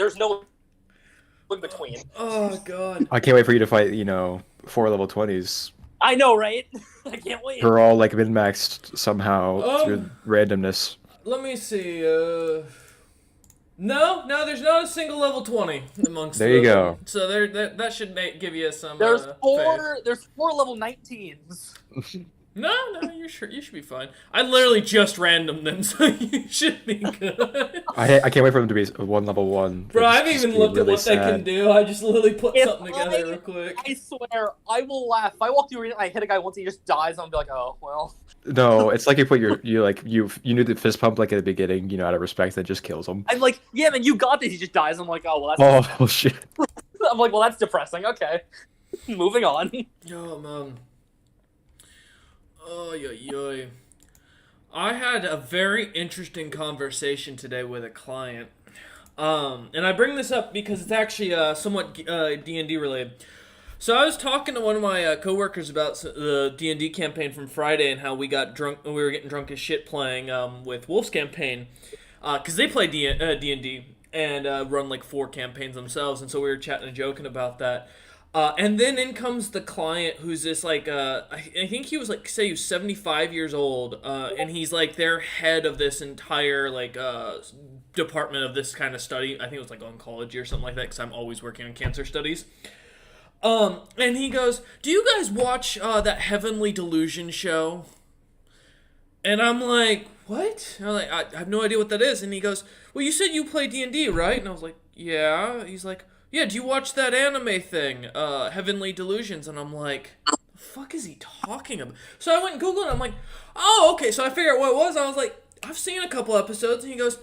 there's no in between. Oh god. I can't wait for you to fight, 4 level 20s. I know, right? I can't wait. Who are all like min-maxed somehow through Um, randomness. let me see. No, there's not a single level 20 amongst There you them. go. So that should give you some. There's faith. there's 4 level 19s. No, you should be fine. I literally just random them, so you should be good. I can't wait for them to be 1 level 1. Bro, I It's haven't just even be looked at really what they can sad. do. I just literally put If something together real quick. I swear, I will laugh. If I walk through and I hit a guy once, he just dies. I'll be like, oh well. No, it's like you put you knew the fist pump like at the beginning, out of respect, that just kills him. I'm like, yeah, man, you got this. He just dies. I'm like, oh well, that's. Oh shit! I'm like, well, that's depressing. Okay, moving on. Yo, man. Oh, yo. I had a very interesting conversation today with a client. And I bring this up because it's actually somewhat D&D related. So I was talking to one of my coworkers about the D&D campaign from Friday and how we got drunk. We were getting drunk as shit playing with Wolf's campaign, because they play D&D and run like 4 campaigns themselves. And so we were chatting and joking about that. And then in comes the client, who's this like I think he was like, say he was 75 years old, and he's like their head of this entire like department of this kind of study. I think it was like oncology or something like that, because I'm always working on cancer studies. And he goes, "Do you guys watch that Heavenly Delusion show?" And I'm like, "What?" And I'm like, I have no idea what that is. And he goes, "Well, you said you play D&D, right?" And I was like, "Yeah." He's like, "Yeah, do you watch that anime thing, Heavenly Delusions?" And I'm like, the fuck is he talking about? So I went and Googled it, and I'm like, oh, okay, so I figured out what it was. I was like, I've seen a couple episodes, and he goes,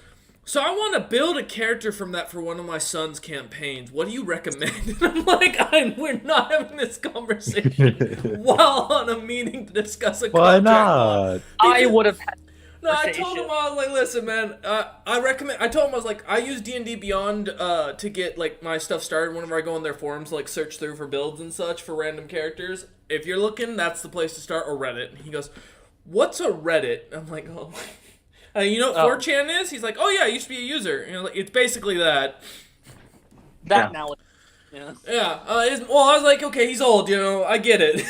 "So I want to build a character from that for one of my son's campaigns. What do you recommend?" And I'm like, we're not having this conversation while on a meeting to discuss a Why contract. not? I would have had. No, I told him, I was like, "Listen, man, I recommend." I told him, I was like, I use D&D Beyond to get like my stuff started. Whenever I go on their forums, like search through for builds and such for random characters. If you're looking, that's the place to start. Or Reddit. And he goes, "What's a Reddit?" I'm like, "Oh, you know what 4chan is?" He's like, "Oh yeah, I used to be a user." Like, it's basically that. That now. Yeah. Yeah. Well, I was like, okay, he's old. I get it.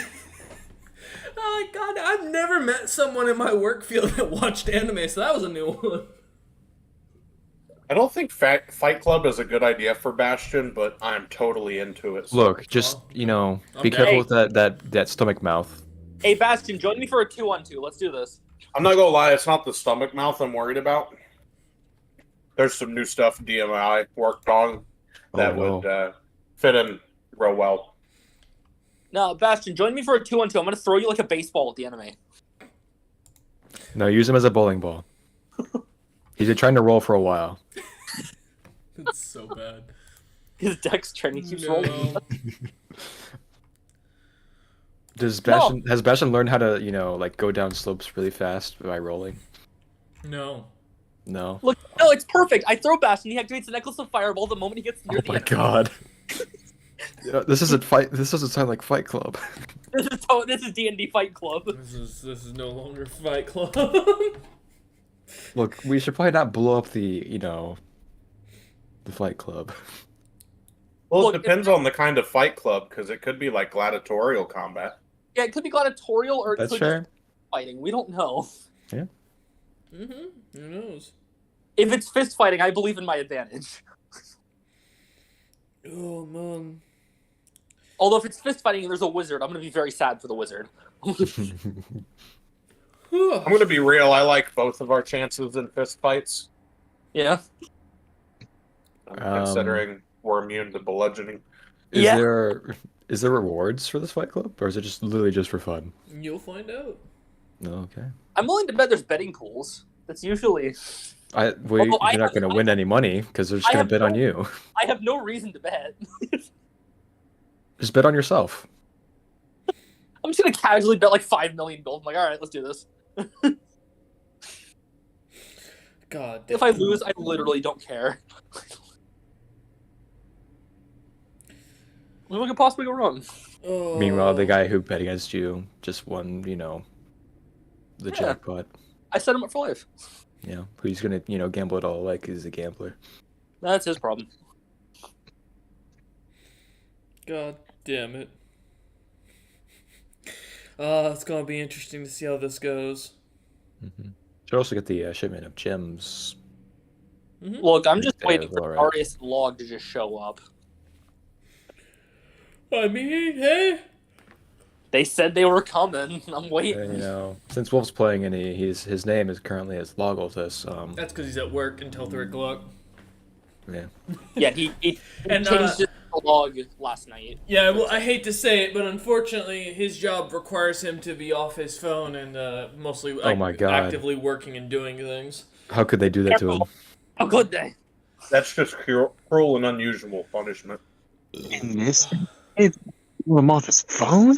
Oh my god, I've never met someone in my work field that watched anime, so that was a new one. I don't think Fight Club is a good idea for Bastion, but I'm totally into it. So. Look, just be careful with that stomach mouth. Hey, Bastion, join me for a 2-on-2. Let's do this. I'm not gonna lie, it's not the stomach mouth I'm worried about. There's some new stuff DMI worked on that would fit in real well. No, Bastion, join me for a 2-on-2. I'm gonna throw you like a baseball at the enemy. No, use him as a bowling ball. He's been trying to roll for a while. It's so bad. His dex training keeps rolling. Has Bastion learned how to, like go down slopes really fast by rolling? No. No. Look, no, it's perfect. I throw Bastion. He activates the necklace of fireball the moment he gets near the Oh my enemy. god. This isn't fight. This doesn't sound like Fight Club. This is D&D Fight Club. This is no longer Fight Club. Look, we should probably not blow up the Fight Club. Well, Look, it depends on the kind of Fight Club, because it could be like gladiatorial combat. Yeah, it could be gladiatorial or it That's could fair. be fighting. We don't know. Yeah. Who knows? If it's fist fighting, I believe in my advantage. Oh man. Although if it's fist fighting and there's a wizard, I'm gonna be very sad for the wizard. I'm gonna be real. I like both of our chances in fist fights. Yeah. Considering we're immune to bludgeoning. Is there rewards for this Fight Club, or is it just literally just for fun? You'll find out. No, okay. I'm willing to bet there's betting pools. That's usually. You're not going to win any money because they're just going to bet on you. I have no reason to bet. Just bet on yourself. I'm just gonna casually bet like 5 million gold. I'm like, all right, let's do this. God. If I lose, I literally don't care. What could possibly go wrong? Oh. Meanwhile, the guy who bet against you just won, the jackpot. I set him up for life. Yeah, who's gonna, gamble it all like he's a gambler. That's his problem. God damn it. It's gonna be interesting to see how this goes. Should also get the shipment of gems. Look, I'm just There waiting as well, for right? Darius and Log to just show up. I mean, hey. They said they were coming. I'm waiting. And, since Wolf's playing and his name is currently as Logolthus, That's because he's at work until 3 o'clock. yeah. Yeah, he And, changed his log last night. Yeah, well, I hate to say it, but unfortunately, his job requires him to be off his phone and mostly Oh my God. actively working and doing things. How could they do that to him? How could they? That's just cruel and unusual punishment. And this is him off his phone?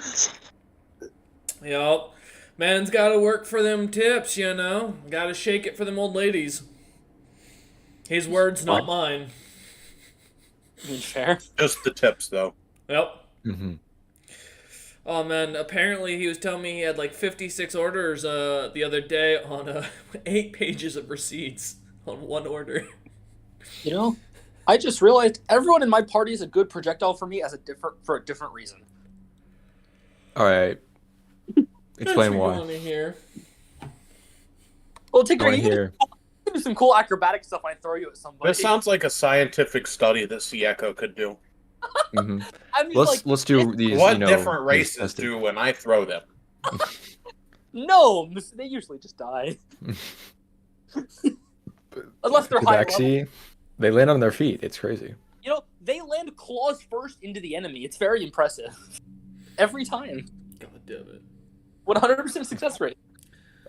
Yup. Man's gotta work for them tips, you know? Gotta shake it for them old ladies. His words, not mine. I mean, fair. Just the tips, though. Yep. Mm-hmm. Oh man, apparently he was telling me he had like 56 orders the other day on 8 pages of receipts on one order. You know, I just realized everyone in my party is a good projectile for me for a different reason. All right. Explain That's what you why. wanna hear. Well, take I want to you hear. can do some cool acrobatic stuff when I throw you at somebody. This sounds like a scientific study that Sieko could do. Mm-hmm. I'm just like, Let's do these. What different these races tested- do when I throw them? no, they usually just die. Unless they're high level. Actually, they land on their feet. It's crazy. You know, they land claws first into the enemy. It's very impressive. Every time. God damn it. 100% success rate.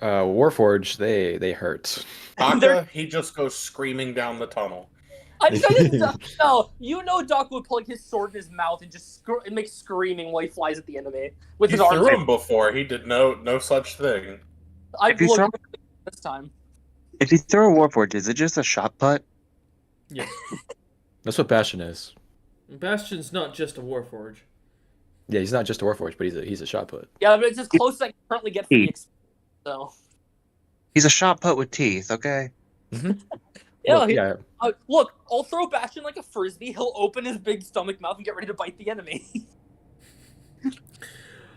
Warforge, they hurt. They're- Taka, he just goes screaming down the tunnel. I just no, you know Doc would put like his sword in his mouth and just it makes screaming while he flies at the enemy with He his arms. threw him before. He did no such thing. I If you looked throw- this time. If you throw a Warforge, is it just a shot put? Yeah. That's what Bastion is. Bastion's not just a warforge. Yeah, he's not just a Warforge, but he's a shot put. Yeah, but it's as close as I can currently get from the so. He's a shot put with teeth, okay? Yeah, Look, he- yeah. Look, I'll throw Bastion like a frisbee. He'll open his big stomach mouth and get ready to bite the enemy.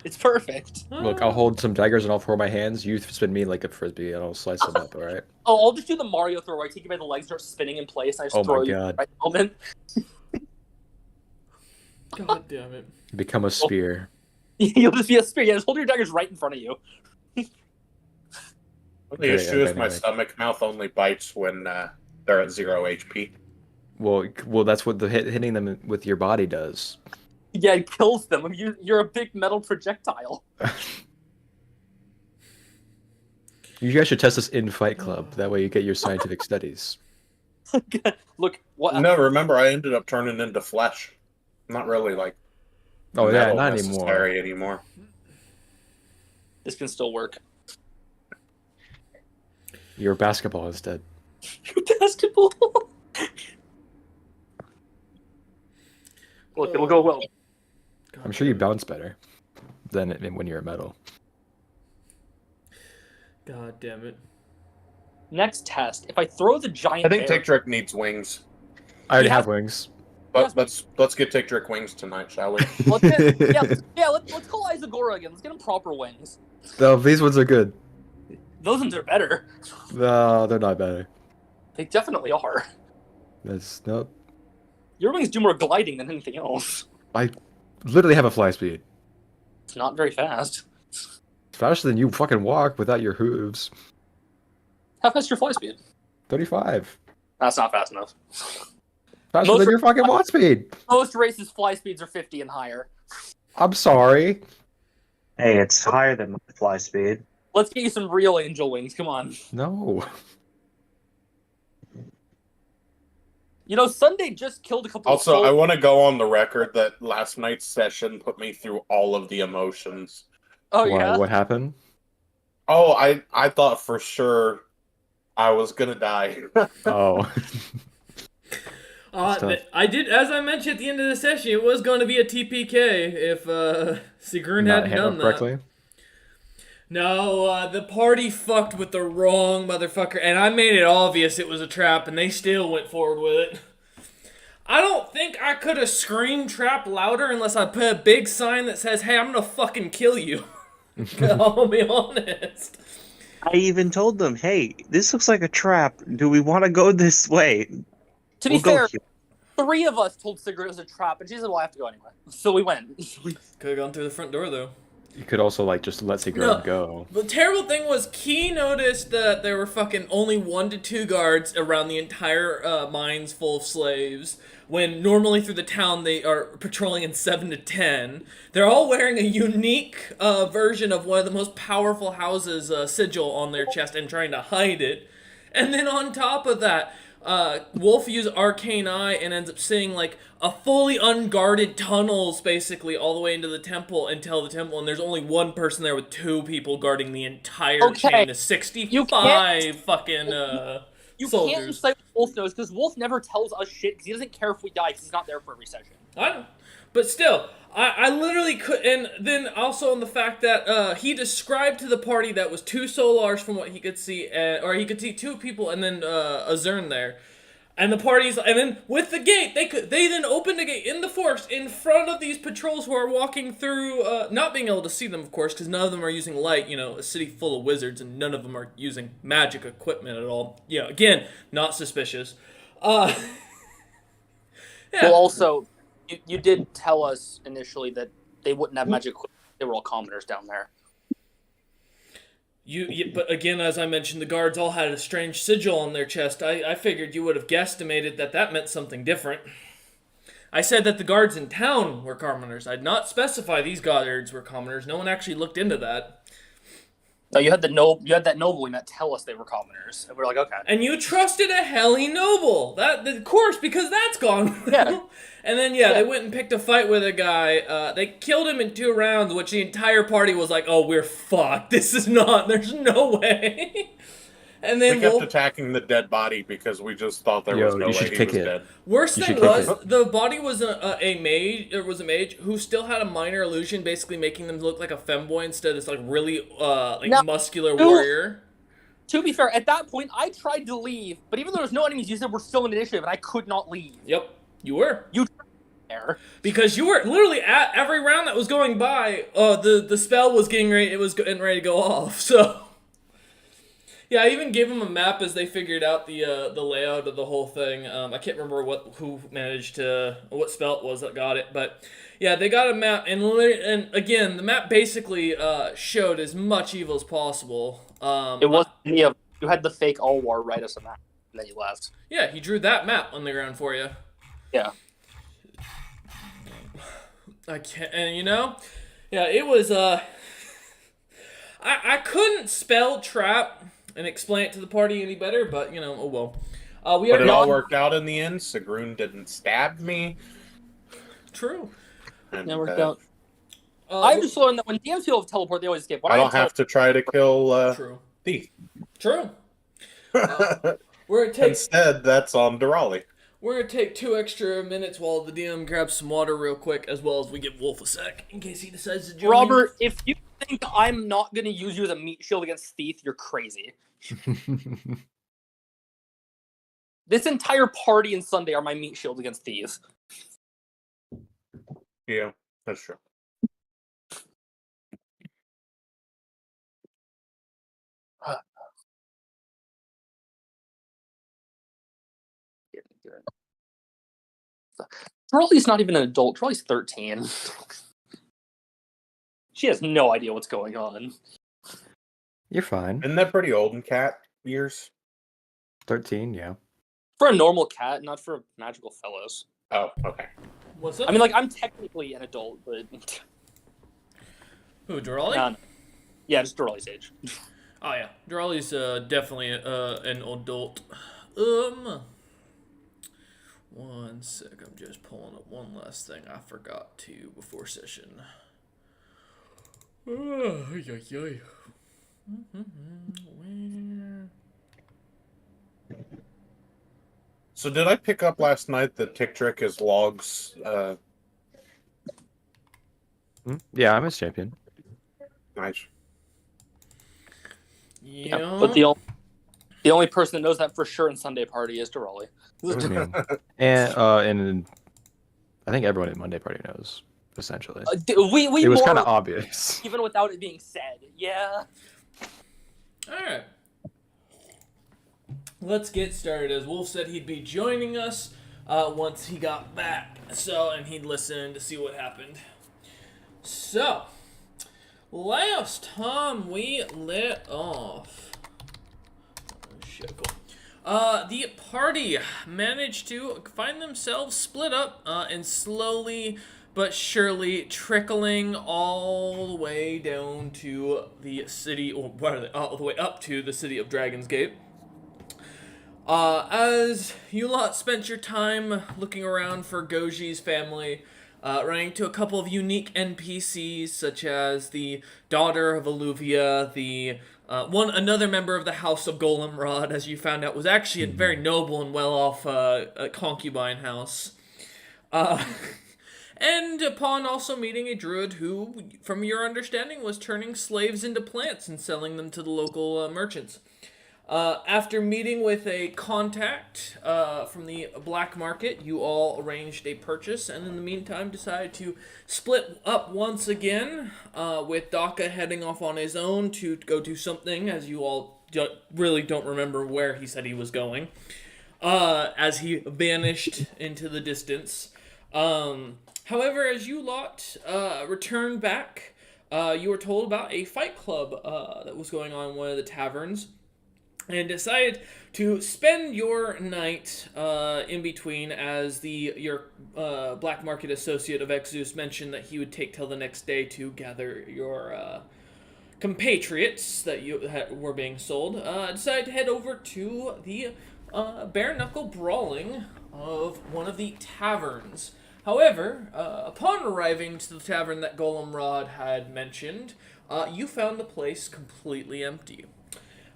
It's perfect. Look, I'll hold some daggers and I'll throw my hands. You spin me like a frisbee and I'll slice them up. All right. Oh, I'll just do the Mario throw where I take you by the legs, start spinning in place, and I just Oh my throw you God. right moment. God damn it. Become a spear. You'll just be a spear. Yeah, just hold your daggers right in front of you. The Okay, issue is okay, my anyway. stomach mouth only bites when they're at 0 HP. Well, that's what hitting them with your body does. Yeah, it kills them. I mean, you're a big metal projectile. You guys should test this in Fight Club. That way you get your scientific studies. Look, what? No, remember, I ended up turning into flesh. Not really like Oh yeah, metal not anymore. necessary anymore. This can still work. You're basketball instead. Basketball. Look, it'll go well. I'm sure you bounce better than when you're a metal. God damn it. Next test. If I throw the giant I think bear, Tickdrick needs wings. I already He have has- wings. But let's get Tickdrick wings tonight, shall we? let's call Isagora again. Let's get him proper wings. No, these ones are good. Those ones are better. No, they're not better. They definitely are. That's no. Your wings do more gliding than anything else. I literally have a fly speed. It's not very fast. It's faster than you fucking walk without your hooves. How fast is your fly speed? 35. That's not fast enough. Faster Most than your fucking walk speed. Most races' fly speeds are 50 and higher. I'm sorry. Hey, it's higher than my fly speed. Let's get you some real angel wings. Come on. No. You know, Sunday just killed a couple Also, of I souls. want to go on the record that last night's session put me through all of the emotions. Oh, Why? yeah? What happened? Oh, I thought for sure I was gonna die. Oh. It's tough. I did, as I mentioned at the end of the session, it was going to be a TPK if Sigrun Not hadn't done handled that. correctly. No, the party fucked with the wrong motherfucker, and I made it obvious it was a trap, and they still went forward with it. I don't think I could have screamed trap louder unless I put a big sign that says, "Hey, I'm gonna fucking kill you." I'll be honest. I even told them, "Hey, this looks like a trap. Do we want to go this way? To be We'll go fair, here." 3 of us told Sigrid it was a trap, and she said, "Well, I have to go anyway." So we went. Could have gone through the front door though. You could also like just let Sigurd go. The terrible thing was Key noticed that there were fucking only 1 to 2 guards around the entire mines full of slaves, when normally through the town they are patrolling in 7 to 10. They're all wearing a unique version of one of the most powerful houses' sigil on their chest and trying to hide it. And then on top of that, Wolf used Arcane Eye and ends up seeing like a fully unguarded tunnels basically all the way into the temple, and there's only 1 person there with 2 people guarding the entire chain of 65 fucking You soldiers. can't incite what Wolf knows, because Wolf never tells us shit, because he doesn't care if we die, because he's not there for every session. I know. But still, I literally could, and then also on the fact that he described to the party that was 2 Solars from what he could see, or he could see 2 people and then a Zern there. And the parties, and then with the gate, they then opened a gate in the forest in front of these patrols who are walking through, not being able to see them, of course, because none of them are using light, a city full of wizards, and none of them are using magic equipment at all. Yeah, again, not suspicious. Yeah. Well, also, you did tell us initially that they wouldn't have magic equipment. They were all commoners down there. But again, as I mentioned, the guards all had a strange sigil on their chest. I figured you would have guesstimated that meant something different. I said that the guards in town were commoners. I'd not specify these guards were commoners. No one actually looked into that. No, you had that noble we met tell us they were commoners, and we were like, okay. And you trusted a Helly noble, of course, because that's gone. Yeah. And then they went and picked a fight with a guy. They killed him in 2 rounds, which the entire party was like, "Oh, we're fucked. There's no way." And then we kept attacking the dead body because we just thought there was no way he was dead. Worst thing was the body was a mage. It was a mage who still had a minor illusion, basically making them look like a femboy instead of this like really muscular warrior. To be fair, at that point I tried to leave, but even though there was no enemies, you said we're still in initiative, and I could not leave. Yep, you were. You there because you were literally at every round that was going by. The spell was getting ready. It was getting ready to go off. So. Yeah, I even gave them a map as they figured out the layout of the whole thing. I can't remember who managed to, what spell it was that got it, but yeah, they got a map, and again, the map basically showed as much evil as possible. It was you had the fake Alwar write us a map, and then you left. Yeah, he drew that map on the ground for you. Yeah. I can't, and yeah, it was I couldn't spell trap and explain it to the party any better, but oh well. But it all worked out in the end. Sigrun didn't stab me. True. And, it worked out. I just learned that when DMs feel teleport, they always escape. I don't have to try to kill Thief. True. Instead, that's on Durali. We're going to take 2 extra minutes while the DM grabs some water real quick, as well as we give Wolf a sec, in case he decides to join. Robert, if you think I'm not going to use you as a meat shield against Thief, you're crazy. This entire party and Sunday are my meat shield against Thief. Yeah, that's true. Trolley's not even an adult. Trolley's 13. She has no idea what's going on. You're fine. Isn't that pretty old in cat years? 13, yeah. For a normal cat, not for magical fellows. Oh, okay. What's up? I mean, like, I'm technically an adult, but... Who, Durali? No. Yeah, just Durali's age. Oh, yeah. Durali's definitely an adult. One sec. I'm just pulling up one last thing I forgot to before session. So did I pick up last night that Tick Trick is Log's? Yeah, I'm his champion. Nice. Yeah. But the only person that knows that for sure in Sunday Party is Durali. I mean, and I think everyone at Monday Party knows, essentially. We it was more kind of obvious. even without it being said. Yeah. All right. Let's get started. As Wolf said, he'd be joining us once he got back. And he'd listen to see what happened. So, last time we lit off. The party managed to find themselves split up and slowly but surely trickling all the way down to the city, or all the way up to the city of Dragon's Gate. As you lot spent your time looking around for Goji's family, running into a couple of unique NPCs, such as the daughter of Alluvia, another member of the House of Golemned, as you found out, was actually a very noble and well-off concubine house. And upon also meeting a druid who, from your understanding, was turning slaves into plants and selling them to the local merchants. After meeting with a contact from the black market, you all arranged a purchase, and in the meantime decided to split up once again, with Daka heading off on his own to go do something, as you all really don't remember where he said he was going, as he vanished into the distance. However, as you lot returned back, you were told about a fight club that was going on in one of the taverns, and decided to spend your night in between, as your black market associate of Exus mentioned that he would take till the next day to gather your compatriots that were being sold. Decided to head over to the bare knuckle brawling of one of the taverns. However, upon arriving to the tavern that Golemned had mentioned, you found the place completely empty.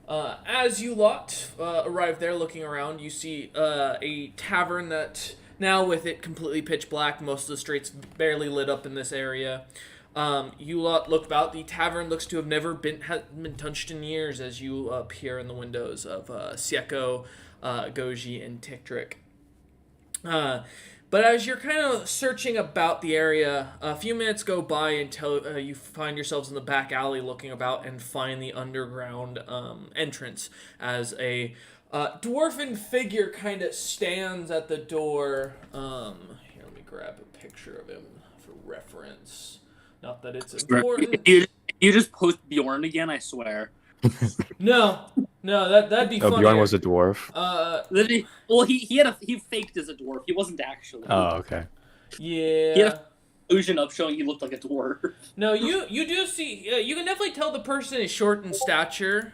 As you lot arrive there looking around, you see a tavern that, now with it completely pitch black, most of the streets barely lit up in this area. You lot look about. The tavern looks to have never been touched in years, as you peer in the windows of Sieko, Goji, and Tiktrick. But as you're kind of searching about the area, a few minutes go by until you find yourselves in the back alley looking about and find the underground entrance, as a dwarven figure kind of stands at the door. Here, let me grab a picture of him for reference. Not that it's important. You just post Bjorn again, I swear. No, that'd be funny. Bjorn was a dwarf. He faked as a dwarf. He wasn't actually. Oh, okay. Yeah. He had an illusion of showing he looked like a dwarf. No, you do see. You can definitely tell the person is short in stature.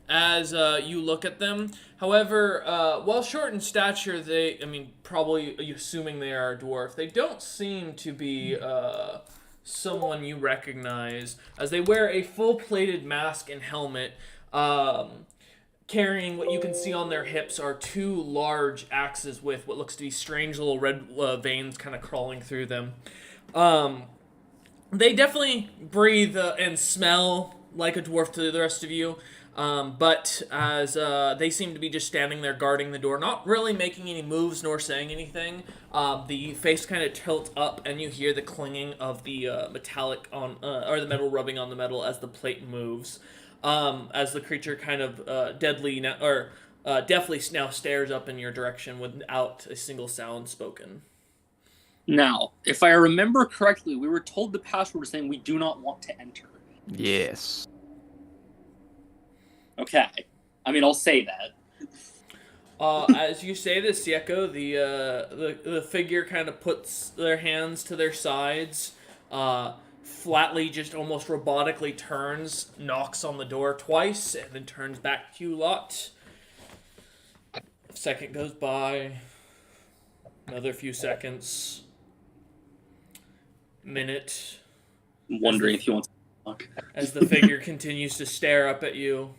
As you look at them. However, while short in stature, probably assuming they are a dwarf, they don't seem to be someone you recognize, as they wear a full-plated mask and helmet, carrying what you can see on their hips are two large axes with what looks to be strange little red veins kind of crawling through them. They definitely breathe and smell like a dwarf to the rest of you, but as they seem to be just standing there guarding the door, not really making any moves nor saying anything, the face kind of tilts up and you hear the clinging of the metallic or the metal rubbing on the metal as the plate moves, as the creature kind of definitely now stares up in your direction without a single sound spoken. Now, if I remember correctly, we were told the password saying we do not want to enter. Yes. Okay. I'll say that. As you say this, Sieko, the figure kind of puts their hands to their sides, flatly, just almost robotically turns, knocks on the door twice, and then turns back to you lot. A second goes by. Another few seconds. Minute. I'm wondering if he wants to talk. As the figure continues to stare up at you.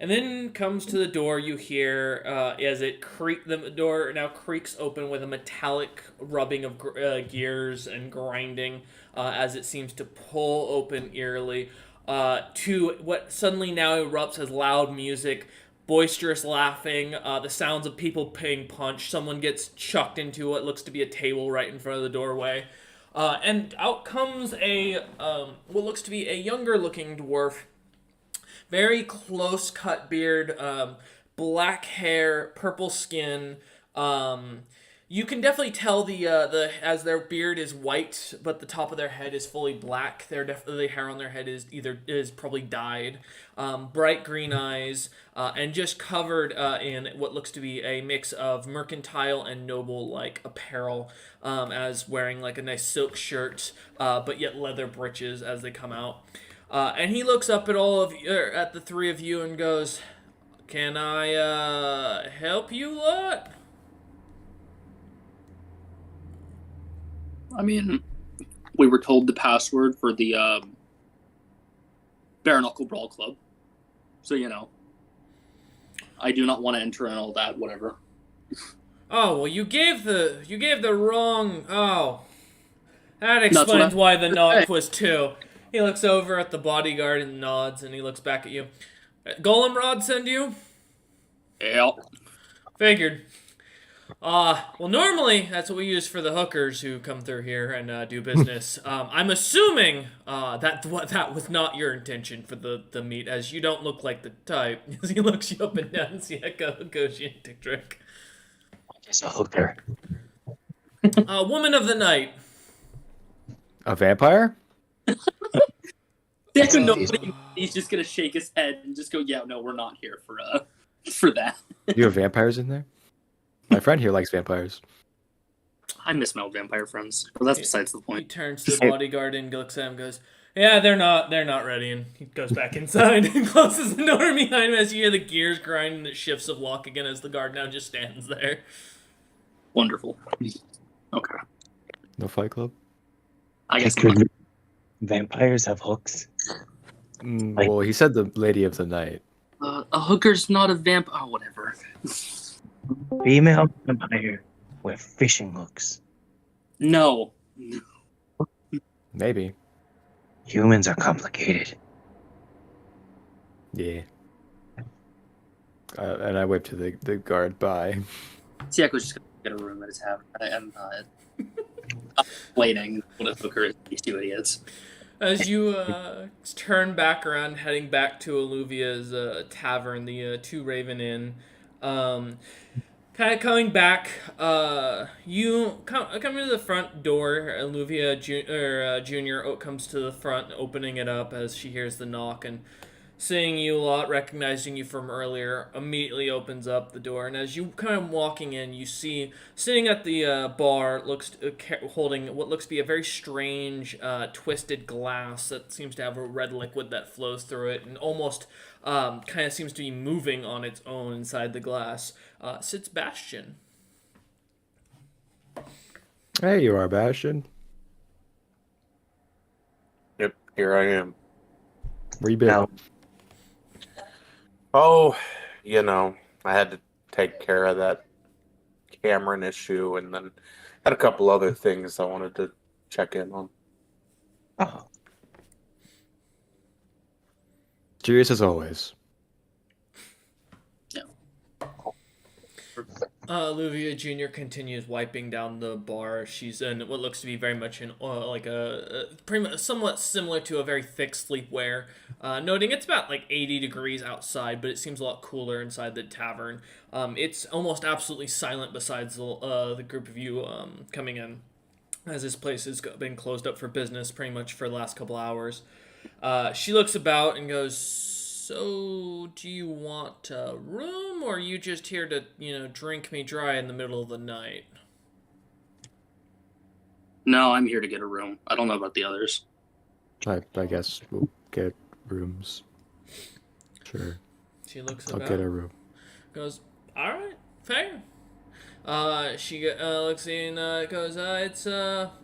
And then comes to the door, you hear, as the door now creaks open with a metallic rubbing of gears and grinding, as it seems to pull open eerily, to what suddenly now erupts as loud music boisterous laughing, the sounds of people paying punch. Someone gets chucked into what looks to be a table right in front of the doorway. And out comes what looks to be a younger-looking dwarf. Very close-cut beard, black hair, purple skin. You can definitely tell as their beard is white, but the top of their head is fully black. The hair on their head is probably dyed. Bright green eyes, and just covered in what looks to be a mix of mercantile and noble-like apparel, as wearing like a nice silk shirt, but yet leather breeches as they come out. And he looks up at at the three of you and goes, "Can I help you lot?" I mean, we were told the password for the Bare Knuckle Brawl Club. So, I do not want to enter in all that, whatever. Oh, well, you gave the wrong... Oh. That explains why the knock was 2. He looks over at the bodyguard and nods, and he looks back at you. Golemned send you? Yeah. Figured. Well, normally, that's what we use for the hookers who come through here and do business. I'm assuming that was not your intention for the meet, as you don't look like the type. As he looks you up and down and see like a negotiating trick. Just a hooker. Woman of the night. A vampire? He's just gonna shake his head and just go, "Yeah, no, we're not here for that." You have vampires in there? My friend here likes vampires. I miss my old vampire friends, but that's besides the He point. turns to the bodyguard and looks at him and goes, "Yeah, they're not ready." And he goes back inside and closes the door behind him as you hear the gears grind and it shifts of lock again as the guard now just stands there. Wonderful. Okay. No Fight Club? I guess Vampires have hooks. Well, he said the Lady of the Night. a hooker's not a vamp. Oh, whatever. Female vampire with fishing hooks. No. Maybe. Humans are complicated. Yeah. And I waved to the guard. Bye. Siako's just gonna get a room at his house. I'm waiting what a hooker is. These two idiots. As you turn back around, heading back to Aluvia's tavern, the Two Raven Inn, kind of coming back, you come to the front door. Alluvia Junior comes to the front, opening it up as she hears the knock, and seeing you a lot, recognizing you from earlier, immediately opens up the door. And as you kind of walking in, you see sitting at the bar, holding what looks to be a very strange twisted glass that seems to have a red liquid that flows through it, and almost kind of seems to be moving on its own inside the glass. Sits Bastion. Hey, you are, Bastion. Yep, here I am. Where you been? Now, Oh, I had to take care of that Cameron issue, and then had a couple other things I wanted to check in on. oh, Curious as always. Olivia Jr. continues wiping down the bar. She's in what looks to be very much in pretty much somewhat similar to a very thick sleepwear. Noting it's about like 80 degrees outside, but it seems a lot cooler inside the tavern. It's almost absolutely silent besides the group of you coming in, as this place has been closed up for business pretty much for the last couple hours. She looks about and goes, "So, do you want a room, or are you just here to, drink me dry in the middle of the night?" No, I'm here to get a room. I don't know about the others. I guess we'll get rooms. Sure. She looks I'll about. get a room. Goes, "All right, fair." She looks in, goes, "It's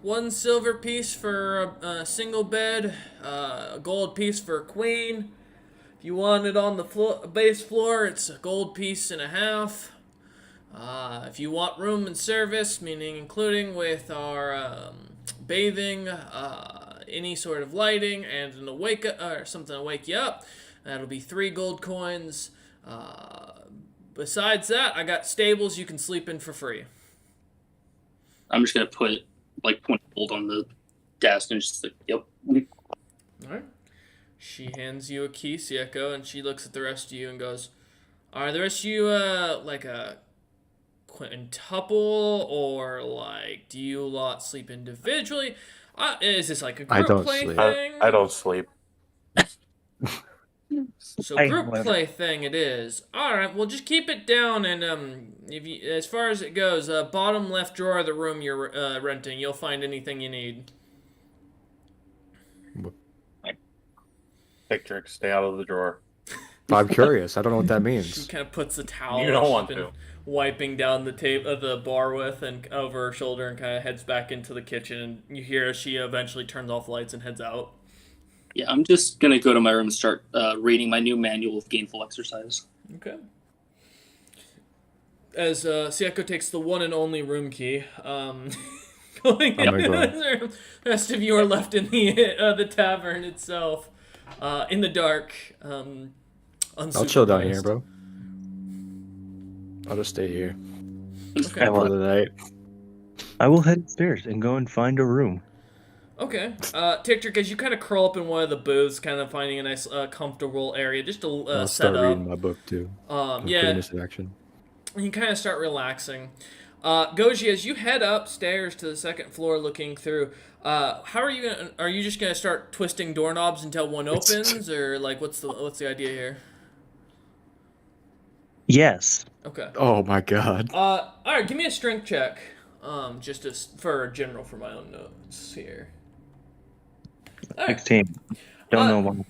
1 silver piece for a single bed, a gold piece for a queen. If you want it on the base floor, it's a gold piece and a half. If you want room and service, meaning including with our bathing, any sort of lighting, and an something to wake you up, that'll be 3 gold coins. Besides that, I got stables you can sleep in for free. I'm just gonna put like point gold on the desk and just like, yep. All right. She hands you a key, Sieko, and she looks at the rest of you and goes, "Are the rest of you like a quintuple, or like do you lot sleep individually? Is this like a I group don't play sleep. thing? I don't sleep. So Hey, group whatever. play thing it is. All right, well just keep it down, and if you, as far as it goes, bottom left drawer of the room you're renting, you'll find anything you need." Picture, stay out of the drawer. I'm curious. I don't know what that She means. kind of puts the towel You don't she's want been to. wiping down the tape of the bar with and over her shoulder, and kind of heads back into the kitchen. And you hear as she eventually turns off lights and heads out. Yeah, I'm just gonna go to my room and start reading my new manual of gainful exercise. Okay. As Sieko takes the one and only room key, going I'm into gonna his room. The rest of you are left in the tavern itself, in the dark. I'll chill down here, unsupervised. bro. I'll just stay here Okay. for the night. I will head upstairs and go and find a room. Okay. Tick, as you kind of curl up in one of the booths, kind of finding a nice, comfortable area just to I'll set start up. reading my book too. Yeah, Goodness in action. and you kind of start relaxing. Goji, as you head upstairs to the second floor, looking through, how are you gonna? Are you just gonna start twisting doorknobs until one opens, or like what's the idea here? Yes. Okay. Oh my god. All right. Give me a strength check. Just for general for my own notes here. All right. 16. Don't know why.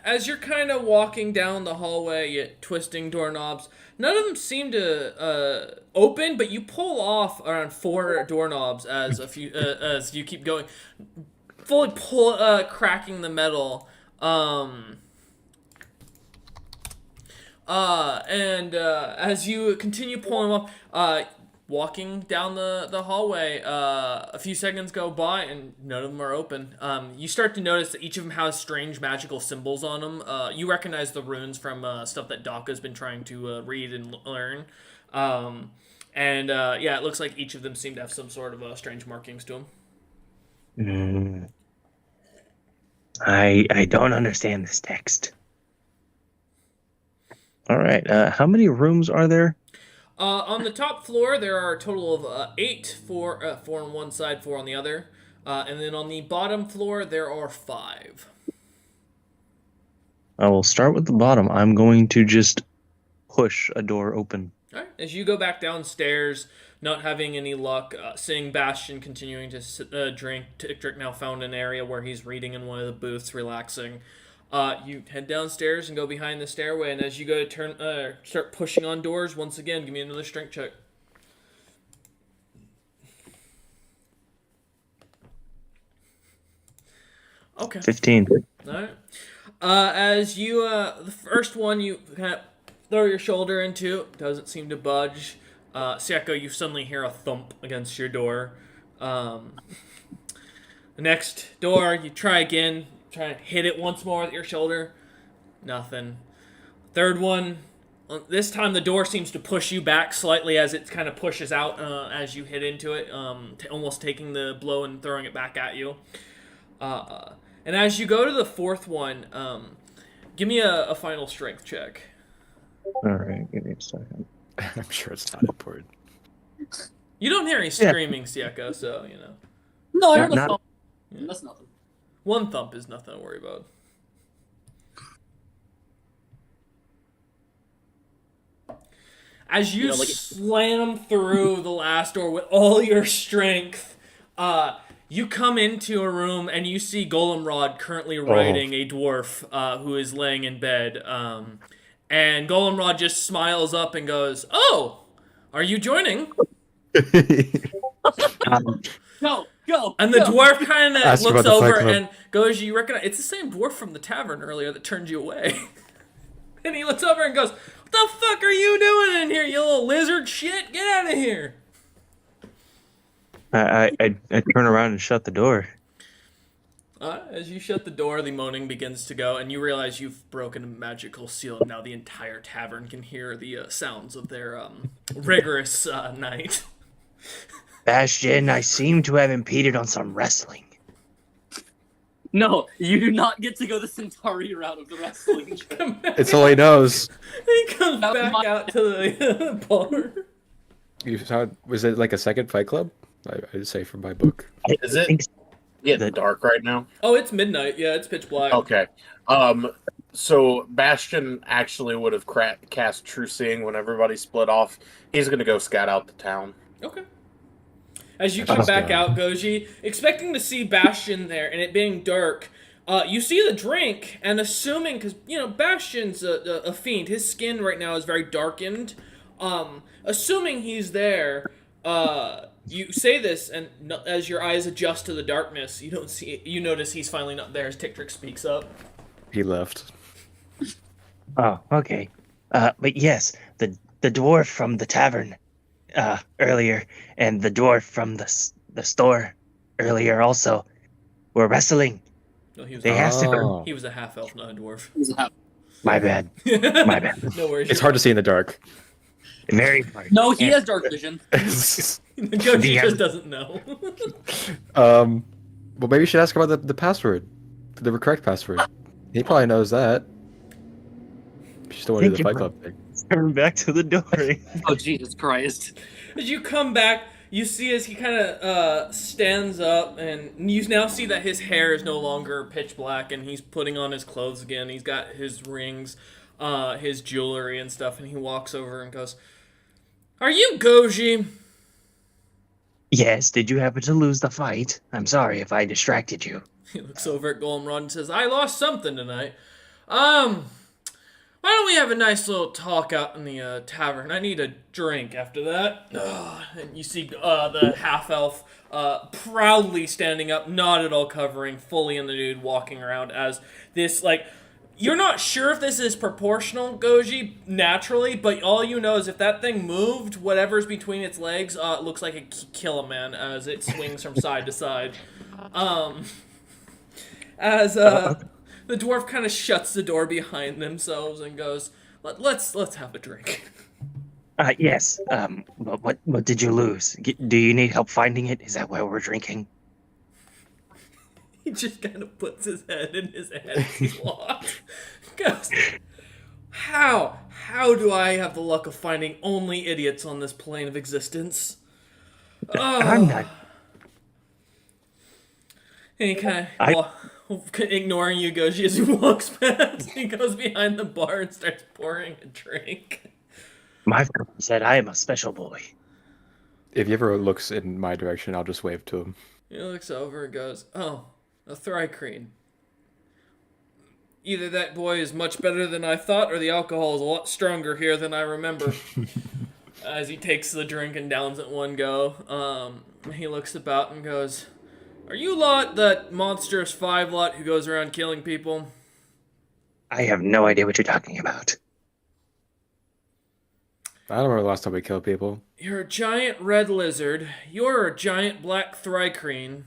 As you're kind of walking down the hallway, twisting doorknobs, none of them seem to open, but you pull off around 4 doorknobs as you keep going, fully cracking the metal. As you continue pulling them up, walking down the hallway, a few seconds go by and none of them are open. You start to notice that each of them has strange magical symbols on them. You recognize the runes from stuff that Daka's been trying to read and learn. It looks like each of them seem to have some sort of strange markings to them. I don't understand this text. All right. How many rooms are there? On the top floor, there are a total of 8, 4 on one side, 4 on the other. And then on the bottom floor, there are 5. I will start with the bottom. I'm going to just push a door open. All right. As you go back downstairs, not having any luck, seeing Bastion continuing to drink, Tick now found an area where he's reading in one of the booths, relaxing. You head downstairs and go behind the stairway, and as you go to start pushing on doors, once again, give me another strength check. Okay. 15. All right. As you, the first one you kind of throw your shoulder into, doesn't seem to budge. Sieko, you suddenly hear a thump against your door. The next door, you try again, try to hit it once more with your shoulder. Nothing. Third one, this time the door seems to push you back slightly as it kind of pushes out as you hit into it, almost taking the blow and throwing it back at you. And as you go to the fourth one, give me a final strength check. All right. Give me a second. I'm sure it's not important. You don't hear any screaming, Sieko, so, you know. No, I heard Not- a thump. That's nothing. One thump is nothing to worry about. As you slam through the last door with all your strength, you come into a room and you see Golemrod currently riding a dwarf who is laying in bed. And Golemrod just smiles up and goes, "Oh, are you joining?" Go. And the dwarf kind of Ask looks about the over Fight Club. and goes, "You recognize it's the same dwarf from the tavern earlier that turned you away." And he looks over and goes, "What the fuck are you doing in here, you little lizard shit? Get out of here!" I turn around and shut the door. As you shut the door, the moaning begins to go, and you realize you've broken a magical seal, and now the entire tavern can hear the sounds of their rigorous night. Bastion, I seem to have impeded on some wrestling. No, you do not get to go the Centauri route of the wrestling. It's all he knows. He comes That was back my- out to the bar. You saw? Was it like a second Fight Club? I'd say from my book. Is it getting dark right now? Oh, it's midnight. Yeah, it's pitch black. Okay. So Bastion actually would have cast True Seeing when everybody split off. He's going to go scout out the town. Okay. As you come back out, Goji, expecting to see Bastion there and it being dark, you see the drink, and assuming, because, Bastion's a fiend, his skin right now is very darkened. Assuming he's there, you say this, and as your eyes adjust to the darkness, you notice he's finally not there as Tictric speaks up. He left. Oh, okay. But yes, the dwarf from the tavern earlier, and the dwarf from the store earlier also were wrestling. No, he was They asked if he was a half elf, not a dwarf. my bad. My bad. No worries. It's hard to see in the dark. Very hard. No, he has dark vision. Goji just doesn't know. Well, maybe you should ask about the password, the correct password. He probably knows that. You still want to do the Fight Club thing. Turn back to the door. Oh, Jesus Christ. As you come back, you see as he kind of stands up, and you now see that his hair is no longer pitch black, and he's putting on his clothes again. He's got his rings, his jewelry and stuff, and he walks over and goes, "Are you Goji?" Yes, did you happen to lose the fight? I'm sorry if I distracted you. He looks over at Golemned and says, "I lost something tonight. Why don't we have a nice little talk out in the tavern? I need a drink after that." And you see the half-elf proudly standing up, not at all covering, fully in the nude, walking around as this, you're not sure if this is proportional, Goji, naturally, but all you know is if that thing moved, whatever's between its legs, it looks like it kill a man as it swings from side to side. The dwarf kind of shuts the door behind themselves and goes, "Let's have a drink." Yes. What did you lose? Do you need help finding it? Is that why we're drinking? He just kind of puts his head in his hand. He's lost. Goes, How do I have the luck of finding only idiots on this plane of existence? I'm not. And he kind of, ignoring you, Goji, as he walks past. He goes behind the bar and starts pouring a drink. My friend said I am a special boy. If he ever looks in my direction, I'll just wave to him. He looks over and goes, "Oh, a Thrycreen. Either that boy is much better than I thought, or the alcohol is a lot stronger here than I remember." As he takes the drink and downs it one go, he looks about and goes, "Are you lot that monstrous 5 lot who goes around killing people?" I have no idea what you're talking about. I don't remember the last time we killed people. You're a giant red lizard. You're a giant black Thrycreen.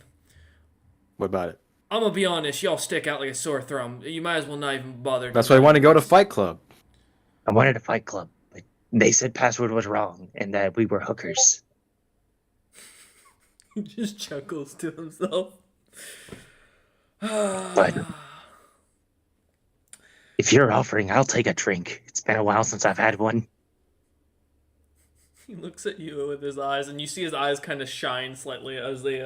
What about it? I'm gonna be honest, y'all stick out like a sore thumb. You might as well not even bother. That's why I want to go to Fight Club. I wanted a Fight Club, but they said password was wrong and that we were hookers. He just chuckles to himself. But if you're offering, I'll take a drink. It's been a while since I've had one. He looks at you with his eyes, and you see his eyes kind of shine slightly as they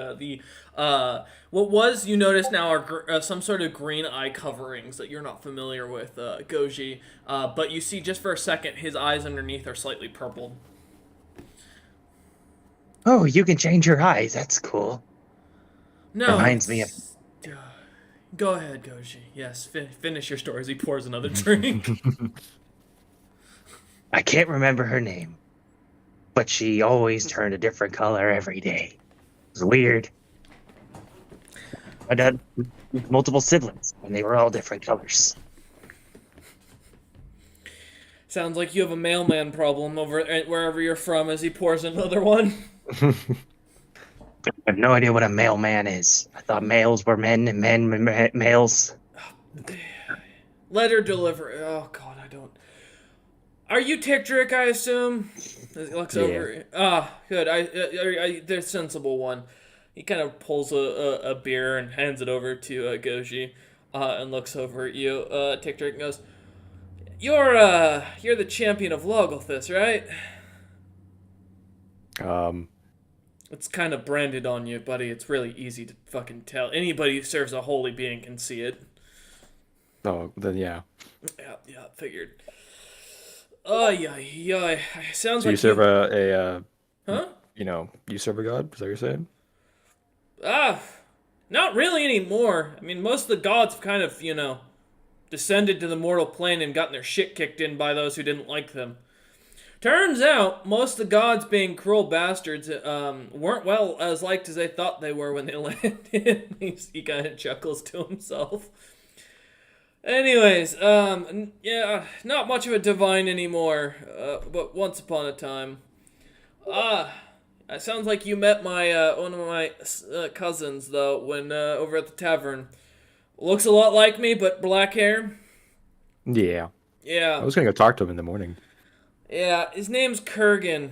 what was, you notice now, are some sort of green eye coverings that you're not familiar with, Goji. But you see just for a second his eyes underneath are slightly purpled. Oh, you can change your eyes. That's cool. No, Reminds me of... Go ahead, Goji. Yes, finish your story as he pours another drink. I can't remember her name, but she always turned a different color every day. It was weird. I had multiple siblings, and they were all different colors. Sounds like you have a mailman problem over wherever you're from as he pours another one. I have no idea what a male man is. I thought males were men and men were males. Letter delivery. Oh God, I don't. Are you Tickdrick, I assume? He looks over. Ah, good. The sensible one. He kind of pulls a beer and hands it over to Goji, and looks over at you, Tickdrick, and goes, You're the champion of Logothis, right? It's kind of branded on you, buddy. It's really easy to fucking tell. Anybody who serves a holy being can see it. Oh, then yeah. Yeah, figured. Oh, yeah. Sounds So like you serve a Huh? You serve a god? Is that what you're saying? Not really anymore. I mean, most of the gods have kind of, descended to the mortal plane and gotten their shit kicked in by those who didn't like them. Turns out, most of the gods, being cruel bastards, weren't well as liked as they thought they were when they landed. He kind of chuckles to himself. Anyways, yeah, not much of a divine anymore, but once upon a time. It sounds like you met one of my cousins, though, when over at the tavern. Looks a lot like me, but black hair. Yeah. Yeah. I was gonna go talk to him in the morning. Yeah, his name's Kurgan.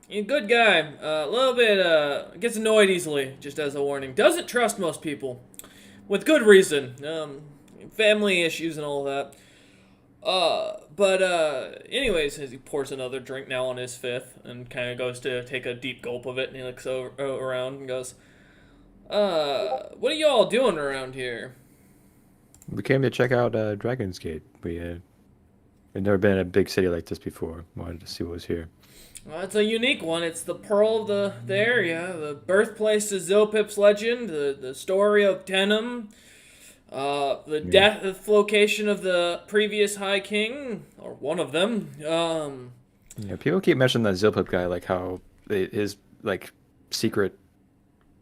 He's a good guy. A little bit, gets annoyed easily, just as a warning. Doesn't trust most people. With good reason. Family issues and all that. Anyways, as he pours another drink now on his fifth and kind of goes to take a deep gulp of it, and he looks around and goes, what are y'all doing around here? We came to check out Dragon's Gate. We've never been in a big city like this before. Wanted to see what was here. Well, it's a unique one. It's the pearl of the area, the birthplace of Zilpip's legend, the story of Tenem, the death location of the previous High King, or one of them. Yeah, people keep mentioning that Zilpip guy, like how his like secret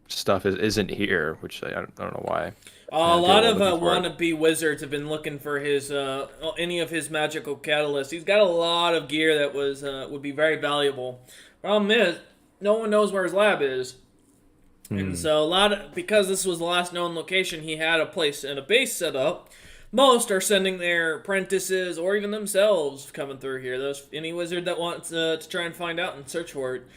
stuff isn't here, which I don't know why. A lot of wannabe wizards have been looking for his any of his magical catalysts. He's got a lot of gear that would be very valuable. Problem is, no one knows where his lab is, and so because this was the last known location, he had a place and a base set up. Most are sending their apprentices or even themselves coming through here. Any wizard that wants to try and find out and search for it.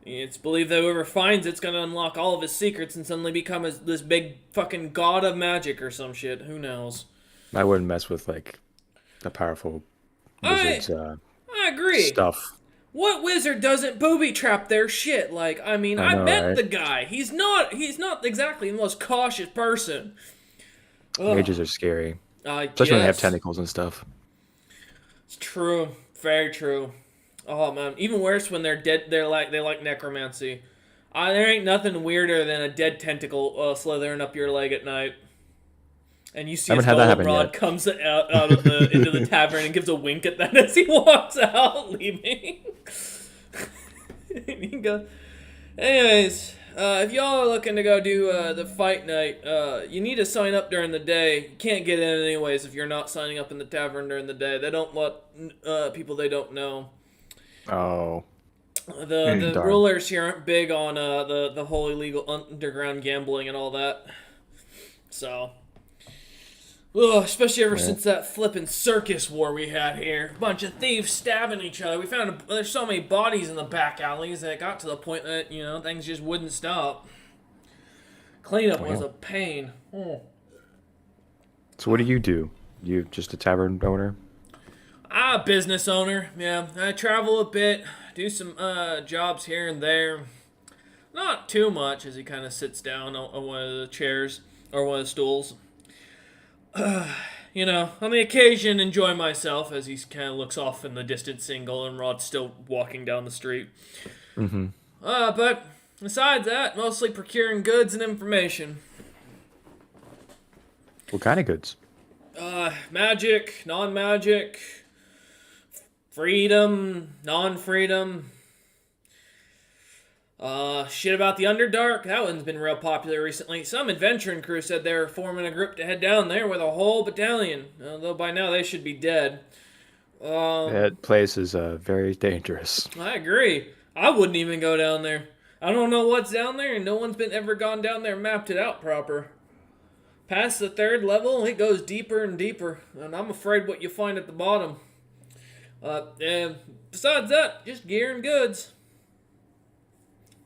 It's believed that whoever finds it's gonna unlock all of his secrets and suddenly become this big fucking god of magic or some shit. Who knows? I wouldn't mess with like the powerful wizards. I agree. Stuff. What wizard doesn't booby trap their shit? Like, I mean, I met the guy. He's not exactly the most cautious person. Mages are scary, especially when they have tentacles and stuff. It's true. Very true. Oh man, even worse when they're dead. They like necromancy. There ain't nothing weirder than a dead tentacle slithering up your leg at night, and you see his golem rod comes out of into the tavern and gives a wink at that as he walks out, leaving. You go. Anyways, if y'all are looking to go do the fight night, you need to sign up during the day. You can't get in anyways if you're not signing up in the tavern during the day. They don't let people they don't know. Oh. The rulers here aren't big on the whole illegal underground gambling and all that. So, especially ever since that flippin' circus war we had here. A bunch of thieves stabbing each other. We found there's so many bodies in the back alleys that it got to the point that, things just wouldn't stop. Cleanup was a pain. So what do? You just a tavern owner? Business owner. Yeah, I travel a bit, do some jobs here and there. Not too much, as he kind of sits down on one of the chairs or one of the stools. On the occasion, enjoy myself as he kind of looks off in the distance, seeing Goldenrod's still walking down the street. Mm-hmm. But besides that, mostly procuring goods and information. What kind of goods? Magic, non-magic, freedom, non-freedom. Shit about the Underdark. That one's been real popular recently. Some adventuring crew said they were forming a group to head down there with a whole battalion. Though by now they should be dead. That place is very dangerous. I agree. I wouldn't even go down there. I don't know what's down there, and no one's been ever gone down there and mapped it out proper. Past the 3rd level, it goes deeper and deeper, and I'm afraid what you find at the bottom. And besides that, just gear and goods.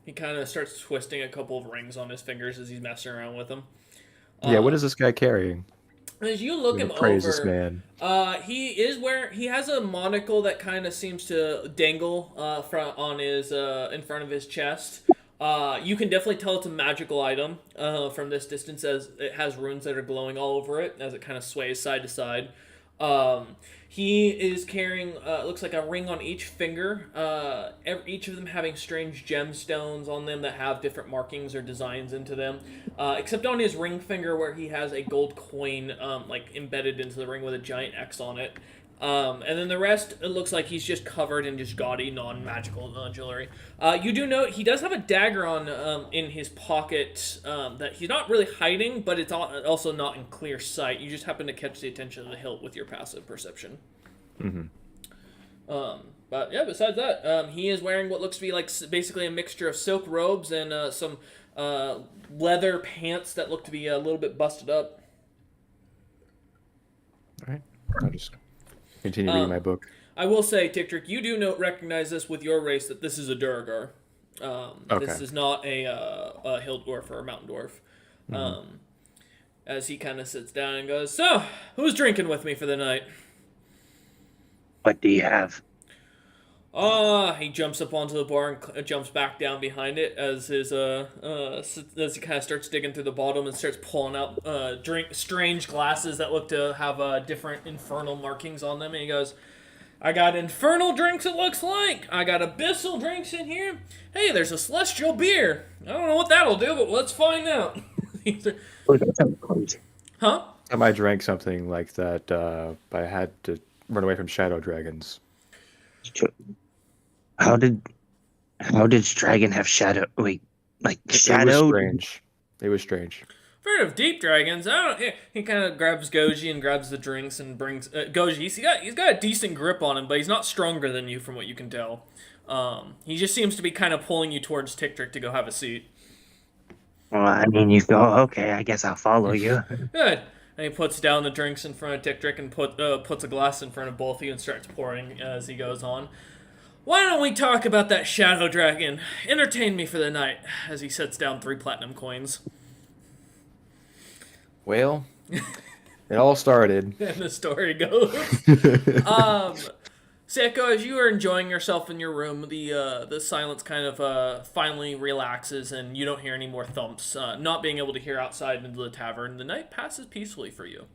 He kind of starts twisting a couple of rings on his fingers as he's messing around with them. Yeah, what is this guy carrying? As you look him Praise over, this man. he has a monocle that kind of seems to dangle in front of his chest. You can definitely tell it's a magical item from this distance, as it has runes that are glowing all over it as it kind of sways side to side. He is carrying, looks like a ring on each finger, each of them having strange gemstones on them that have different markings or designs into them, except on his ring finger where he has a gold coin embedded into the ring with a giant X on it. And then the rest, it looks like he's just covered in just gaudy, non-magical jewelry. You do note he does have a dagger on in his pocket that he's not really hiding, but it's also not in clear sight. You just happen to catch the attention of the hilt with your passive perception. Mm-hmm. But yeah, besides that, he is wearing what looks to be like basically a mixture of silk robes and some leather pants that look to be a little bit busted up. All right. I'll just continue reading my book. I will say, Tick-Trick, you do recognize this with your race that this is a Duragar. Okay. This is not a hill dwarf or a mountain dwarf. Mm-hmm. As he kind of sits down and goes, "So, who's drinking with me for the night?" What do you have? He jumps up onto the bar and jumps back down behind it as his as he kind of starts digging through the bottom and starts pulling out strange glasses that look to have different infernal markings on them. And he goes, "I got infernal drinks. It looks like I got abyssal drinks in here. Hey, there's a celestial beer. I don't know what that'll do, but let's find out." Huh? Time I drank something like that, but I had to run away from shadow dragons. How did dragon have shadow? Wait, like shadow? It was strange. It was strange. Heard of deep dragons? I don't. Yeah. He kind of grabs Goji and grabs the drinks and brings Goji. He's got a decent grip on him, but he's not stronger than you from what you can tell. He just seems to be kind of pulling you towards Tick-Trick to go have a seat. Well, I mean, you go. Okay, I guess I'll follow you. Good. And he puts down the drinks in front of Tick-Trick and puts a glass in front of both of you and starts pouring as he goes on. "Why don't we talk about that shadow dragon? Entertain me for the night," as he sets down 3 platinum coins. Well, it all started. And the story goes. Seko, as you are enjoying yourself in your room, the silence kind of finally relaxes, and you don't hear any more thumps. Not being able to hear outside into the tavern, the night passes peacefully for you,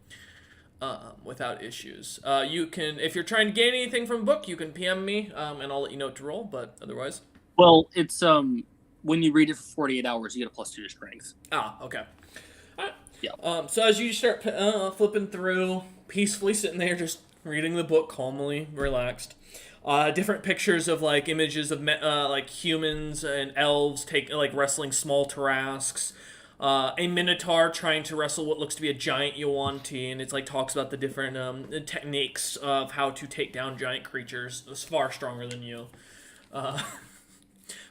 without issues. You can, if you're trying to gain anything from a book, you can PM me, and I'll let you know what to roll. But otherwise, Well, it's when you read it for 48 hours, you get a +2 to strength. okay. All right. Yeah. So as you start flipping through, peacefully sitting there, just reading the book calmly, relaxed. Different pictures of like images of like humans and elves wrestling small Tarrasques. A minotaur trying to wrestle what looks to be a giant Yuan-Ti, and it's like talks about the different techniques of how to take down giant creatures that's far stronger than you.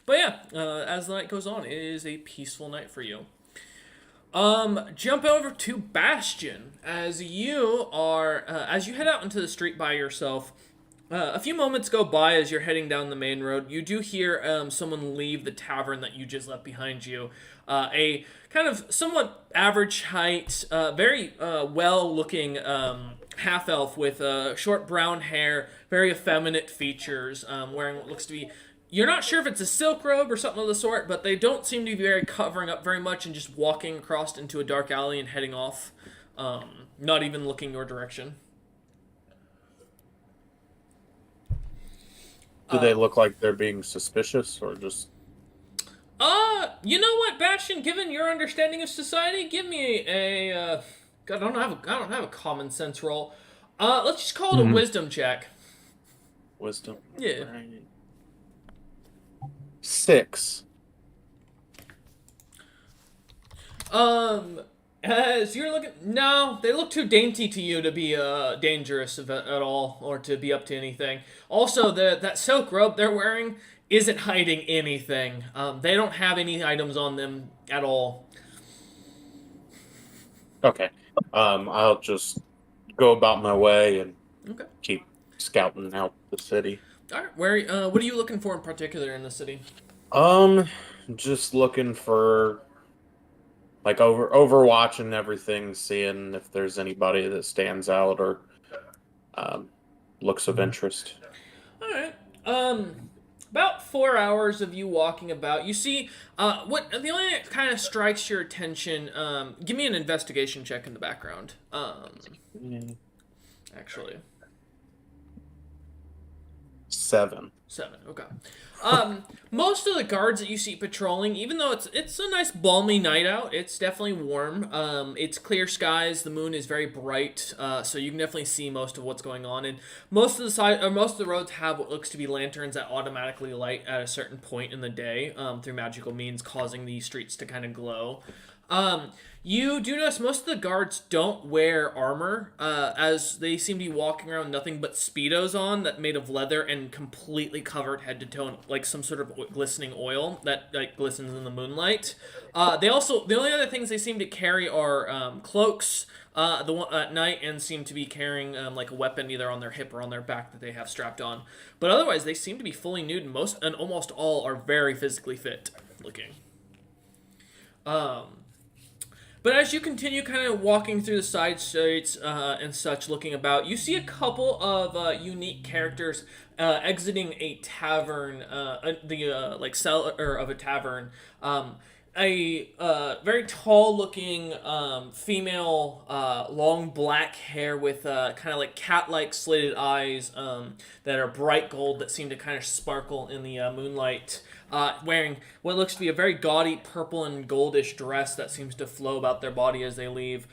But yeah, as the night goes on, it is a peaceful night for you. Jump over to Bastion as you head out into the street by yourself. A few moments go by as you're heading down the main road. You do hear someone leave the tavern that you just left behind you. A kind of somewhat average height, very well-looking half-elf with short brown hair, very effeminate features, wearing what looks to be... You're not sure if it's a silk robe or something of the sort, but they don't seem to be covering up very much and just walking across into a dark alley and heading off, not even looking your direction. Do they look like they're being suspicious or just... You know what, Bastion? Given your understanding of society, give me a I don't have a common sense roll. Let's just call it a wisdom check. Wisdom? Yeah. Right. 6. As you're looking, no, they look too dainty to you to be dangerous at all or to be up to anything. Also, that silk robe they're wearing isn't hiding anything. They don't have any items on them at all. Okay. I'll just go about my way and Okay. keep scouting out the city. All right. Where? What are you looking for in particular in the city? Um, just looking for like overwatching everything, seeing if there's anybody that stands out or um, looks of interest. All right. About 4 hours of you walking about, you see, what the only thing that kind of strikes your attention. Give me an investigation check in the background. Actually, 7. 7. Okay. Most of the guards that you see patrolling, even though it's a nice balmy night out, it's definitely warm. It's clear skies. The moon is very bright, so you can definitely see most of what's going on. And most of the roads have what looks to be lanterns that automatically light at a certain point in the day through magical means, causing the streets to kind of glow. You do notice most of the guards don't wear armor, as they seem to be walking around with nothing but speedos on that made of leather and completely covered head to toe in, like some sort of glistening oil that like glistens in the moonlight. The only other things they seem to carry are cloaks. The one at night, and seem to be carrying like a weapon either on their hip or on their back that they have strapped on. But otherwise, they seem to be fully nude, and almost all are very physically fit looking. But as you continue kind of walking through the side streets and such, looking about, you see a couple of unique characters exiting a tavern, like cellar of a tavern. A very tall-looking female, long black hair with kind of like cat-like slitted eyes that are bright gold that seem to kind of sparkle in the moonlight. Wearing what looks to be a very gaudy purple and goldish dress that seems to flow about their body as they leave.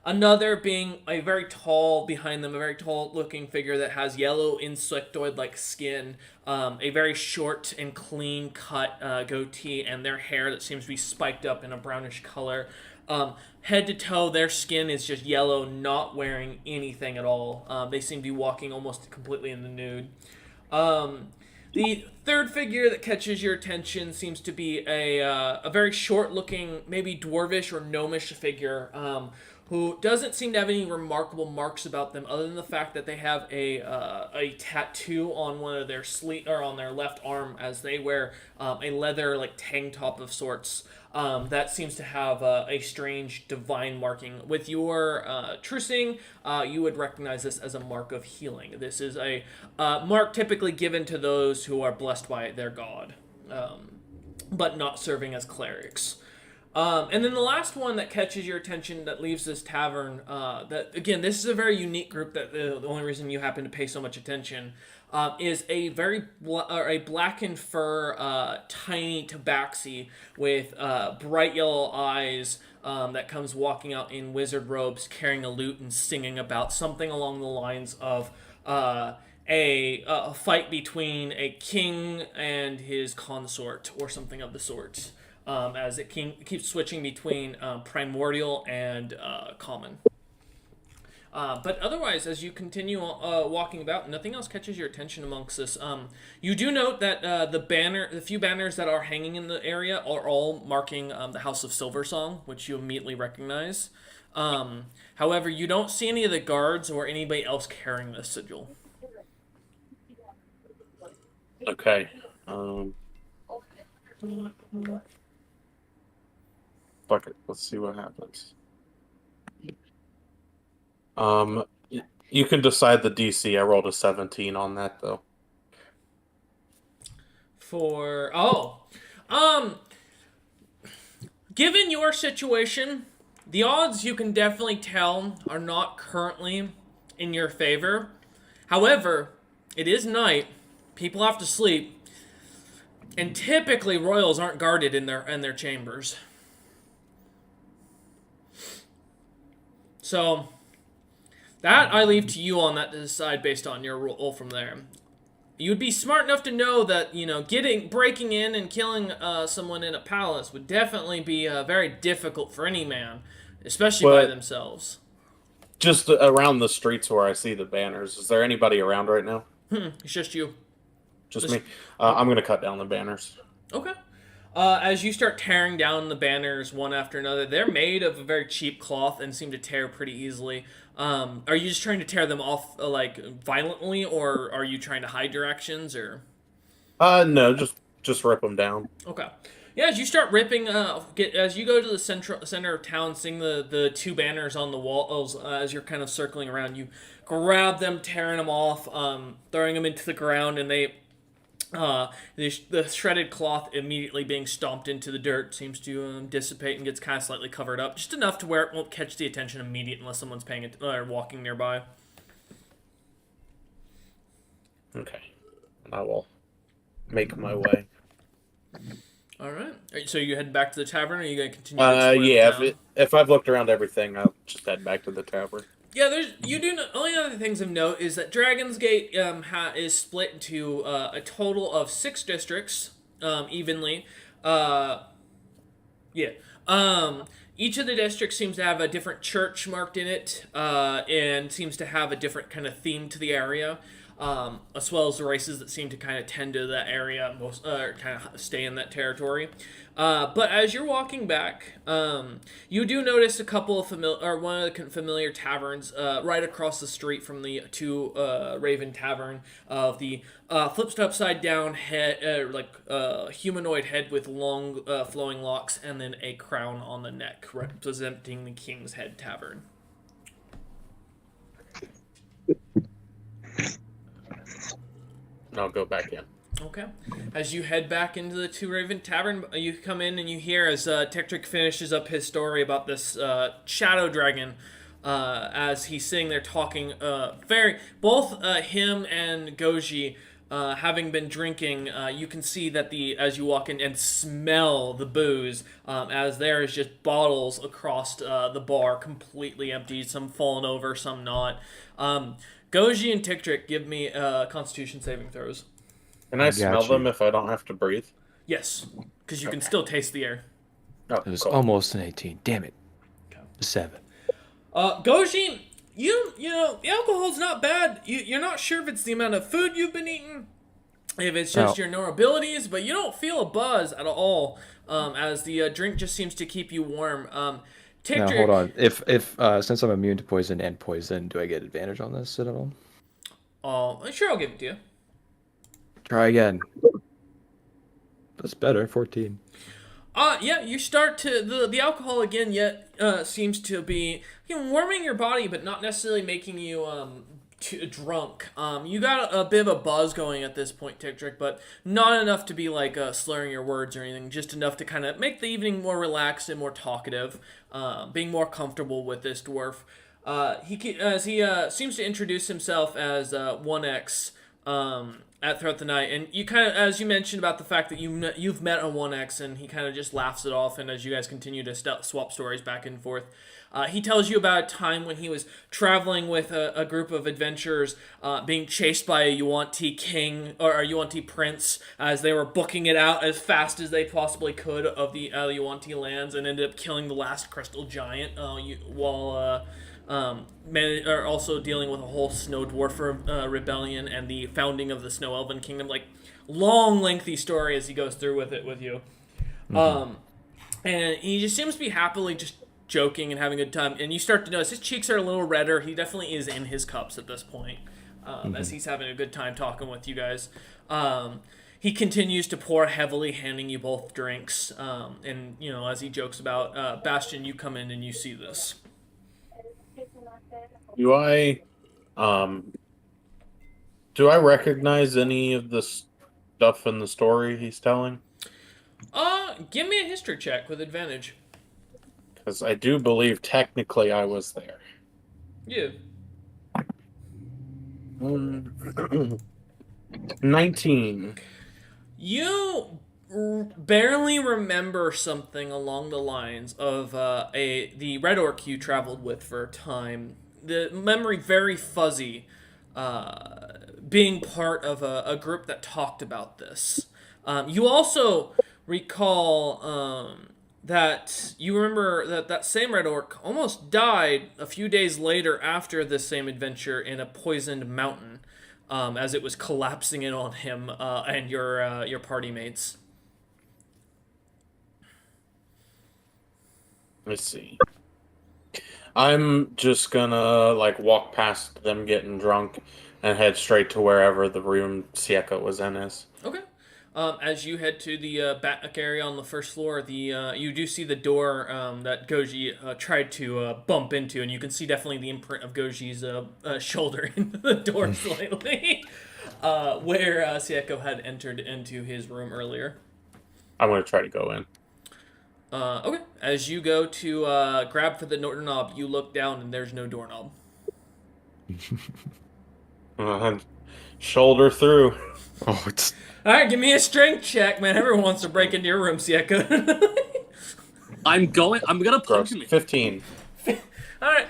Another being a very tall, behind them, a very tall looking figure that has yellow insectoid-like skin, a very short and clean cut goatee, and their hair that seems to be spiked up in a brownish color. Head to toe, their skin is just yellow, not wearing anything at all. They seem to be walking almost completely in the nude. The third figure that catches your attention seems to be a very short-looking, maybe dwarvish or gnomish figure, who doesn't seem to have any remarkable marks about them, other than the fact that they have a tattoo on one of their sleeve or on their left arm, as they wear a leather like tank top of sorts. That seems to have a strange divine marking. With your trucing, you would recognize this as a mark of healing. This is a mark typically given to those who are blessed by their god, but not serving as clerics. And then the last one that catches your attention that leaves this tavern, that again, this is a very unique group that the only reason you happen to pay so much attention is a very a blackened fur, tiny tabaxi with bright yellow eyes that comes walking out in wizard robes, carrying a lute and singing about something along the lines of a fight between a king and his consort, or something of the sort. As it keeps switching between primordial and common. But otherwise, as you continue walking about, nothing else catches your attention amongst this. You do note that the few banners that are hanging in the area are all marking the House of Silversong, which you immediately recognize. However, you don't see any of the guards or anybody else carrying this sigil. Okay. Fuck it. Let's see what happens. You can decide the DC. I rolled a 17 on that though. Given your situation, the odds you can definitely tell are not currently in your favor. However, it is night. People have to sleep, and typically royals aren't guarded in their chambers. So, that I leave to you on that to decide based on your roll from there. You'd be smart enough to know that, breaking in and killing someone in a palace would definitely be very difficult for any man, especially by themselves. Just around the streets where I see the banners, is there anybody around right now? It's just you. Just me. I'm gonna cut down the banners. Okay. As you start tearing down the banners one after another, they're made of a very cheap cloth and seem to tear pretty easily. Are you just trying to tear them off violently, or are you trying to hide your actions, or? No, just rip them down. Okay. Yeah, as you start ripping, as you go to the center of town, seeing the two banners on the walls, as you're kind of circling around, you grab them, tearing them off, throwing them into the ground, and the shredded cloth immediately being stomped into the dirt seems to dissipate and gets kind of slightly covered up, just enough to where it won't catch the attention immediately unless someone's paying it or walking nearby. Okay, I will make my way. All right. So you head back to the tavern, or are you going to continue to explore the Yeah. town? If I've looked around everything, I'll just head back to the tavern. Yeah, only other things of note is that Dragon's Gate is split into a total of 6 districts, evenly. Yeah. Each of the districts seems to have a different church marked in it, and seems to have a different kind of theme to the area, as well as the races that seem to kind of tend to that area, kind of stay in that territory. But as you're walking back, you do notice a couple of one of the familiar taverns right across the street from the two Raven Tavern of the flipped upside down head, humanoid head with long flowing locks, and then a crown on the neck representing the King's Head Tavern. I'll go back in. Okay. As you head back into the Two Raven Tavern, you come in and you hear as Tektrick finishes up his story about this shadow dragon, as he's sitting there talking, both him and Goji, having been drinking, you can see that as you walk in and smell the booze, as there is just bottles across the bar, completely empty, some fallen over, some not. Goji and Tektrick, give me Constitution saving throws. Can I smell them if I don't have to breathe? Yes, because you can still taste the air. Oh, It was cool. almost an 18. Damn it. Okay. 7. Goji, you know the alcohol's not bad. You're not sure if it's the amount of food you've been eating, if it's just your neural abilities, but you don't feel a buzz at all. As the drink just seems to keep you warm. Now hold on. If since I'm immune to poison and poison, do I get advantage on this at all? Sure, I'll give it to you. Try again. That's better. 14. Yeah, you start to the alcohol again. Yet seems to be warming your body, but not necessarily making you too drunk. You got a bit of a buzz going at this point, Tektrick, but not enough to be like slurring your words or anything. Just enough to kind of make the evening more relaxed and more talkative, being more comfortable with this dwarf. He seems to introduce himself as 1X. Throughout the night, and you kind of, as you mentioned about the fact that you've met a 1X, and he kind of just laughs it off. And as you guys continue to swap stories back and forth, he tells you about a time when he was traveling with a group of adventurers, being chased by a Yuan-Ti king or a Yuan-Ti prince, as they were booking it out as fast as they possibly could of the Yuan-Ti lands, and ended up killing the last crystal giant while also dealing with a whole snow dwarf rebellion and the founding of the Snow Elven Kingdom. Like, long, lengthy story as he goes through with it with you. And he just seems to be happily just joking and having a good time. And you start to notice his cheeks are a little redder. He definitely is in his cups at this point, as he's having a good time talking with you guys. He continues to pour heavily, handing you both drinks. And, as he jokes about, Bastion, you come in and you see this. Do I recognize any of the stuff in the story he's telling? Give me a history check with advantage. Because I do believe technically I was there. Yeah. 19. You barely remember something along the lines of the Red Orc you traveled with for a time. The memory very fuzzy, being part of a group that talked about this. You also recall that you remember that same Red Orc almost died a few days later after this same adventure in a poisoned mountain. as it was collapsing in on him and your party mates. Let's see. I'm just gonna like walk past them getting drunk and head straight to wherever the room Sieka was in is. Okay. As you head to the back area on the first floor, you do see the door that Goji tried to bump into, and you can see definitely the imprint of Goji's shoulder into the door slightly, where Sieko had entered into his room earlier. I'm gonna try to go in. Okay. As you go to grab for the doorknob, you look down and there's no doorknob. Shoulder through. Oh, it's All right, give me a strength check, man. Everyone wants to break into your room, Sieko. I'm gonna punch him. 15. All right,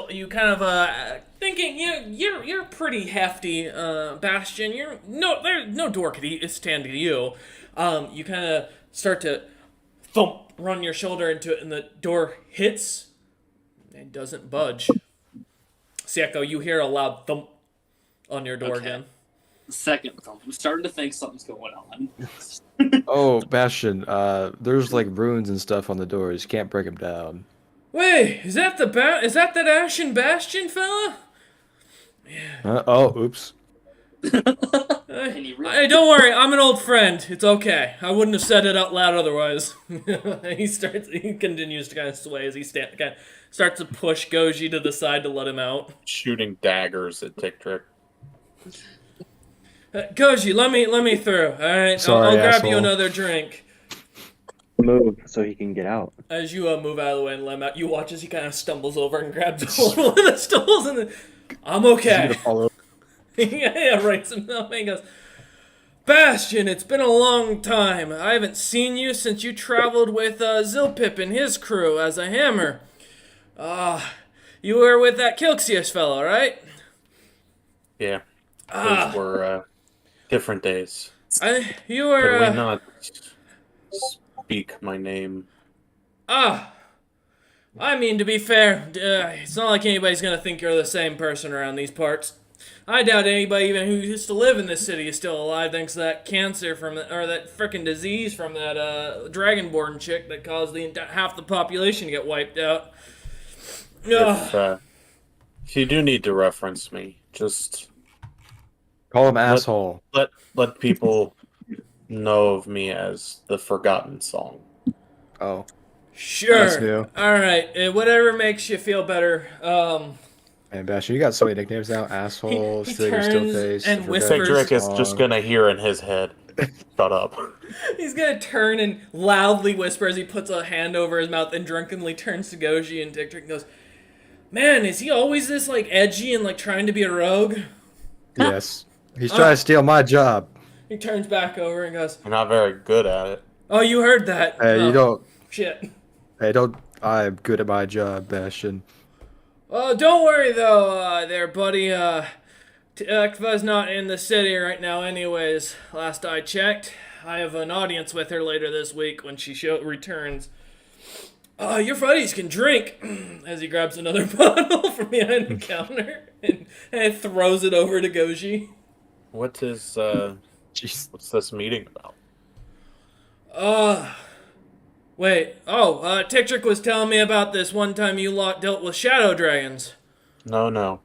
you kind of thinking you're pretty hefty, Bastion. There's no door could stand to you. You kind of start to thump, run your shoulder into it, and the door hits. It doesn't budge. Sieko, you hear a loud thump on your door again. Second thump. I'm starting to think something's going on. oh, Bastion. There's like runes and stuff on the doors. You can't break them down. Wait, is that that Ashen Bastion fella? Oh, oops. Hey, don't worry, I'm an old friend. It's okay. I wouldn't have said it out loud otherwise. He continues to kind of sway as he kind of starts to push Goji to the side to let him out. Shooting daggers at Tick Trick. Goji, let me through. All right, Sorry, I'll grab asshole. you another drink. Move so he can get out. As you move out of the way and let him out, you watch as he kind of stumbles over and grabs one of the stools, and then, I'm okay. Yeah, writes him up and he goes, Bastion, it's been a long time. I haven't seen you since you traveled with Zilpip and his crew as a hammer. You were with that Kilxius fellow, right? Yeah. Those were different days. You were... Could we not speak my name? I mean, to be fair, it's not like anybody's gonna think you're the same person around these parts. I doubt anybody even who used to live in this city is still alive thanks to that cancer or that frickin' disease from that dragonborn chick that caused half the population to get wiped out. If you do need to reference me, just Call him asshole. let people know of me as the Forgotten Song. Oh. Sure. That's new. Alright, whatever makes you feel better. Man, Bastion, you got so many nicknames now. Asshole, he Stinger, turns Stillface. and Forgotten whispers- Tick Trick is Song. just gonna hear in his head. Shut up. He's gonna turn and loudly whisper as he puts a hand over his mouth and drunkenly turns to Goji and Tick Trick and goes, Man, is he always this, like, edgy and, like, trying to be a rogue? Yes. He's trying to steal my job. He turns back over and goes, You're not very good at it. Oh, you heard that. Hey, Oh, you don't. Shit. Hey, don't. I'm good at my job, Bastion. Oh, don't worry, though, there, buddy. Tekva's not in the city right now anyways. Last I checked. I have an audience with her later this week when she returns. Your buddies can drink. As he grabs another bottle from behind the counter and throws it over to Goji. What is Jeez. what's this meeting about? Wait. Tick Trick was telling me about this one time you lot dealt with shadow dragons. No.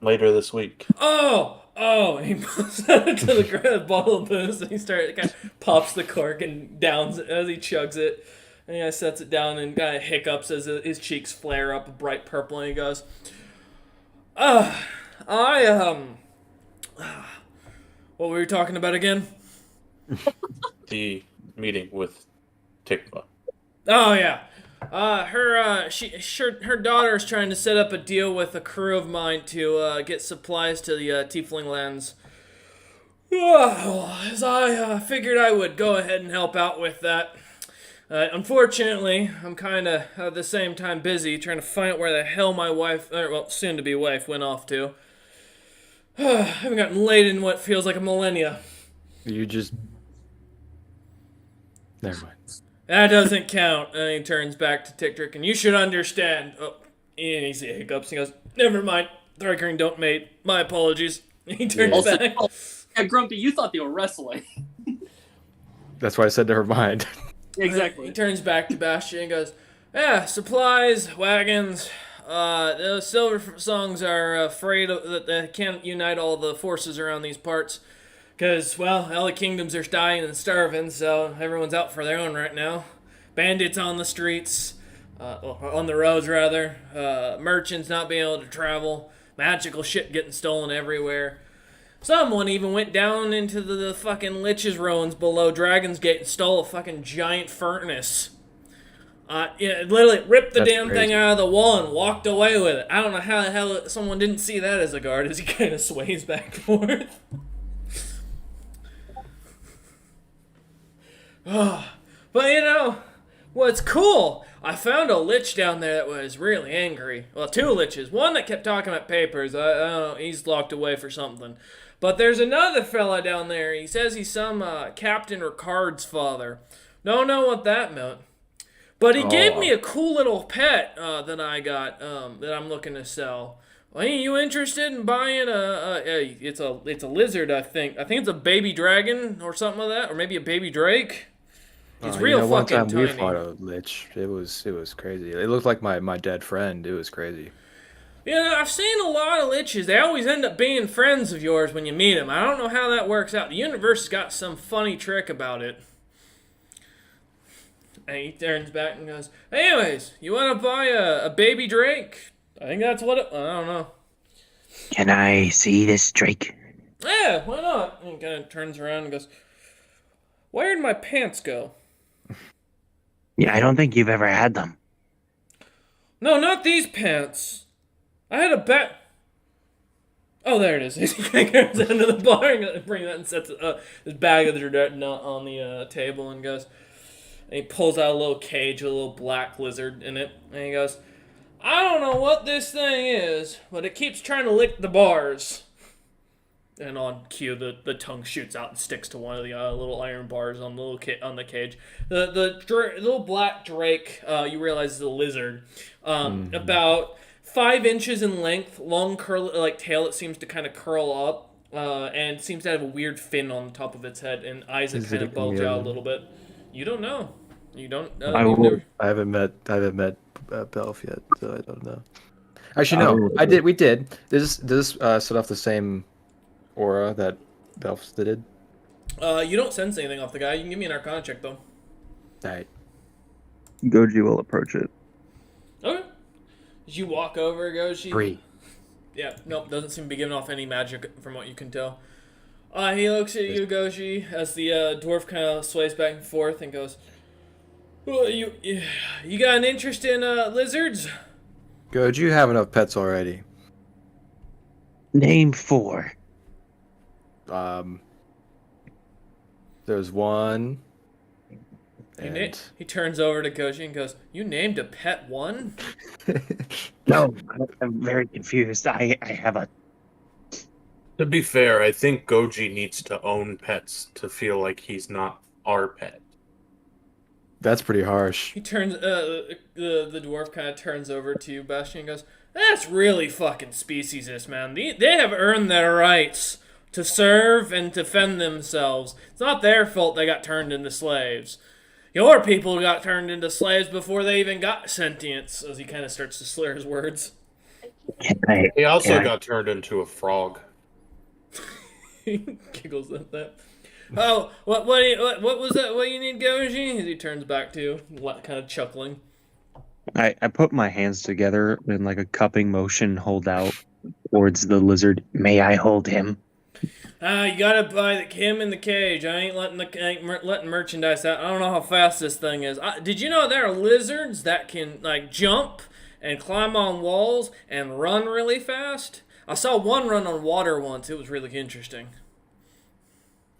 Later this week. Oh, and he puts it into the bottle of booze and he kind of pops the cork and downs it as he chugs it. And he sets it down and kind of hiccups as his cheeks flare up bright purple and he goes, what were we talking about again? The meeting with Tikva. Oh, yeah. Her daughter's trying to set up a deal with a crew of mine to get supplies to the Tiefling lands. As I figured I would go ahead and help out with that. Unfortunately, I'm kind of at the same time busy trying to find out where the hell my wife, soon-to-be wife, went off to. I haven't gotten laid in what feels like a millennia. You just. Never mind. That doesn't count. And he turns back to Tick Trick, and you should understand. Oh, and he hiccups. He goes, never mind. Thrycring don't mate. My apologies. He turns Also, back. yeah, Grumpy, you thought they were wrestling. That's why I said never mind. Exactly. He turns back to Bastion and goes, yeah, supplies, wagons. The Silver Songs are afraid that they can't unite all the forces around these parts. Because, well, all the kingdoms are dying and starving, so everyone's out for their own right now. Bandits on the streets, on the roads, rather. Merchants not being able to travel. Magical shit getting stolen everywhere. Someone even went down into the fucking Lich's ruins below Dragon's Gate and stole a fucking giant furnace. Literally ripped the That's damn crazy. thing out of the wall and walked away with it. I don't know how the hell someone didn't see that as a guard as he kind of sways back and forth. But you know, what's cool? I found a lich down there that was really angry. Well, two liches. One that kept talking about papers. I don't know, he's locked away for something. But there's another fella down there. He says he's some Captain Ricard's father. Don't know what that meant. But he gave me a cool little pet that I got that I'm looking to sell. Well, hey, you interested in buying it's a lizard, I think. I think it's a baby dragon or something like that, or maybe a baby drake. It's real one fucking time we tiny. fought a lich. It was crazy. It looked like my dead friend. It was crazy. Yeah, I've seen a lot of liches. They always end up being friends of yours when you meet them. I don't know how that works out. The universe has got some funny trick about it. And he turns back and goes, anyways, you want to buy a baby drake? I think that's what it... I don't know. Can I see this drake? Yeah, why not? And he kind of turns around and goes, where'd my pants go? Yeah, I don't think you've ever had them. No, not these pants. I had a bet. Oh, there it is. He goes into the bar and brings that and sets his bag of the nut on the table and goes, and he pulls out a little cage with a little black lizard in it. And he goes, I don't know what this thing is, but it keeps trying to lick the bars. And on cue, the tongue shoots out and sticks to one of the little iron bars on the cage. The little black drake, you realize is a lizard, about 5 inches in length, long tail that seems to kind of curl up, and seems to have a weird fin on the top of its head, and eyes that kind of bulge out a little bit. You don't know. You don't. I haven't met Belf yet, so I don't know. Actually, no, I did. We did. Does this set off the same aura that Belf did? You don't sense anything off the guy. You can give me an Arcana check though. Alright. Goji will approach it. Okay. As you walk over, Goshi. 3. Yeah, nope, doesn't seem to be giving off any magic from what you can tell. He looks at you, Goshi, as the dwarf kind of sways back and forth and goes, well, you got an interest in lizards? Good, you have enough pets already. Name 4. There's one. And... He turns over to Goshi and goes, you named a pet one? No, I'm very confused. I have a... To be fair, I think Goji needs to own pets to feel like he's not our pet. That's pretty harsh. He turns, the dwarf kind of turns over to you, Bastion, and goes, that's really fucking speciesist, man. They have earned their rights to serve and defend themselves. It's not their fault they got turned into slaves. Your people got turned into slaves before they even got sentience, as he kind of starts to slur his words. He also got turned into a frog. He giggles at that. Oh, what was that? What you need, Goji? As he turns back to you, kind of chuckling. I put my hands together in like a cupping motion, hold out towards the lizard. May I hold him? You gotta buy him in the cage. I ain't letting merchandise out. I don't know how fast this thing is. Did you know there are lizards that can like jump and climb on walls and run really fast? I saw one run on water once. It was really interesting.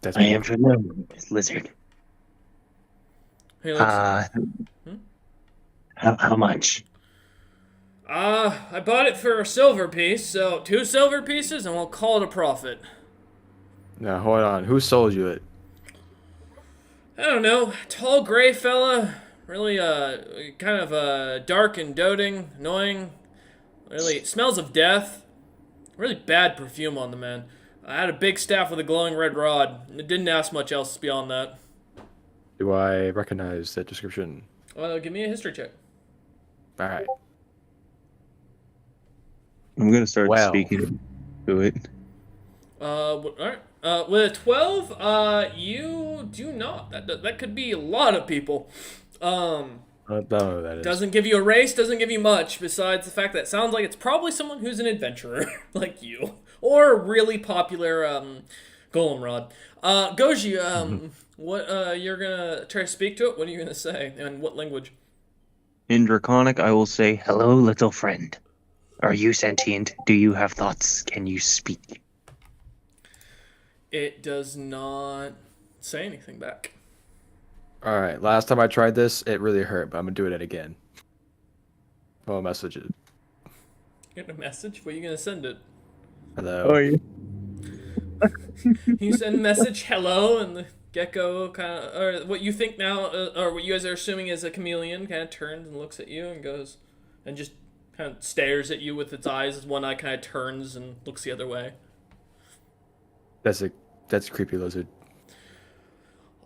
That's I am familiar with this lizard. He looks, How much? I bought it for a silver piece, so 2 silver pieces, and we'll call it a profit. Now, hold on. Who sold you it? I don't know, tall gray fella, really kind of dark and doting, annoying. Really, it smells of death. Really bad perfume on the man. I had a big staff with a glowing red rod. It didn't ask much else beyond that. Do I recognize that description? Give me a history check. All right. I'm gonna start Wow. speaking to it. All right. With a 12, you do not. That could be a lot of people. I don't know who that is. Doesn't give you a race, doesn't give you much, besides the fact that it sounds like it's probably someone who's an adventurer, like you. Or a really popular, Golemrod. Goji, what, you're gonna try to speak to it? What are you gonna say? And what language? In Draconic, I will say, Hello, little friend. Are you sentient? Do you have thoughts? Can you speak? It does not say anything back. All right. Last time I tried this, it really hurt, but I'm gonna do it again. I'll message it. Get a message? What are you gonna send it? Hello. Oh, yeah. You send a message, hello, and the gecko kind of, or what you think now, or what you guys are assuming is a chameleon, kind of turns and looks at you and goes, and just kind of stares at you with its eyes. One eye kind of turns and looks the other way. That's a creepy lizard.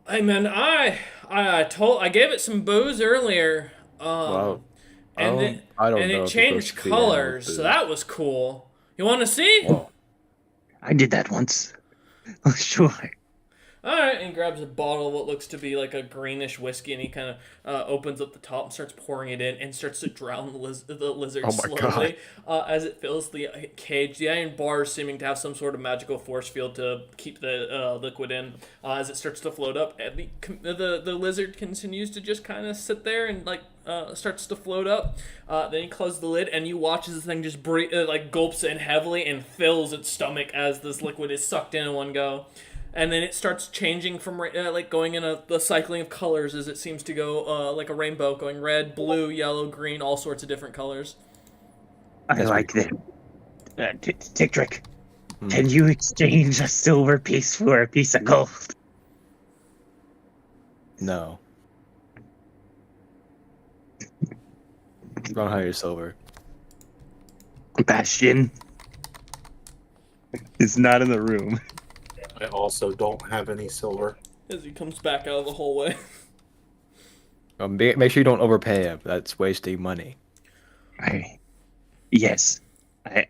Hey man, I gave it some booze earlier. Wow. And I don't and know it if you're changed supposed to be animal colors, so food. that was cool. You want to see? Whoa. I did that once. Oh, sure. Alright, and he grabs a bottle of what looks to be like a greenish whiskey, and he kind of opens up the top and starts pouring it in and starts to drown the lizard Oh my slowly as it fills the cage. The iron bars seeming to have some sort of magical force field to keep the liquid in. As it starts to float up, and the lizard continues to just kind of sit there and starts to float up. Then he closes the lid, and you watch as the thing just gulps in heavily and fills its stomach as this liquid is sucked in one go. And then it starts changing from going in the cycling of colors as it seems to go like a rainbow, going red, blue, yellow, green, all sorts of different colors. I like that. Tick Trick, can you exchange a silver piece for a piece of gold? No. Don't hire silver. Bastion, It's not in the room. I also don't have any silver. As he comes back out of the hallway. Make sure you don't overpay him. That's wasting money. yes. I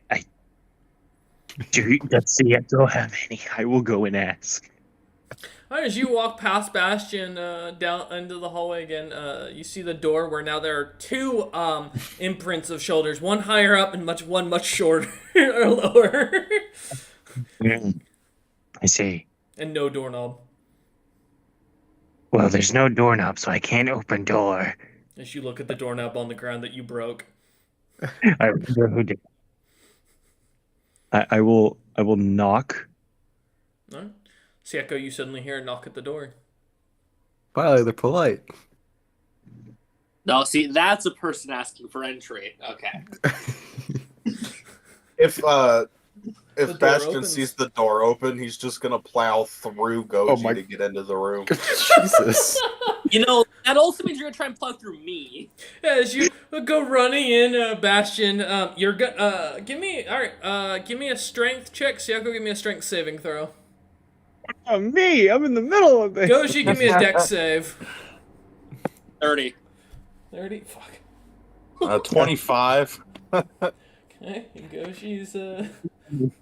does Seattle have any? I will go and ask. Alright, as you walk past Bastion down into the hallway again, you see the door where now there are two imprints of shoulders, one higher up and one much shorter or lower. I see. And no doorknob. Well, there's no doorknob, so I can't open door. As you look at the doorknob on the ground that you broke. I remember who did. I will knock. Alright. Sieko, you suddenly hear a knock at the door. Wow, they're polite. No, see, that's a person asking for entry. Okay. If The door Bastion opens. sees the door open, he's just gonna plow through Goji to get into the room. Jesus. You know, that also means you're gonna try and plow through me. As you go running in, Bastion, you're give me a strength check. Sieko, give me a strength saving throw. Oh, me! I'm in the middle of it. Goshi, give me a dex save. 30. 30? Fuck. 25. Okay, Goshi's,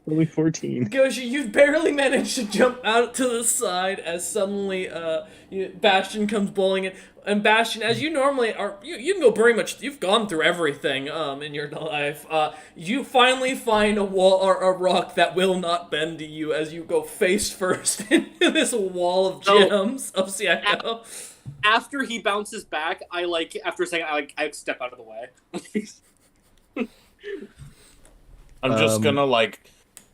Only 14. Goshi, you've barely managed to jump out to the side as suddenly, Bastion comes bowling in. And Bastion, as you normally are, you can go very much, you've gone through everything, in your life. You finally find a wall or a rock that will not bend to you as you go face first into this wall of gems of Sieko. After he bounces back, after a second, I step out of the way. I'm just gonna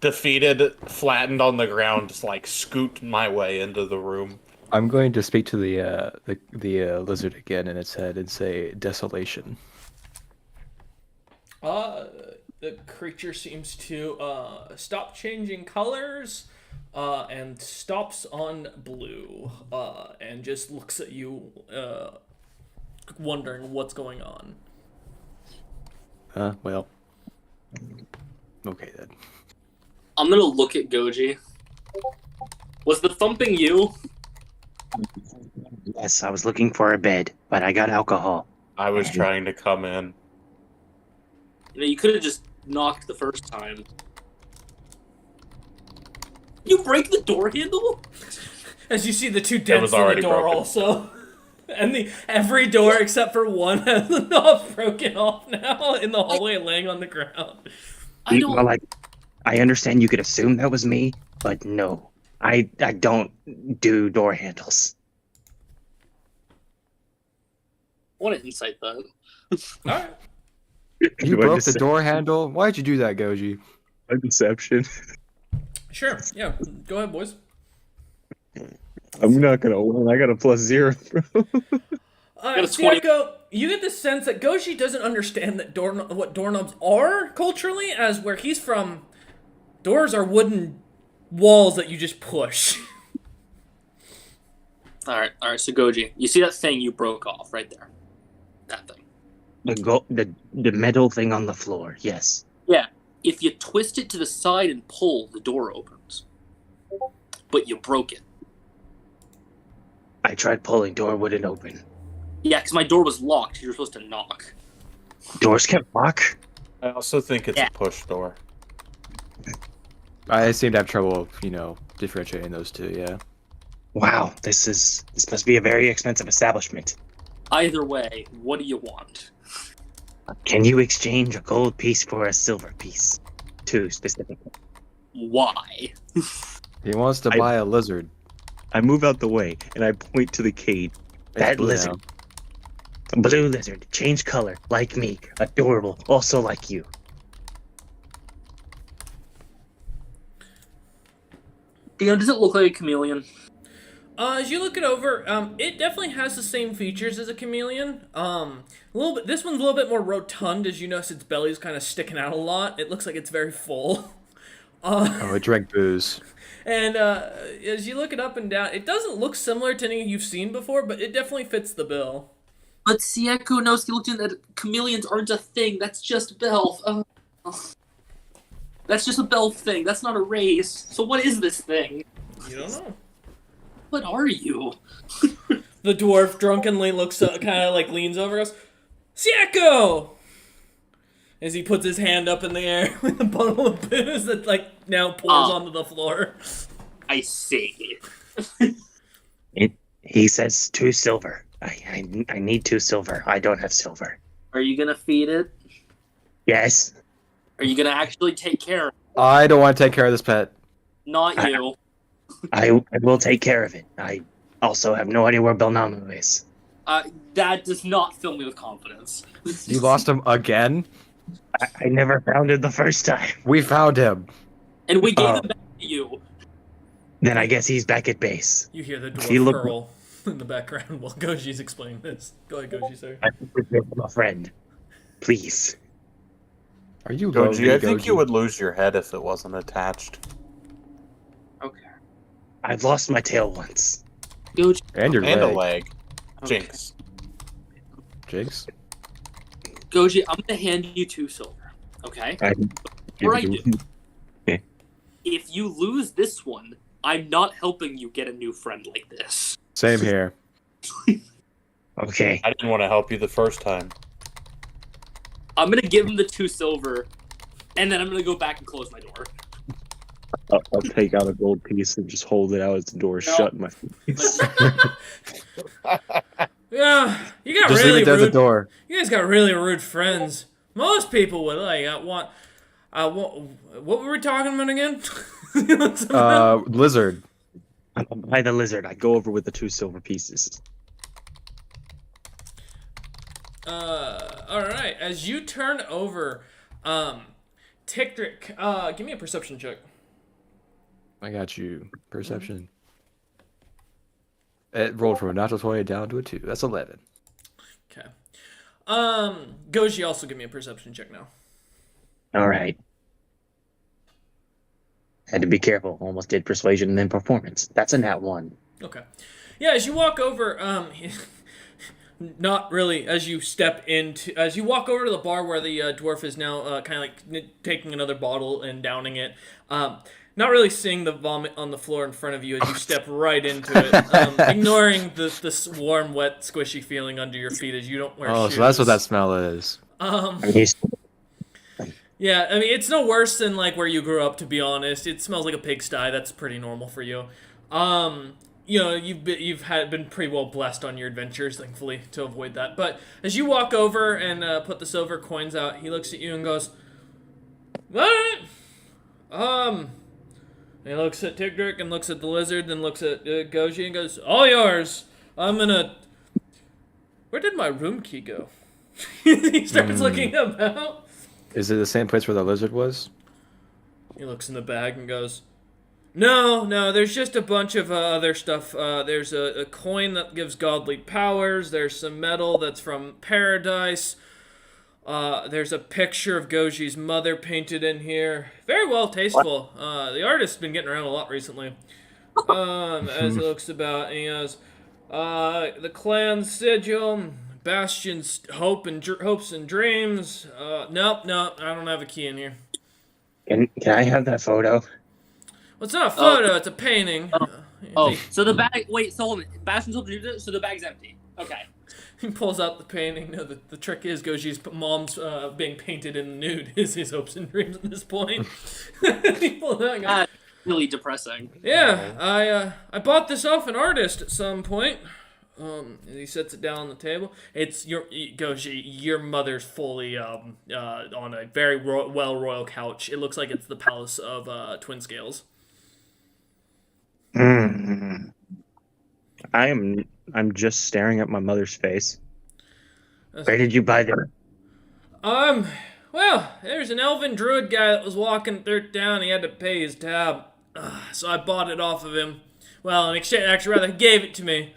defeated, flattened on the ground, just scoot my way into the room. I'm going to speak to the lizard again in its head and say desolation. The creature seems to stop changing colors and stops on blue and just looks at you wondering what's going on. Well. Okay then. I'm gonna look at Goji. Was the thumping you? Yes, I was looking for a bed, but I got alcohol. I was trying to come in. You could have just knocked the first time. You break the door handle? As you see the two dents was in the already door broken. also. And every door except for one has the knob broken off now in the hallway laying on the ground. I don't. Well, I understand you could assume that was me, but no. I don't do door handles. I want to insight that. Alright. You Do I broke just the door handle? Why'd you do that, Goji? say deception? Sure, yeah. Go ahead, boys. I'm not gonna win. I got a +0, bro. Got a 20. Siako, you get the sense that Goji doesn't understand that what doorknobs are culturally, as where he's from, doors are wooden walls that you just push. Alright, so Goji, you see that thing you broke off right there? That thing. The metal thing on the floor, yes. Yeah, if you twist it to the side and pull, the door opens. But you broke it. I tried pulling, door wouldn't open. Yeah, because my door was locked. You were supposed to knock. Doors kept locked? I also think it's Yeah. a push door. I seem to have trouble, differentiating those two. Yeah. Wow, this must be a very expensive establishment. Either way, what do you want? Can you exchange a gold piece for a silver piece? 2 specifically. Why? He wants to buy a lizard. I move out the way and I point to the cage. That It's blue lizard. now. Blue lizard, change color, like me, adorable, also like you. Does it look like a chameleon? As you look it over, it definitely has the same features as a chameleon. A little bit. This one's a little bit more rotund, as you notice its belly's kind of sticking out a lot. It looks like it's very full. Oh, it drank booze. And as you look it up and down, it doesn't look similar to anything you've seen before, but it definitely fits the bill. But Sieko Nosuke looked in that chameleons aren't a thing. That's just Belf. That's just a Belf thing. That's not a race. So what is this thing? You don't know. What are you? The dwarf drunkenly looks kind of like leans over and goes, Sieko! As he puts his hand up in the air with a bottle of booze that now pours onto the floor. I see. He says 2 silver. I need 2 silver. I don't have silver. Are you gonna feed it? Yes. Are you gonna actually take care of it? I don't want to take care of this pet. Not you. I will take care of it. I also have no idea where Belnamo is. That does not fill me with confidence. You lost him again? I never found it the first time. We found him. And we gave it back to you. Then I guess he's back at base. You hear the He dwarf look- hurl in the background while Goji's explaining this. Go ahead, Goji, sir. I think we're a friend. Please. Are you lonely, Goji, I think Goji? you would lose your head if it wasn't attached. Okay. I've lost my tail once. Goji. And your And a leg. leg. Okay. Jinx. Jigs? Goji, I'm gonna hand you 2 silver. Okay? Before I do, if you lose this one, I'm not helping you get a new friend like this. Same here. Okay. I didn't want to help you the first time. I'm gonna give him the 2 silver, and then I'm gonna go back and close my door. I'll take out a gold piece and just hold it out as the door shut in my face. Yeah, you got Just really leave it there at the rude. door. You guys got really rude friends. Most people would want. What were we talking about again? Lizard. By the lizard, I go over with the 2 silver pieces. All right. As you turn over, Ticktrick, give me a perception check. I got you. Perception. It rolled from a natural 20 down to a 2. That's 11. Okay. Goji, also give me a perception check now. All right. Had to be careful. Almost did persuasion and then performance. That's a nat 1. Okay. Yeah, as you walk over, Not really. As you walk over to the bar where the dwarf is now kind of like taking another bottle and downing it. Not really seeing the vomit on the floor in front of you as you step right into it, ignoring the warm, wet, squishy feeling under your feet as you don't wear shoes. Oh, so that's what that smell is. Yeah, I mean, it's no worse than like where you grew up, to be honest. It smells like a pigsty. That's pretty normal for you. You've been pretty well blessed on your adventures, thankfully, to avoid that. But as you walk over and put the silver coins out, he looks at you and goes, "All right." He looks at Tigrick and looks at the lizard, then looks at Goji and goes, "All yours. I'm gonna. Where did my room key go?" He starts looking about. Is it the same place where the lizard was? He looks in the bag and goes, No, there's just a bunch of other stuff. There's a coin that gives godly powers. There's some metal that's from paradise. There's a picture of Goji's mother painted in here. Very well tasteful. The artist's been getting around a lot recently. As it looks about, and he goes, the clan sigil, Bastion's hopes and dreams. Nope, I don't have a key in here. Can I have that photo? Well, it's not a photo, it's a painting. So the bag. Wait, so hold on. Bastion's hopes and dreams. So the bag's empty. Okay. He pulls out the painting. No, the trick is Goji's mom's being painted in nude is his hopes and dreams at this point. He pulls out and goes, really depressing. Yeah, I bought this off an artist at some point. And he sets it down on the table. It's Goji, your mother's fully on a very royal couch. It looks like it's the palace of Twin Scales. I'm just staring at my mother's face. Where did you buy them? Well, there's an elven druid guy that was walking through town. He had to pay his tab, so I bought it off of him. Well, in exchange, actually, rather, he gave it to me.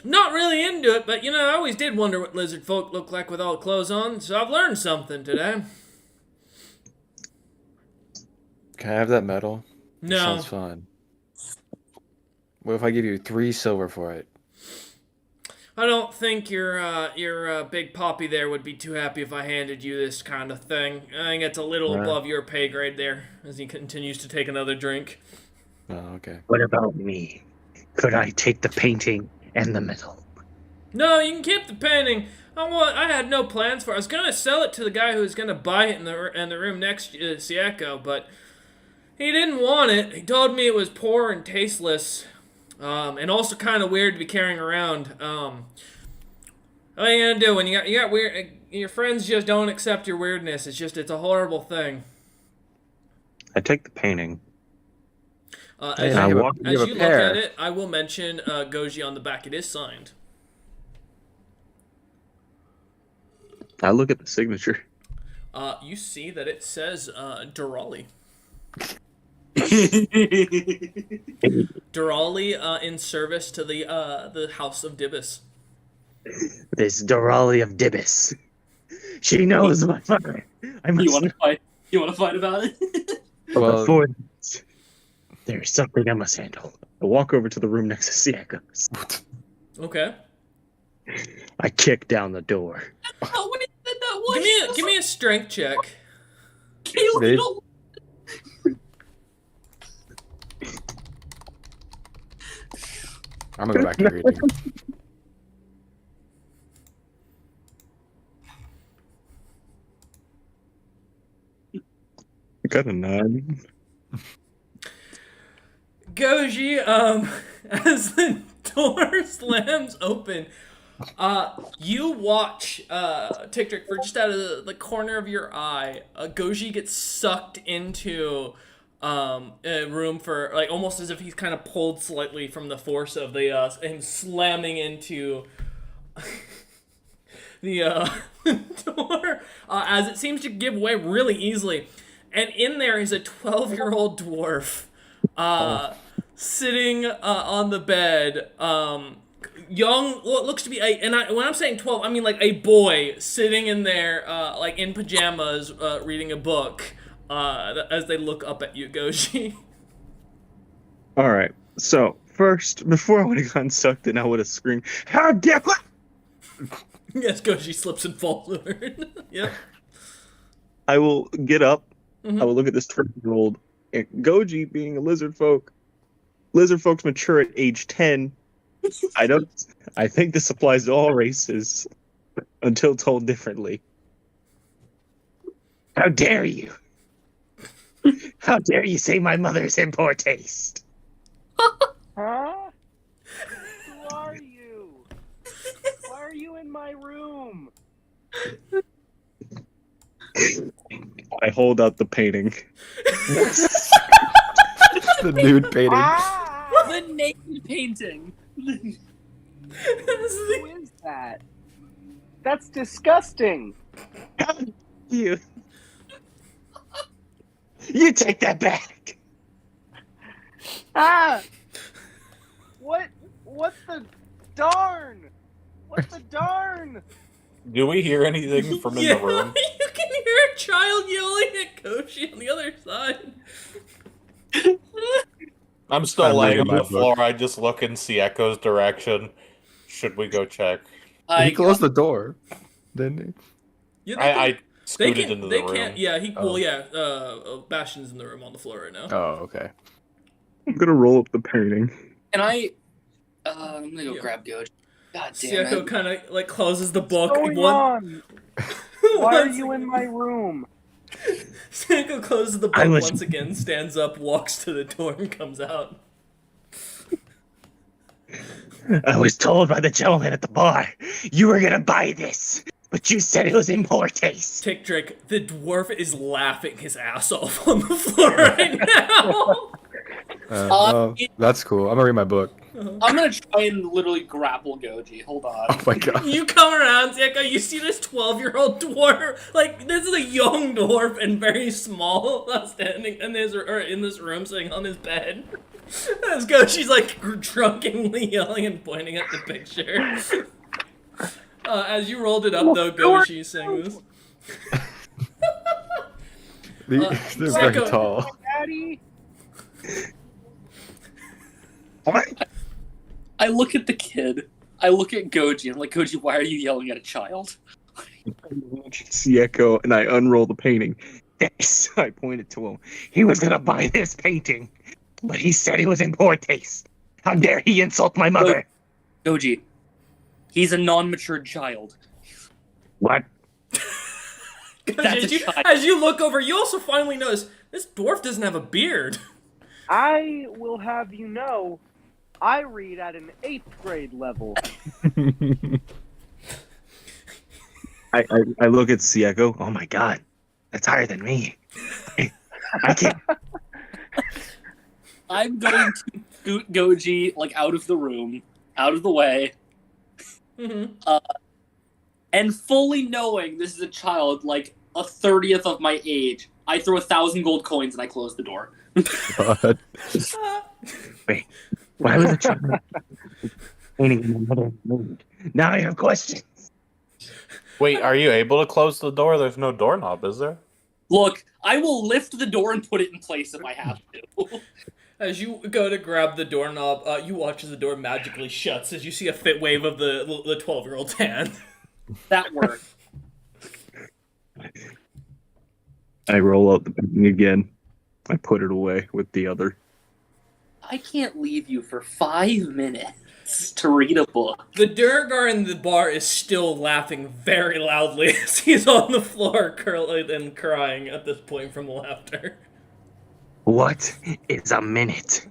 Not really into it, but, I always did wonder what lizard folk look like with all the clothes on, so I've learned something today. Can I have that medal? No. Sounds fun. What if I give you 3 silver for it? I don't think your big poppy there would be too happy if I handed you this kind of thing. I think it's a little above your pay grade there, as he continues to take another drink. Oh, okay. What about me? Could I take the painting and the medal? No, you can keep the painting. I had no plans for it. I was going to sell it to the guy who was going to buy it in the room next to Sieko, but he didn't want it. He told me it was poor and tasteless, and also kind of weird to be carrying around. What are you going to do when you got weird... Your friends just don't accept your weirdness. It's a horrible thing. I take the painting. As you look at it, I will mention Goji on the back. It is signed. I look at the signature. You see that it says Durali. Durali in service to the House of Dibus. This Durali of Dibus. She knows my mother. You want to fight? You want to fight about it? But before there's something I must handle. I walk over to the room next to Sieko's. Okay. I kick down the door. Oh, wait, that Give me a strength check. I'm gonna go back to reading. I got a 9. Goji, as the door slams open, you watch Tic-Tric for just out of the corner of your eye. Goji gets sucked into a room for like almost as if he's kind of pulled slightly from the force of the him slamming into the door as it seems to give way really easily. And in there is a 12-year-old dwarf sitting on the bed, young, what looks to be when I'm saying 12, I mean like a boy sitting in there, like in pajamas, reading a book, as they look up at you, Goji. All right. So First, before I would have gotten sucked in, I would have screamed, "How dare!" Yes, Goji slips and falls over. Yep. I will get up. Mhm. I will look at this 12-year-old. And Goji, being a lizard folks mature at age 10. I think this applies to all races until told differently. How dare you? How dare you say my mother's in poor taste? Huh? Who are you? Why are you in my room? I hold out the painting. The nude painting. Ah! The naked painting. Who is that? That's disgusting. You. You take that back. Ah! What the darn? What the darn? Do we hear anything from in the room? You can hear a child yelling at Goji on the other side. I'm still I'm laying on reading my the floor. book. I just look in Sieko's direction. Should we go check? He closed the door, didn't he? Yeah, I they scooted can. into They the room. can't. Yeah, he. Oh. Well, yeah. Bastion's in the room on the floor right now. Oh, okay. I'm gonna roll up the painting. And I'm gonna go Yeah. grab Goji. God damn Sieko it. kind of like closes the book. What's going on? Why are you in my room? Sieko closes the I book was- once again, stands up, walks to the door, and comes out. I was told by the gentleman at the bar you were gonna buy this, but you said it was in poor taste. Tick Trick, the dwarf is laughing his ass off on the floor right now. Oh, that's cool. I'm gonna read my book. I'm gonna try and literally grapple Goji. Hold on. Oh my god. You come around, Sieko, you see this 12-year-old dwarf. Like, this is a young dwarf and very small, standing in this room, sitting on his bed. As Goshi's like drunkenly yelling and pointing at the picture. As you rolled it up, though, Goshi sang this. They're very Psycho- tall. Daddy? I look at the kid. I look at Goji. I'm like, Goji, why are you yelling at a child? Sieko, and I unroll the painting. This, I pointed to him. He was gonna buy this painting, but he said it was in poor taste. How dare he insult my mother? Goji, he's a non-matured child. What? That's a child. As you look over, you also finally notice this dwarf doesn't have a beard. I will have you know, I read at an 8th grade level. I look at Sieko. Oh my god, that's higher than me. I can't. I'm going to scoot Goji like out of the room, out of the way, Mm-hmm. and fully knowing this is a child like a 30th of my age, I throw 1,000 gold coins and I close the door. God. Wait, why was it child painting in my mother's mood? Now I have questions. Wait, are you able to close the door? There's no doorknob, is there? Look, I will lift the door and put it in place if I have to. As you go to grab the doorknob, you watch as the door magically shuts as you see a fit wave of the 12-year-old's hand. That worked. I roll out the painting again. I put it away with the other. I can't leave you for 5 minutes to read a book. The Durgar in the bar is still laughing very loudly as he's on the floor curling and crying at this point from laughter. What is a minute?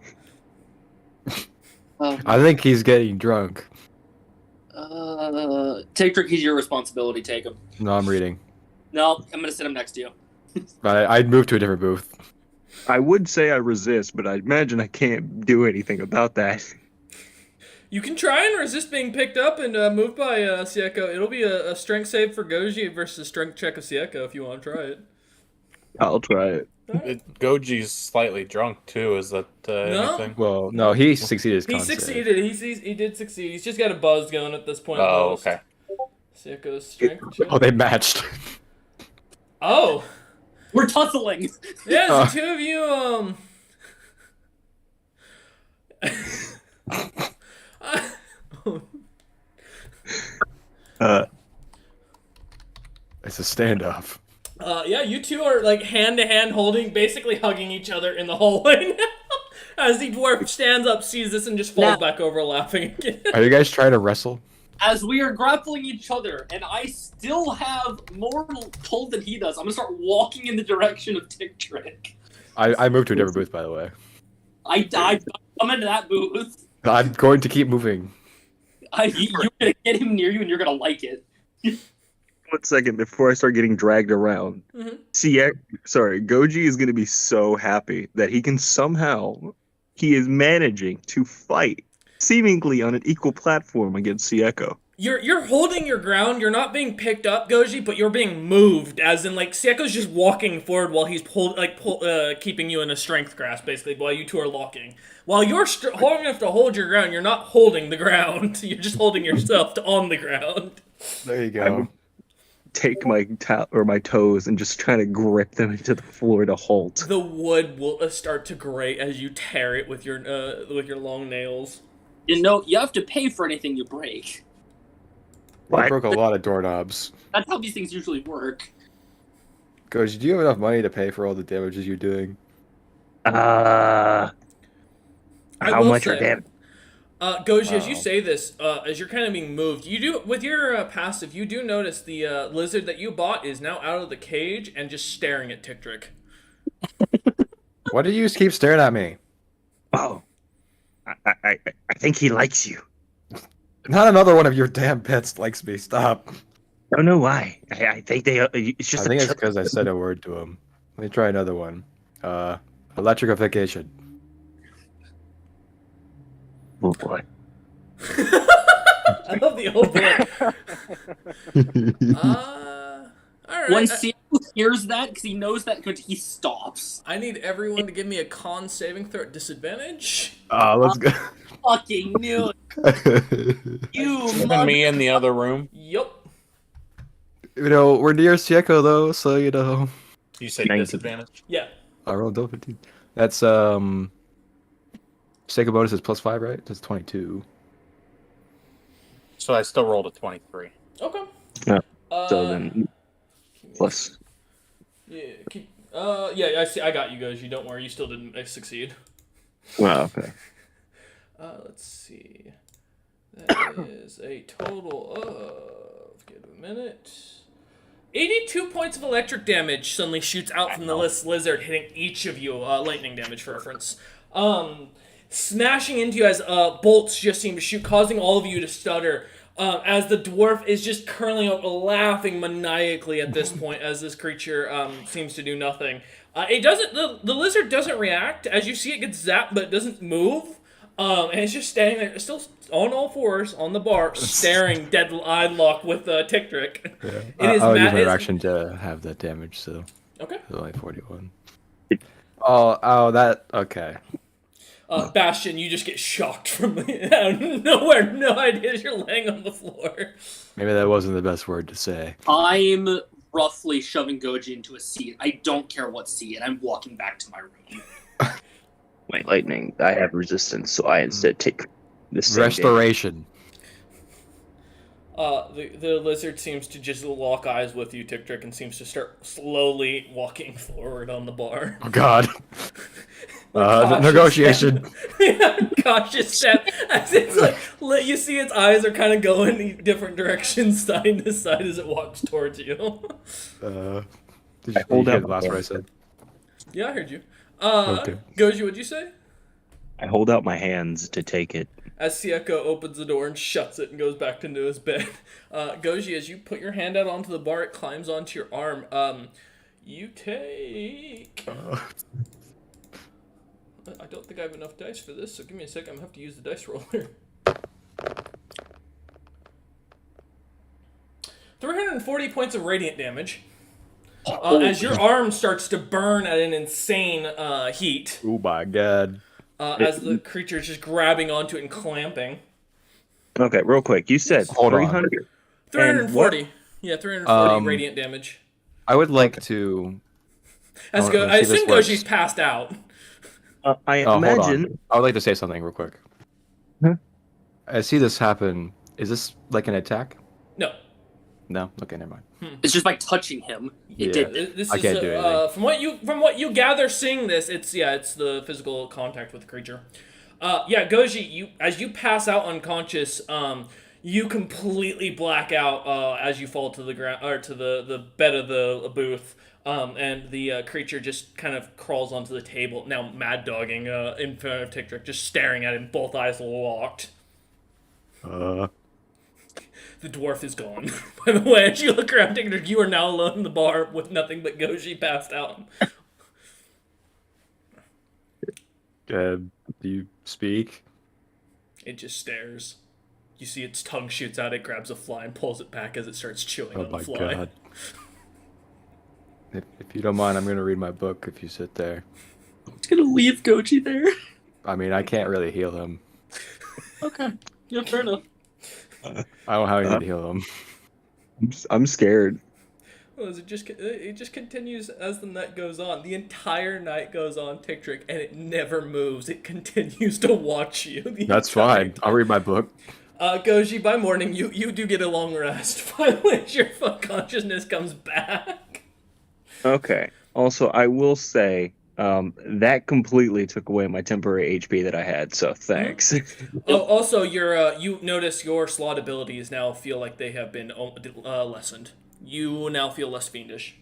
I think he's getting drunk. Take Trick, he's your responsibility. Take him. No, I'm reading. No, I'm gonna sit him next to you. I'd move to a different booth. I would say I resist, but I imagine I can't do anything about that. You can try and resist being picked up and moved by Sieko. It'll be a strength save for Goji versus strength check of Sieko if you want to try it. I'll try it. Goji's slightly drunk too. Is that anything? Well, no, he succeeded his He con save. succeeded. He did succeed. He's just got a buzz going at this point. Oh, Post. okay. Sieko's strength check. Oh, they matched. Oh. We're tussling. Yeah, the two of you, Uh, It's a standoff. Yeah, you two are like hand to hand holding, basically hugging each other in the hallway now. As the dwarf stands up, sees this, and just falls back over laughing again. Are you guys trying to wrestle? As we are grappling each other, and I still have more pull than he does, I'm gonna start walking in the direction of Tick Trick. I moved to a different booth, by the way. I'm into that booth. I'm going to keep moving. You're gonna get him near you, and you're gonna like it. 1 second before I start getting dragged around. Goji is going to be so happy that he is managing to fight seemingly on an equal platform against Sieko. You're holding your ground. You're not being picked up, Goji, but you're being moved. As in, like, Sieko's just walking forward while he's keeping you in a strength grasp, basically, while you two are locking. While you're holding enough to hold your ground, you're not holding the ground. You're just holding yourself on the ground. There you go. Take my toes and just trying to grip them into the floor to halt. The wood will start to grate as you tear it with your long nails. You know, you have to pay for anything you break. I broke a lot of doorknobs. That's how these things usually work. Goji, do you have enough money to pay for all the damages you're doing? How much are damage? Goji, as you say this, as you're kind of being moved, you do with your passive, you do notice the lizard that you bought is now out of the cage and just staring at Tick Trick. Why do you keep staring at me? Oh, I think he likes you. Not another one of your damn pets likes me. Stop. I don't know why. I think it's just. I think it's because I said a word to him. Let me try another one. Electrification. Oh boy. I love the old boy. Alright. When Sieko hears that, because he knows that, he stops. I need everyone to give me a con saving throw at disadvantage. Let's go. Fucking knew it. You And me in the other room. Yup. You know, we're near Sieko though, so you know. You say 19. disadvantage? Yeah. I rolled a 15. That's Sieko bonus is +5, right? That's 22. So I still rolled a 23. Okay. Yeah. Uh, So then, plus. Yeah. Yeah. I see. I got you guys. You don't worry. You still didn't succeed. Well, okay. Let's see. That is a total of. Give it a minute. 82 points of electric damage suddenly shoots out from the lizard, hitting each of you. Lightning damage for reference. Smashing into you as bolts just seem to shoot, causing all of you to stutter. As the dwarf is just curling up, laughing maniacally at this point, as this creature seems to do nothing. It doesn't. The lizard doesn't react. As you see, it gets zapped, but it doesn't move. And it's just standing there, still on all fours on the bar, staring dead-eyed locked with Tick Trick. Yeah. I'll use my action to have that damage, so Okay. it's only 41. Oh, that okay. Bastion, you just get shocked from out of nowhere. No idea you're laying on the floor. Maybe that wasn't the best word to say. I'm roughly shoving Goji into a seat. I don't care what seat, and I'm walking back to my room. My lightning. I have resistance, so I instead take the same Restoration. The lizard seems to just lock eyes with you, Tick Trick, and seems to start slowly walking forward on the bar. Oh God. Cautious Negotiation. Cautious step. As it's like, you see its eyes are kind of going in different directions, side to side, as it walks towards you. Did I hold hear out the last word I said? Yeah, I heard you. Okay. Goji, what'd you say? I hold out my hands to take it. As Sieko opens the door and shuts it and goes back into his bed. Goji, as you put your hand out onto the bar, it climbs onto your arm. You take... I don't think I have enough dice for this, so give me a sec. I'm going to have to use the dice roller. 340 points of radiant damage. As your arm starts to burn at an insane heat. Oh my God. As the creature is just grabbing onto it and clamping. Okay, real quick. You said Hold on. 300. 340. Yeah, 340 radiant damage. I would like to. That's Oh, good. let's I see this assume works. Goji's passed out. I Hold imagine. on. I would like to say something real quick. I see this happen. Is this like an attack? No. No. Okay, never mind. It's just by touching him. It Yeah. did. This I is can't do anything. from what you gather seeing this, it's the physical contact with the creature. Goji, as you pass out unconscious, you completely black out as you fall to the ground or to the bed of the booth. And the creature just kind of crawls onto the table, now mad dogging in front of Tick-Trick, just staring at him, both eyes locked. Uh, The dwarf is gone. By the way, as you look around, Tick-Trick, you are now alone in the bar with nothing but Goji passed out. do you speak? It just stares. You see its tongue shoots out, it grabs a fly and pulls it back as it starts chewing Oh on the my fly. god. If you don't mind, I'm gonna read my book if you sit there. I'm just gonna leave Goji there. I mean, I can't really heal him. Okay. Yeah, fair enough. I don't know how I need to heal him. I'm scared. Well, it just continues as the night goes on. The entire night goes on, Tick-Trick, and it never moves. It continues to watch you. That's fine. I'll read my book. Goji, by morning, you do get a long rest. Finally, your consciousness comes back. Okay. Also, I will say that completely took away my temporary HP that I had. So thanks. Oh, also, you notice your slot abilities now feel like they have been lessened. You now feel less fiendish.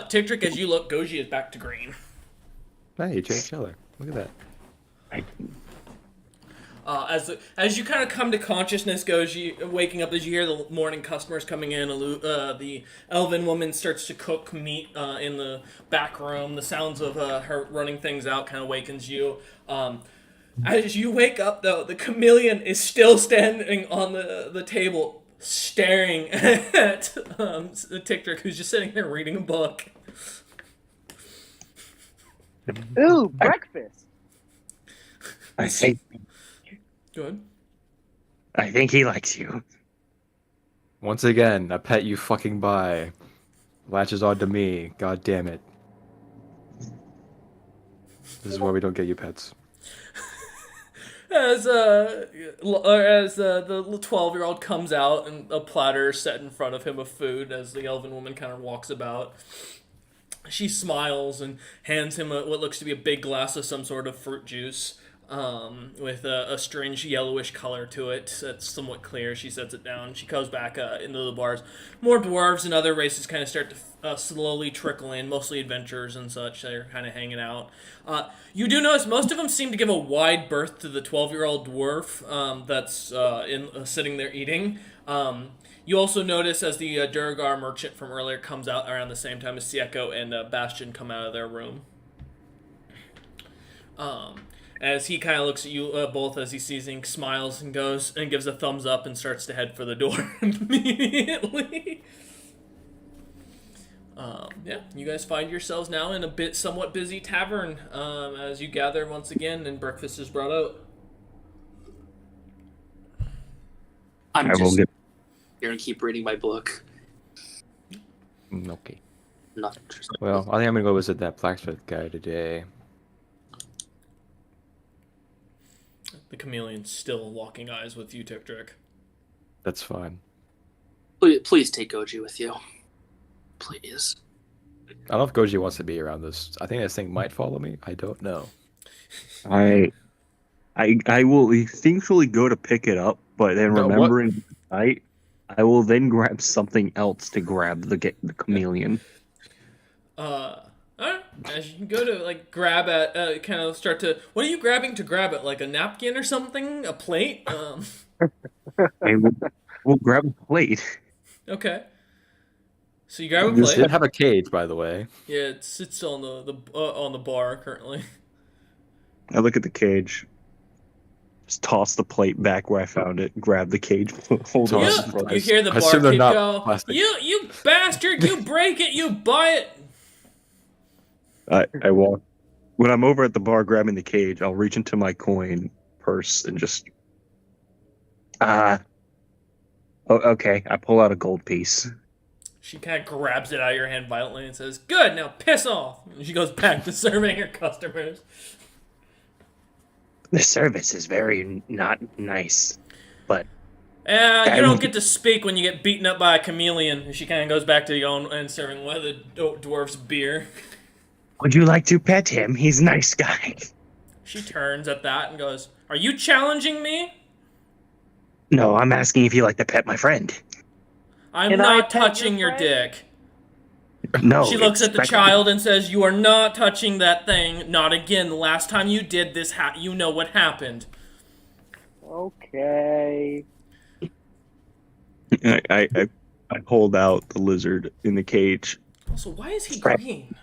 Tick-Trick, as you look, Goji is back to green. Hey, changed color. Look at that. As you kind of come to consciousness, Goji, waking up as you hear the morning customers coming in, the elven woman starts to cook meat in the back room. The sounds of her running things out kind of wakens you. As you wake up, though, the chameleon is still standing on the table, staring at Tick-Trick, who's just sitting there reading a book. Ooh, breakfast. I think Good. he likes you. Once again, a pet you fucking buy latches on to me. God damn it. This is why we don't get you pets. As the 12-year-old comes out and a platter is set in front of him of food, as the elven woman kind of walks about, she smiles and hands him what looks to be a big glass of some sort of fruit juice. With a strange yellowish color to it that's somewhat clear. She sets it down. She goes back into the bars. More dwarves and other races kind of start to slowly trickle in, mostly adventurers and such. They're kind of hanging out. You do notice most of them seem to give a wide berth to the 12-year-old dwarf that's sitting there eating. You also notice as the Durgar merchant from earlier comes out around the same time as Sieko and Bastion come out of their room. As he kind of looks at you both as he sees you, smiles and goes and gives a thumbs up and starts to head for the door immediately. You guys find yourselves now in a somewhat busy tavern as you gather once again and breakfast is brought out. I'm I will just get. here and keep reading my book. Okay. Not interested. Well, I think I'm gonna go visit that blacksmith guy today. The chameleon's still locking eyes with you, Tick-Trick. That's fine. Please take Goji with you. Please. I don't know if Goji wants to be around this. I think this thing might follow me. I don't know. I will instinctually go to pick it up, but then No, what? remembering the night, I will then grab something else to grab the chameleon. Alright. As you go to grab at, kind of start to. What are you grabbing to grab it? Like a napkin or something? A plate? And we'll grab a plate. Okay. So you grab a This plate. did have a cage, by the way. Yeah, it's still on the bar currently. I look at the cage. Just toss the plate back where I found it. Grab the cage. Hold on. You hear the I assume they're barkeep not go, plastic. You bastard! You break it! You buy it! I walk. When I'm over at the bar grabbing the cage, I'll reach into my coin purse and just. Okay. I pull out a gold piece. She kind of grabs it out of your hand violently and says, "Good, now piss off!" And she goes back to serving her customers. The service is very not nice, but You don't get to speak when you get beaten up by a chameleon. And she kind of goes back to the own and serving one of the dwarfs beer. would you like to pet him? He's a nice guy. She turns at that and goes, "Are you challenging me? No, I'm asking if you like to pet my friend. I'm Can I not pet touching your your friend?" dick." No. She looks at the expect- child and says, "You are not touching that thing. Not again. The last time you did this, you know what happened." Okay. I hold out the lizard in the cage. Also, why is he Right. green?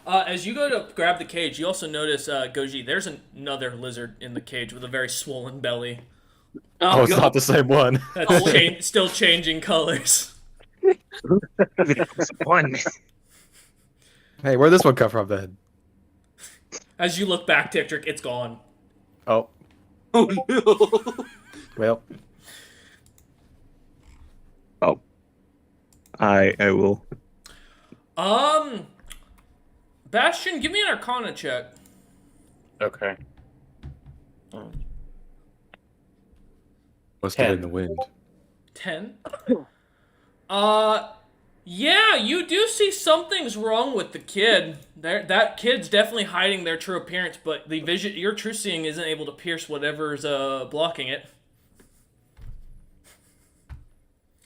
As you go to grab the cage, you also notice, Goji, there's another lizard in the cage with a very swollen belly. Oh, it's God. not the same one. That's still changing colors. One. Hey, where'd this one come from then? As you look back, Tiktrick, it's gone. Oh, Oh no. well. Oh, I will. Bastion, give me an Arcana check. Okay. Must have 10. been the wind. 10. Yeah, you do see something's wrong with the kid. That kid's definitely hiding their true appearance, but the vision, your true seeing, isn't able to pierce whatever's blocking it.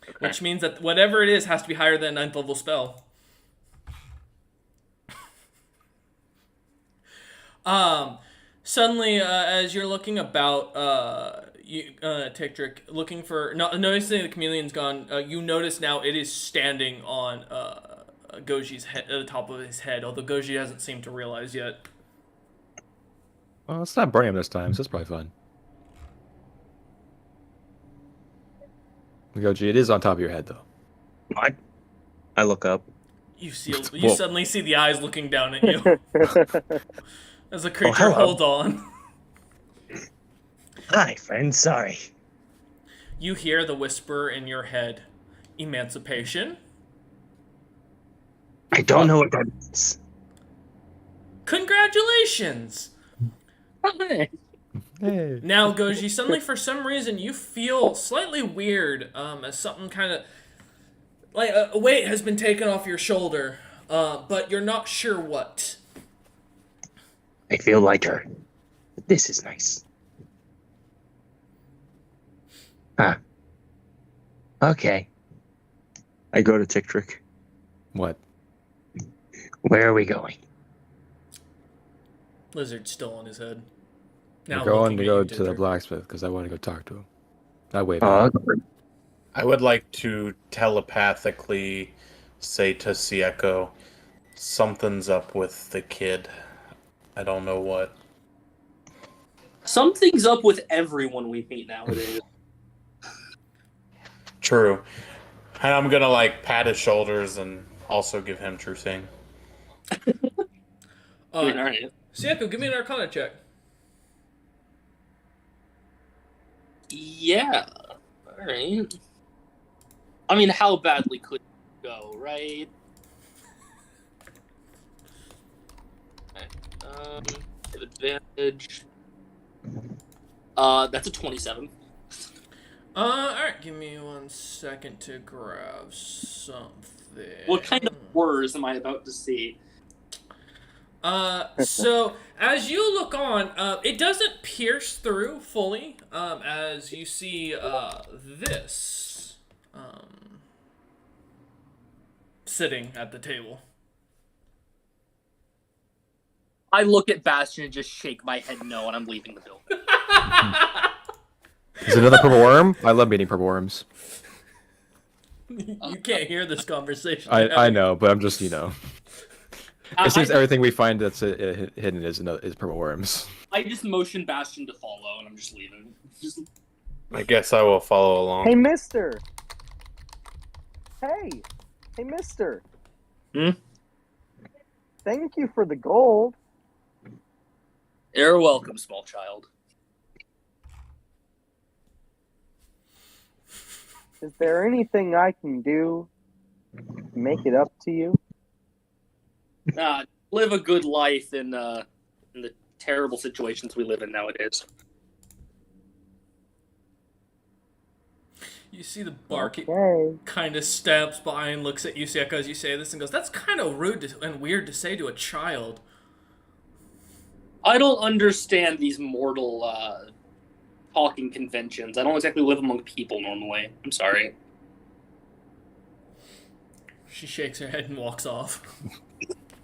Okay. Which means that whatever it is has to be higher than a 9th level spell. Suddenly, as you're looking about, Tiktrick, looking for, noticing the chameleon's gone, you notice now it is standing on Goji's head, at the top of his head, although Goji hasn't seemed to realize yet. Well, it's not burning him this time, so that's probably fun. Goji, it is on top of your head, though. What? I look up. You Whoa. suddenly see the eyes looking down at you as the creature hello. holds on. Hi, friend. Sorry. You hear the whisper in your head, "Emancipation? I don't know what that means. Congratulations!" Hey. Now, Goji, suddenly for some reason you feel slightly weird, as something kind of like a weight has been taken off your shoulder, but you're not sure what. I feel lighter. This is nice. Ah. Okay. I go to Tiktrick. What? Where are we going? Lizard's still on his head. We're Now going looking to at go you, to the Tiktrick. blacksmith because I want to go talk to him. I wave at him. I would like to telepathically say to Sieko, something's up with the kid. I don't know what. Something's up with everyone we meet nowadays. True. And I'm gonna like pat his shoulders and also give him true seeing. All right. Sieko, give me an Arcana check. Yeah. All right. I mean, how badly could it go, right? Okay. Advantage. That's a 27. Alright, give me 1 second to grab something. What kind of horrors am I about to see? So as you look on, it doesn't pierce through fully, as you see, this, sitting at the table. I look at Bastion and just shake my head no, and I'm leaving the building. Is it another purple worm? I love meeting purple worms. You can't hear this conversation. I know, but I'm just, It seems I everything we find that's hidden is purple worms. I just motion Bastion to follow, and I'm just leaving. I guess I will follow along. Hey, mister. Hey, mister. Hmm? Thank you for the gold. You're welcome, small child. Is there anything I can do to make it up to you? Live a good life in the terrible situations we live in nowadays. You see the barkeep Okay. kind of steps by and looks at you, Sieko, as you say this, and goes, "That's kind of rude and weird to say to a child." I don't understand these mortal talking conventions. I don't exactly live among people normally. I'm sorry. She shakes her head and walks off.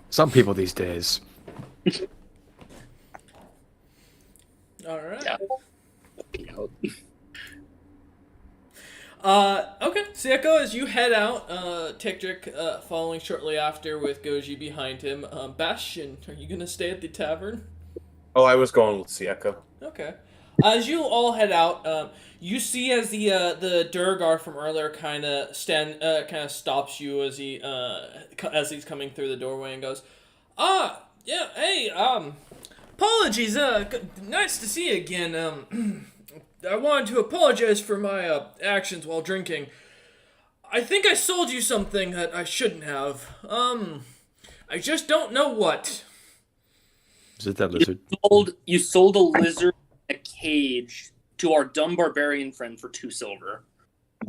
Some people these days. All right. Yeah. Okay, Sieko, as you head out, Tikdrik following shortly after with Goji behind him. Bastion, are you gonna stay at the tavern? Oh, I was going with Sieko. Okay. As you all head out, you see as the Durgar from earlier kind of stops you as he's coming through the doorway and goes, yeah, hey, apologies, nice to see you again. I wanted to apologize for my actions while drinking. I think I sold you something that I shouldn't have. I just don't know what. Is it that lizard? You sold a lizard in a cage to our dumb barbarian friend for 2 silver.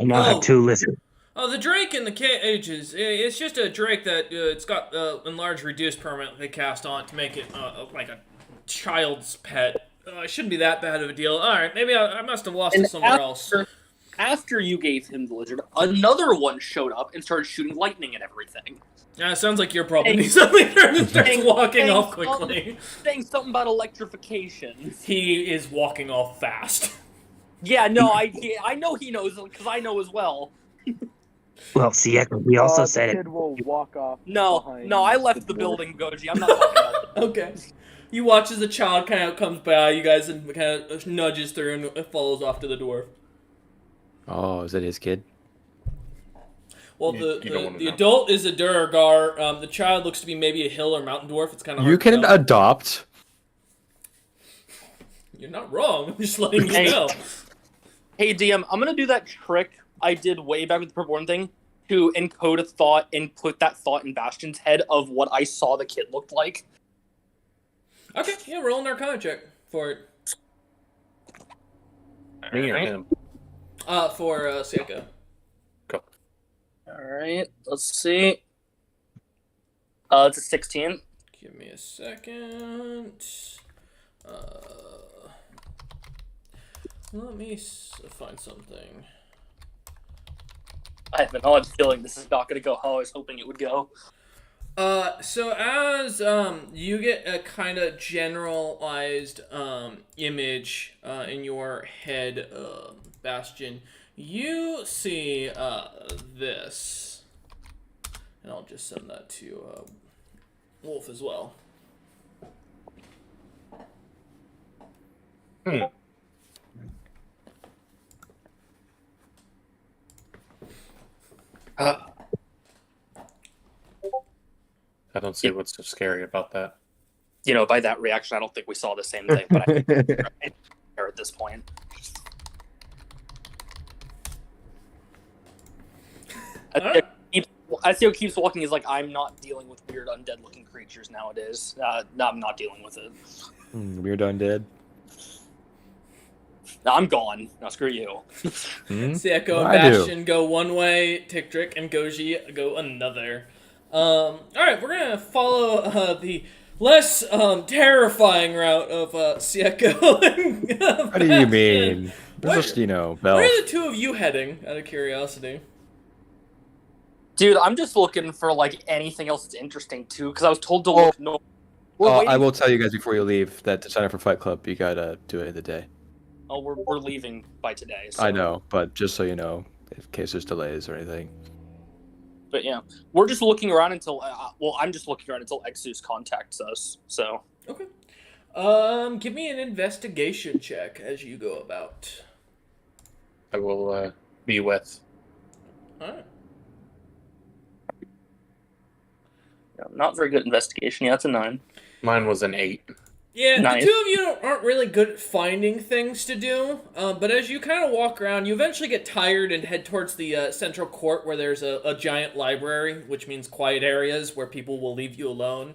I now have 2 lizards. Oh, the drake in the cage it's just a drake that it's got enlarged reduced permanently cast on to make it like a child's pet. It shouldn't be that bad of a deal. Alright, maybe I must have lost it somewhere else. After you gave him the lizard, another one showed up and started shooting lightning at everything. It sounds like your problem. He suddenly starts walking off quickly. Saying something about electrification. He is walking off fast. Yeah, no, I know he knows, because I know as well. Well, Sieko, we also The said it. kid will walk off. No, behind I left the dwarf. building, Goji. I'm not talking about that. Okay. You watch as the child kind of comes by you guys and kind of nudges through and follows off to the dwarf. Oh, is that his kid? Well, You don't wanna the know. adult is a Durgar. The child looks to be maybe a hill or mountain dwarf. It's kind of hard You to can tell. adopt. You're not wrong. I'm just letting you Hey. know. Hey, DM, I'm going to do that trick I did way back with the Perform thing to encode a thought and put that thought in Bastion's head of what I saw the kid looked like. Okay, yeah, roll an Arcana check for it. Me or him? For Sieko. Alright, let's see. It's a 16. Give me a second. Let me find something. I have an odd feeling this is not going to go how I was hoping it would go. So as you get a kind of generalized image in your head, Bastion, you see this, and I'll just send that to Wolf as well. I don't see what's so scary about that. You know, by that reaction, I don't think we saw the same thing, but I think we're right there at this point. Asio keeps walking. He's like, I'm not dealing with weird undead-looking creatures nowadays. No, I'm not dealing with it. Weird undead. No, I'm gone. Now screw you. Sieko and I do. Bastion go one way, Tikdrik and Goji go another. Alright, we're gonna follow the less terrifying route of Sieko and What do you mean? Where- Just, Bell. Where are the two of you heading, out of curiosity? Dude, I'm just looking for, like, anything else that's interesting, too, because I was told to look... No, we're waiting. I will tell you guys before you leave that to sign up for Fight Club, you gotta do it in the day. Oh, we're leaving by today. So. I know, but just so you know, in case there's delays or anything. But, yeah, we're just looking around until... I'm just looking around until Exus contacts us, so... Okay. Give me an investigation check as you go about. I will be with. Alright. Yeah, not very good investigation. Yeah, that's a 9. Mine was an 8. Yeah, Nice. the two of you aren't really good at finding things to do, but as you kind of walk around, you eventually get tired and head towards the central court where there's a giant library, which means quiet areas where people will leave you alone.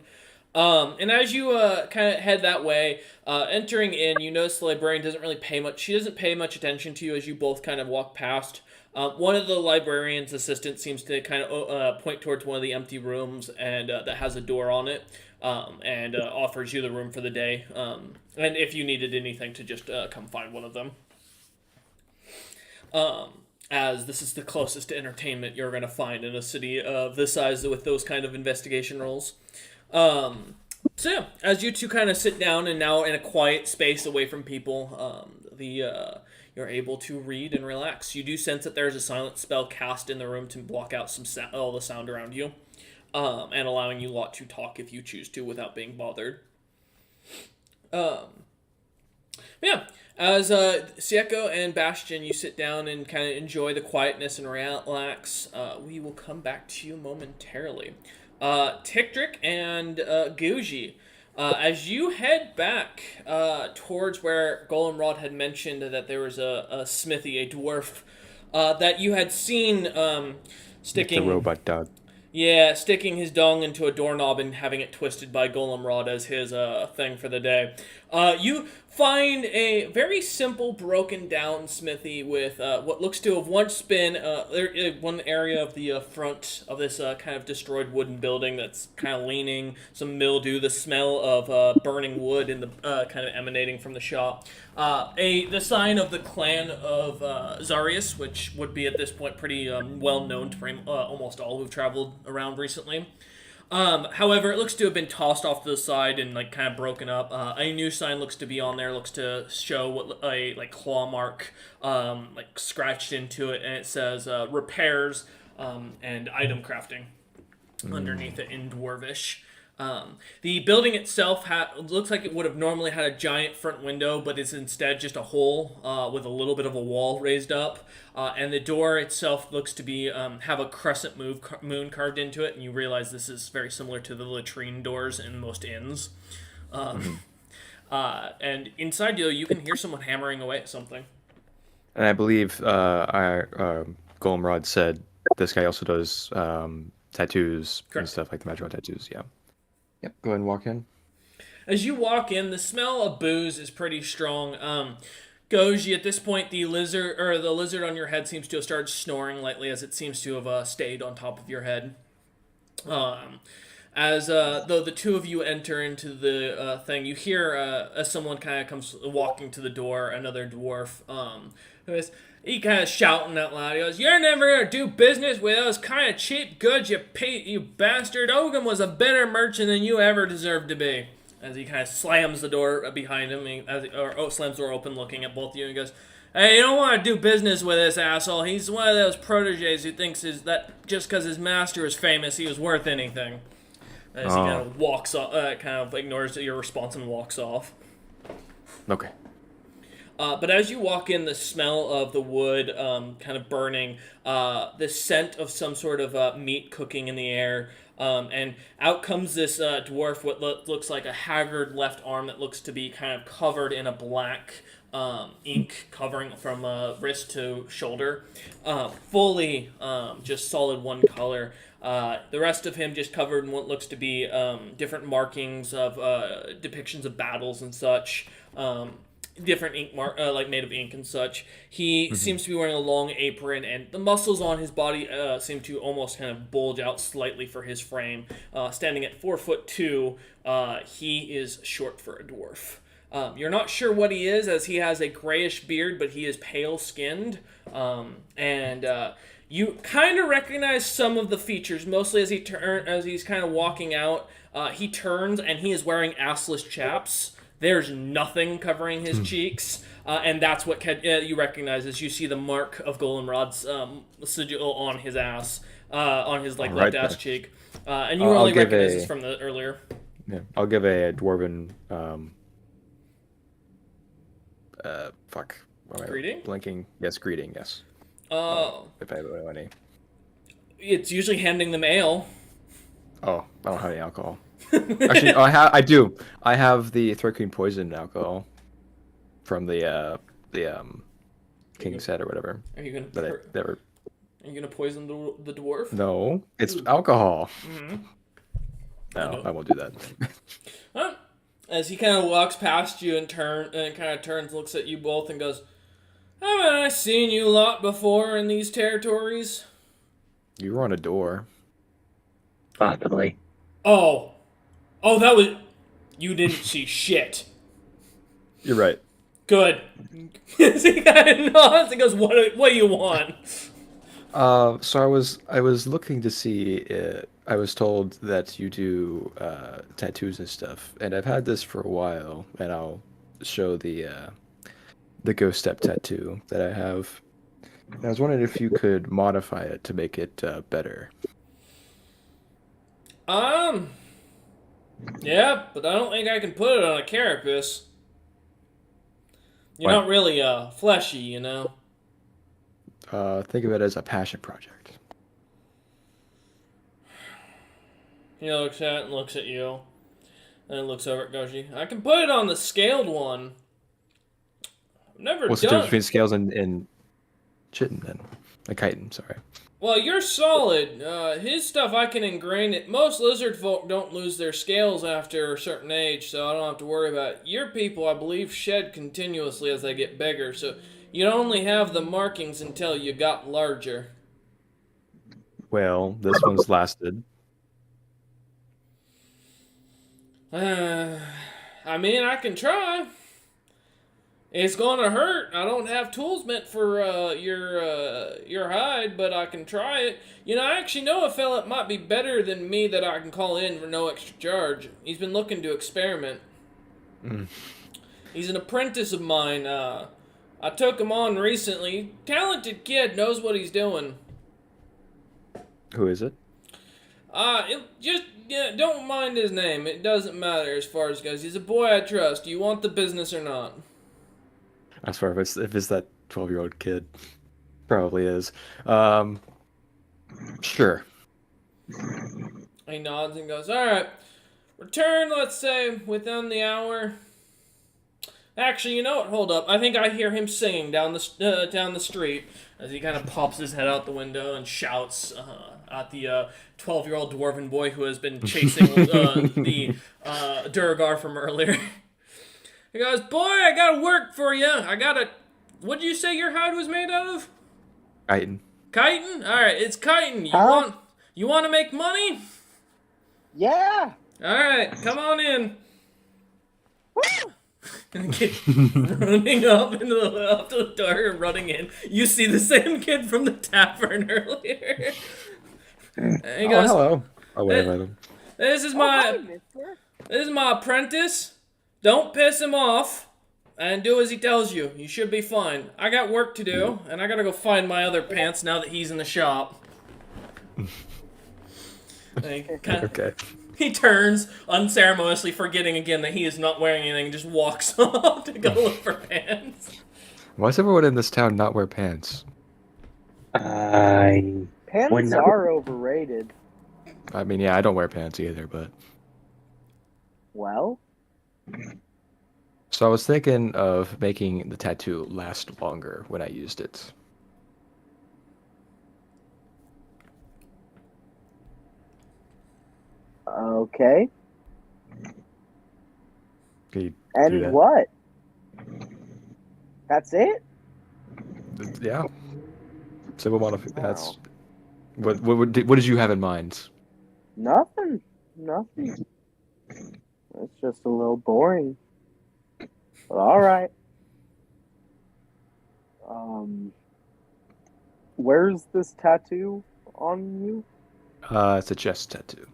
And as you kind of head that way, entering in, you notice the librarian doesn't really pay much. She doesn't pay much attention to you as you both kind of walk past. One of the librarian's assistants seems to kind of point towards one of the empty rooms and that has a door on it, and offers you the room for the day. And if you needed anything, to just come find one of them. As this is the closest to entertainment you're going to find in a city of this size with those kind of investigation roles. So yeah, as you two kind of sit down and now in a quiet space away from people, you're able to read and relax. You do sense that there's a silent spell cast in the room to block out all the sound around you, and allowing you lot to talk if you choose to without being bothered. Yeah, as Sieko and Bastion, you sit down and kind of enjoy the quietness and relax. We will come back to you momentarily. Tikdrik and Guji, as you head back towards where Golemrod had mentioned that there was a smithy, a dwarf that you had seen sticking... The robot dog. Yeah, sticking his dong into a doorknob and having it twisted by Golemrod as his thing for the day. You find a very simple, broken down smithy with what looks to have once been one area of the front of this kind of destroyed wooden building that's kind of leaning, some mildew, the smell of burning wood and the kind of emanating from the shop. The sign of the clan of Zarius, which would be at this point pretty well known to almost all who've traveled around recently. However, it looks to have been tossed off to the side and like kind of broken up. A new sign looks to be on there, looks to show what a like claw mark like scratched into it, and it says repairs and item crafting underneath it in Dwarvish. The building itself looks like it would have normally had a giant front window, but it's instead just a hole with a little bit of a wall raised up. And the door itself looks to be have a crescent moon carved into it, and you realize this is very similar to the latrine doors in most inns. And inside you can hear someone hammering away at something. And I believe Golemrod said this guy also does tattoos Correct. and stuff like the magical tattoos. Yeah. Yep. Go ahead and walk in. As you walk in, the smell of booze is pretty strong. Goji, at this point, the lizard on your head seems to have started snoring lightly, as it seems to have stayed on top of your head. As though the two of you enter into the thing, you hear as someone kind of comes walking to the door, another dwarf. He kind of shouting out loud. He goes, "You're never gonna do business with those kind of cheap goods, you bastard. Ogun was a better merchant than you ever deserved to be." As he kind of slams the door behind him, slams the door open, looking at both of you, and goes, "Hey, you don't want to do business with this asshole. He's one of those proteges who thinks that just because his master is famous, he was worth anything." As he kind of walks off, kind of ignores your response and walks off. Okay. But as you walk in, the smell of the wood kind of burning, the scent of some sort of meat cooking in the air, and out comes this dwarf, what looks like a haggard left arm that looks to be kind of covered in a black ink covering from wrist to shoulder, fully just solid one color. The rest of him just covered in what looks to be different markings of depictions of battles and such. Different ink like made of ink and such. He seems to be wearing a long apron, and the muscles on his body seem to almost kind of bulge out slightly for his frame. Standing at 4'2", he is short for a dwarf. You're not sure what he is, as he has a grayish beard, but he is pale-skinned, and you kind of recognize some of the features, mostly as he's kind of walking out. He turns, and he is wearing assless chaps. There's nothing covering his cheeks, and that's what you recognize as you see the mark of Golemrod's sigil on his ass, on his left ass cheek, and you only recognize this from the earlier. Yeah, I'll give a dwarven. Fuck. Greeting? Blinking. Yes, greeting. Yes. If I have any. It's usually handing them ale. Oh, I don't have any alcohol. Actually, I do. I have the Threat Queen poison alcohol from the King's Head or whatever. Are you gonna? Are you gonna poison the dwarf? No, it's alcohol. Mm-hmm. No, I won't do that. Huh? As he kind of walks past you and kind of turns, looks at you both, and goes, "Haven't I seen you a lot before in these territories?" You were on a door. Possibly. Oh, that was. You didn't see shit. You're right. Good. As he kind of nods and goes, "What do you want?" So I was looking to see. I was told that you do tattoos and stuff, and I've had this for a while. And I'll show the ghost step tattoo that I have. And I was wondering if you could modify it to make it better. Yeah, but I don't think I can put it on a carapace. You're Why? not really fleshy, you know. Think of it as a passion project. He looks at it and looks at you. And looks over at Goji. I can put it on the scaled one. I've never What's the difference done. between scales and chitin then? A chitin, sorry. Well, you're solid. His stuff I can ingrain it. Most lizard folk don't lose their scales after a certain age, so I don't have to worry about it. Your people, I believe, shed continuously as they get bigger, so you only have the markings until you got larger. Well, this one's lasted. I mean, I can try. It's gonna hurt. I don't have tools meant for your hide, but I can try it. You know, I actually know a fella that might be better than me that I can call in for no extra charge. He's been looking to experiment. He's an apprentice of mine. I took him on recently. Talented kid, knows what he's doing. Who is it? Don't mind his name. It doesn't matter as far as goes. He's a boy I trust. Do you want the business or not? As far as if it's that 12-year-old kid, probably is. Sure. He nods and goes, "All right. Return, let's say, within the hour." Actually, you know what? Hold up. I think I hear him singing down the street as he kind of pops his head out the window and shouts at the 12-year-old dwarven boy who has been chasing the Durgar from earlier. He goes, "Boy, I got work for you. What'd you say your hide was made out of?" Chitin. Chitin? All right, it's chitin. You want to make money? Yeah. All right, come on in. And the kid running up to the door and running in. You see the same kid from the tavern earlier. And he goes, hello. I'll wave at him. This is Hi, my mister. apprentice. Don't piss him off. And do as he tells you. You should be fine. I got work to do, and I gotta go find my other pants now that he's in the shop. Okay. He turns, unceremoniously forgetting again that he is not wearing anything, and just walks off to go look for pants. Why does everyone in this town not wear pants? I Pants When- are overrated. I mean, yeah, I don't wear pants either, but... Well, So I was thinking of making the tattoo last longer when I used it. okay. Can you do And that? what? That's it? Yeah. Simple modification. That's... Wow. What did you have in mind? Nothing. Nothing. It's just a little boring. But all right. Where's this tattoo on you? It's a chest tattoo.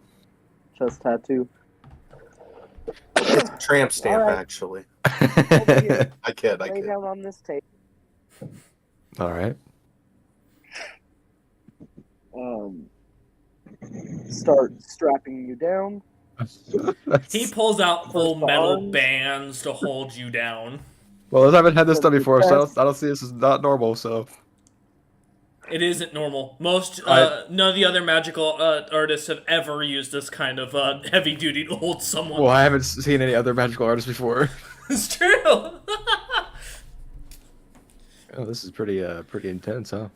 Chest tattoo. It's a tramp stamp, Alright. actually. Over here. I kid. Lay down on this table. All right. Start strapping you down. He pulls out full First metal arms. bands to hold you down. Well, I haven't had this From done the before, so chest. I don't see this as not normal. So It isn't normal. Most, I- none of the other magical artists have ever used this kind of heavy duty to hold someone. well, I haven't seen any other magical artists before. It's true. Oh, this is pretty intense, huh?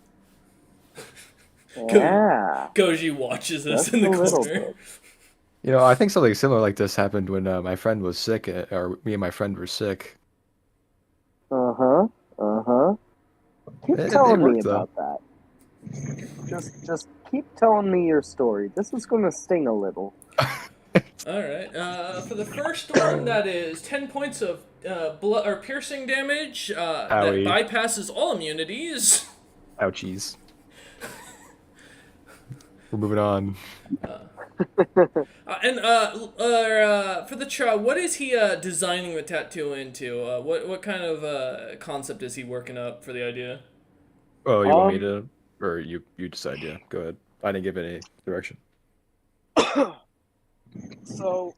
Yeah. Goji watches this Just in the a little corner. bit. You know, I think something similar like this happened when my friend was sick, or me and my friend were sick. Uh-huh. Uh-huh. Keep They telling me worked though. about that. Just keep telling me your story. This is gonna sting a little. All right. For the first one, that is 10 points of blood or piercing damage that Owie. bypasses all immunities. Ouchies. We're moving on. For the child, what is he designing the tattoo into? What kind of concept is he working up for the idea? Oh, you want me Um. to, or you decide? Yeah, go ahead. I didn't give any direction. So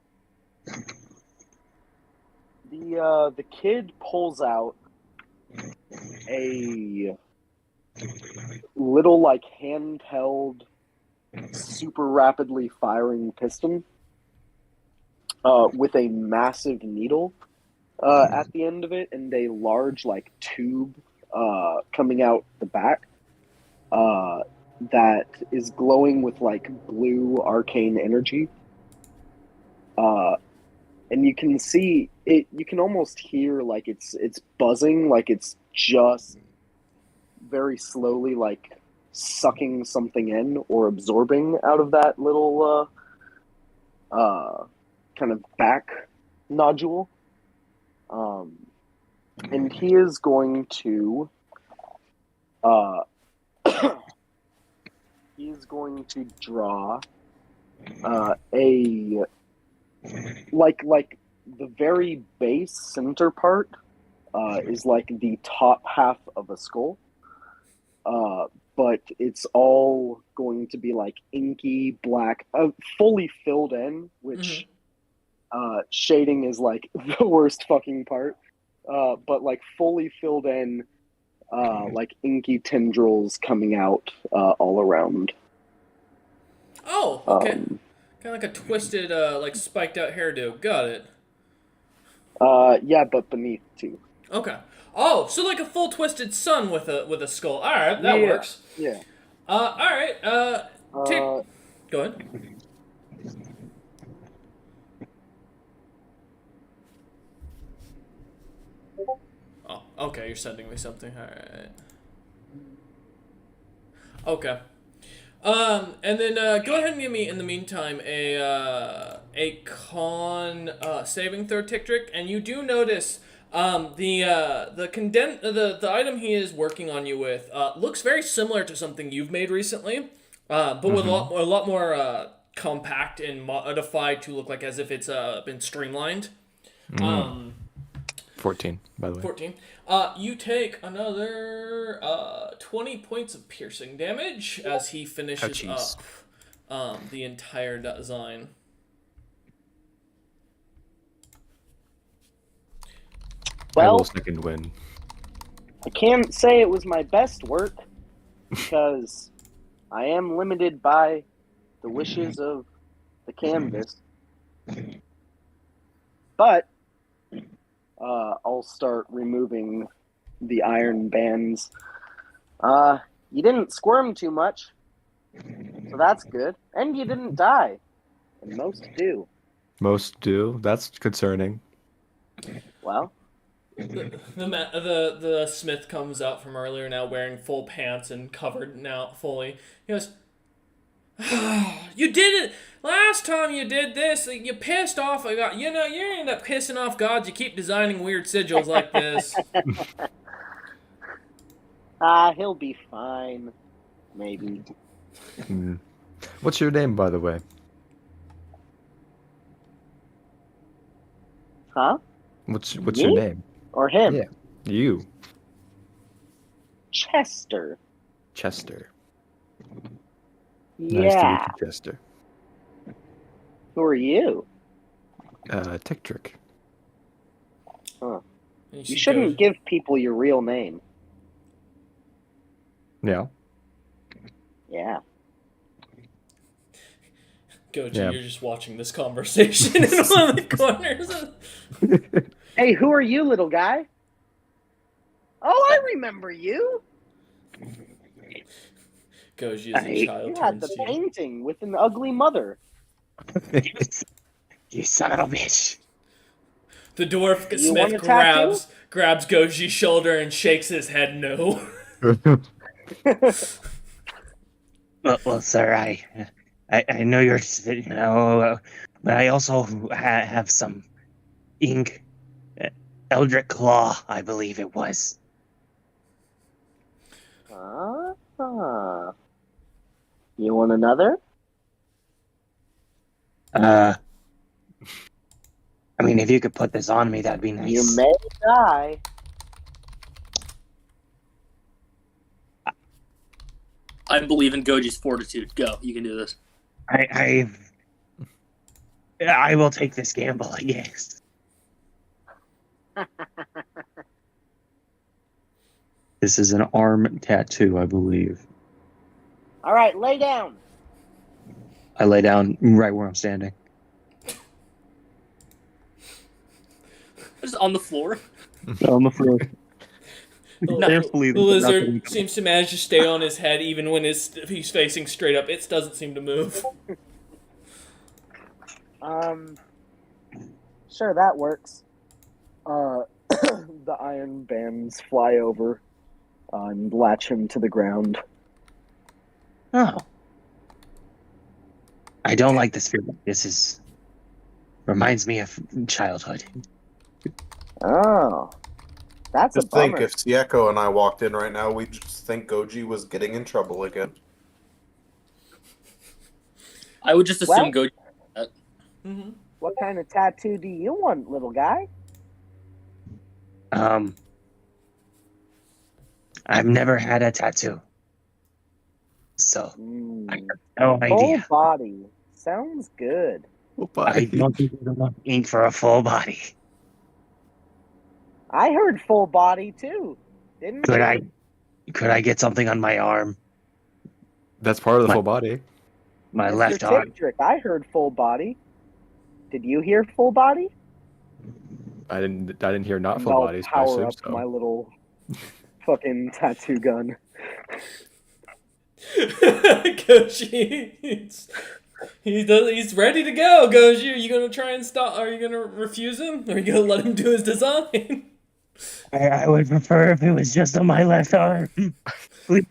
the kid pulls out a little like handheld, super rapidly firing piston with a massive needle at the end of it and a large like tube coming out the back that is glowing with like blue arcane energy. And you can see it. You can almost hear like it's buzzing, like it's just very slowly like sucking something in or absorbing out of that little kind of back nodule. And he is going to draw a like the very base center part is like the top half of a skull, but it's all going to be like inky black, fully filled in, which shading is like the worst fucking part, but like fully filled in, like inky tendrils coming out all around. Oh, okay. Kind of like a twisted, like spiked out hairdo. Got it. Yeah, but beneath too. Okay. Oh, so like a full twisted sun with a skull. All right, that Yeah, works. Yeah. All right. Go ahead. Oh, okay. You're sending me something. All right. Okay. And then go ahead and give me in the meantime a con saving throw tick trick, and you do notice the item he is working on you with looks very similar to something you've made recently, but with a lot more compact and modified to look like as if it's been streamlined. 14, by the way. 14. You take another 20 points of piercing damage as he finishes up the entire design. I Well, will second win. I can't say it was my best work because I am limited by the wishes of the canvas. But I'll start removing the iron bands. You didn't squirm too much, so that's good. And you didn't die. And most do. Most do. That's concerning. Well, The smith comes out from earlier now wearing full pants and covered now fully. He goes, you did it last time you did this. You pissed off a god. You know, you end up pissing off gods. You keep designing weird sigils like this. he'll be fine. Maybe. What's your name, by the way? Huh? What's Me? your name? Or him? Yeah, you. Chester. Chester. Yeah. Nice to meet you, Chester. Who are you? Tick trick. Huh. You shouldn't give people your real name. Yeah. Yeah. Goji, Yeah. you're just watching this conversation in one of the corners. Hey, who are you, little guy? Oh, I remember you. Goji as a child You had turns the to you. painting with an ugly mother. You son of a bitch. The dwarf You want Smith a tattoo? grabs Goji's shoulder and shakes his head no. Well, sir, I know you're, but I also have some ink. Eldritch Claw, I believe it was. Ah. You want another? I mean, if you could put this on me, that'd be nice. You may die. I believe in Goji's fortitude. Go, you can do this. I will take this gamble, I guess. This is an arm tattoo, I believe. All right, lay down. I lay down right where I'm standing. Just on the floor. On the floor. Carefully, The lizard seems to manage to stay on his head even when he's facing straight up. It doesn't seem to move. Sure, that works. The iron bands fly over and latch him to the ground. Oh. I don't like this feeling. This reminds me of childhood. Oh, that's Just a bummer. think, if Sieko and I walked in right now, we'd just think Goji was getting in trouble again. I would just assume Well- Goji. Mm-hmm. What kind of tattoo do you want, little guy? I've never had a tattoo. So, I have no Full idea. body. Sounds good. I don't think there's enough ink for a full body. I heard full body too. Didn't you? Could I get something on my arm? That's part of the My- full body. My Mr. left arm? Tiptrick, I heard full body. Did you hear full body? I didn't hear not full I'll bodies. But I power assume up so. my little fucking tattoo gun. Goji, he's ready to go. Goji, are you gonna try and stop? Are you gonna refuse him? Or are you gonna let him do his design? I would prefer if it was just on my left arm. Please.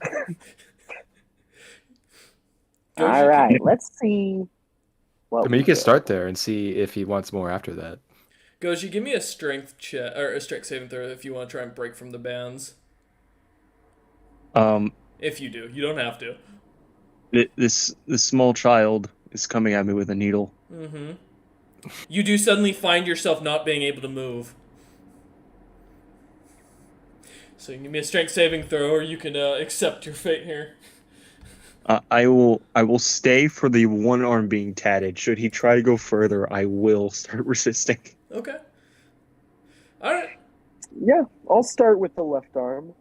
All right, let's see. What I mean, we you can get. start there and see if he wants more after that. Goji, give me a strength check or a strength saving throw if you want to try and break from the bands. If you do, you don't have to. This small child is coming at me with a needle. Mm-hmm. You do suddenly find yourself not being able to move. So you can give me a strength saving throw, or you can accept your fate here. I will stay for the one arm being tatted. Should he try to go further, I will start resisting. Okay. All right. Yeah, I'll start with the left arm.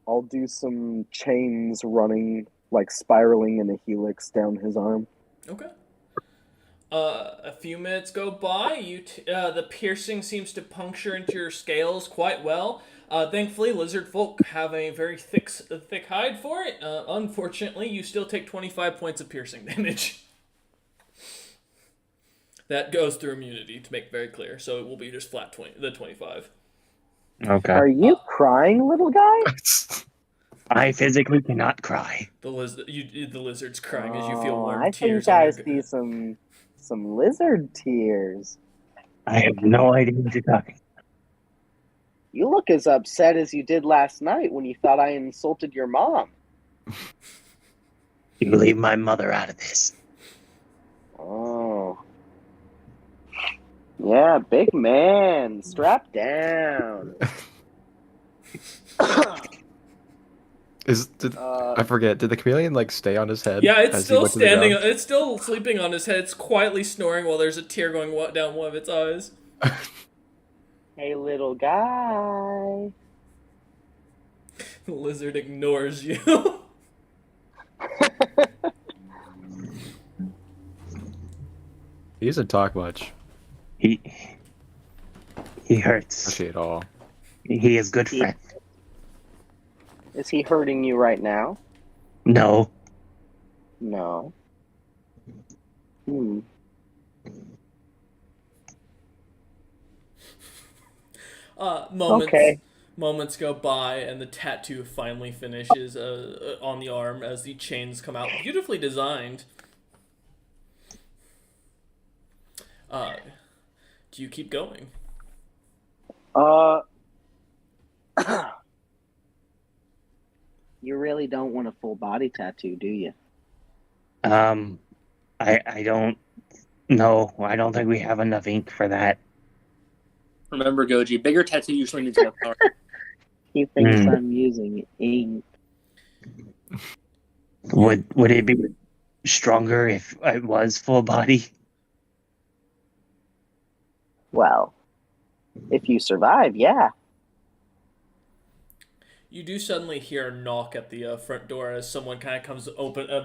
I'll do some chains running, like spiraling in a helix down his arm. Okay. A few minutes go by. The piercing seems to puncture into your scales quite well. Thankfully, lizard folk have a very thick hide for it. Unfortunately, you still take 25 points of piercing damage. That goes through immunity, to make very clear. So it will be just flat 25. Okay. Are you crying, little guy? I physically cannot cry. The lizard's crying as you feel warm I tears. think I on your... see some lizard tears. I have no idea what you're talking. You look as upset as you did last night when you thought I insulted your mom. You leave my mother out of this. Oh. Yeah, big man. Strap down. I forget. Did the chameleon like stay on his head? Yeah, it's as he still went to the standing. ground? It's still sleeping on his head. It's quietly snoring while there's a tear going down one of its eyes. Hey, little guy. The lizard ignores you. He doesn't talk much. He hurts. Actually, at all. He is good friend. Is he hurting you right now? No. No. Hmm. Moments Okay. moments go by, and the tattoo finally finishes on the arm as the chains come out, beautifully designed. Uh, do you keep going? Uh, you really don't want a full body tattoo, do you? I don't know. I don't think we have enough ink for that. Remember, Goji, bigger tattoo usually means more power. He thinks Hmm. I'm using ink. Would it be stronger if it was full body? Well, if you survive, yeah. You do suddenly hear a knock at the front door as someone kind of comes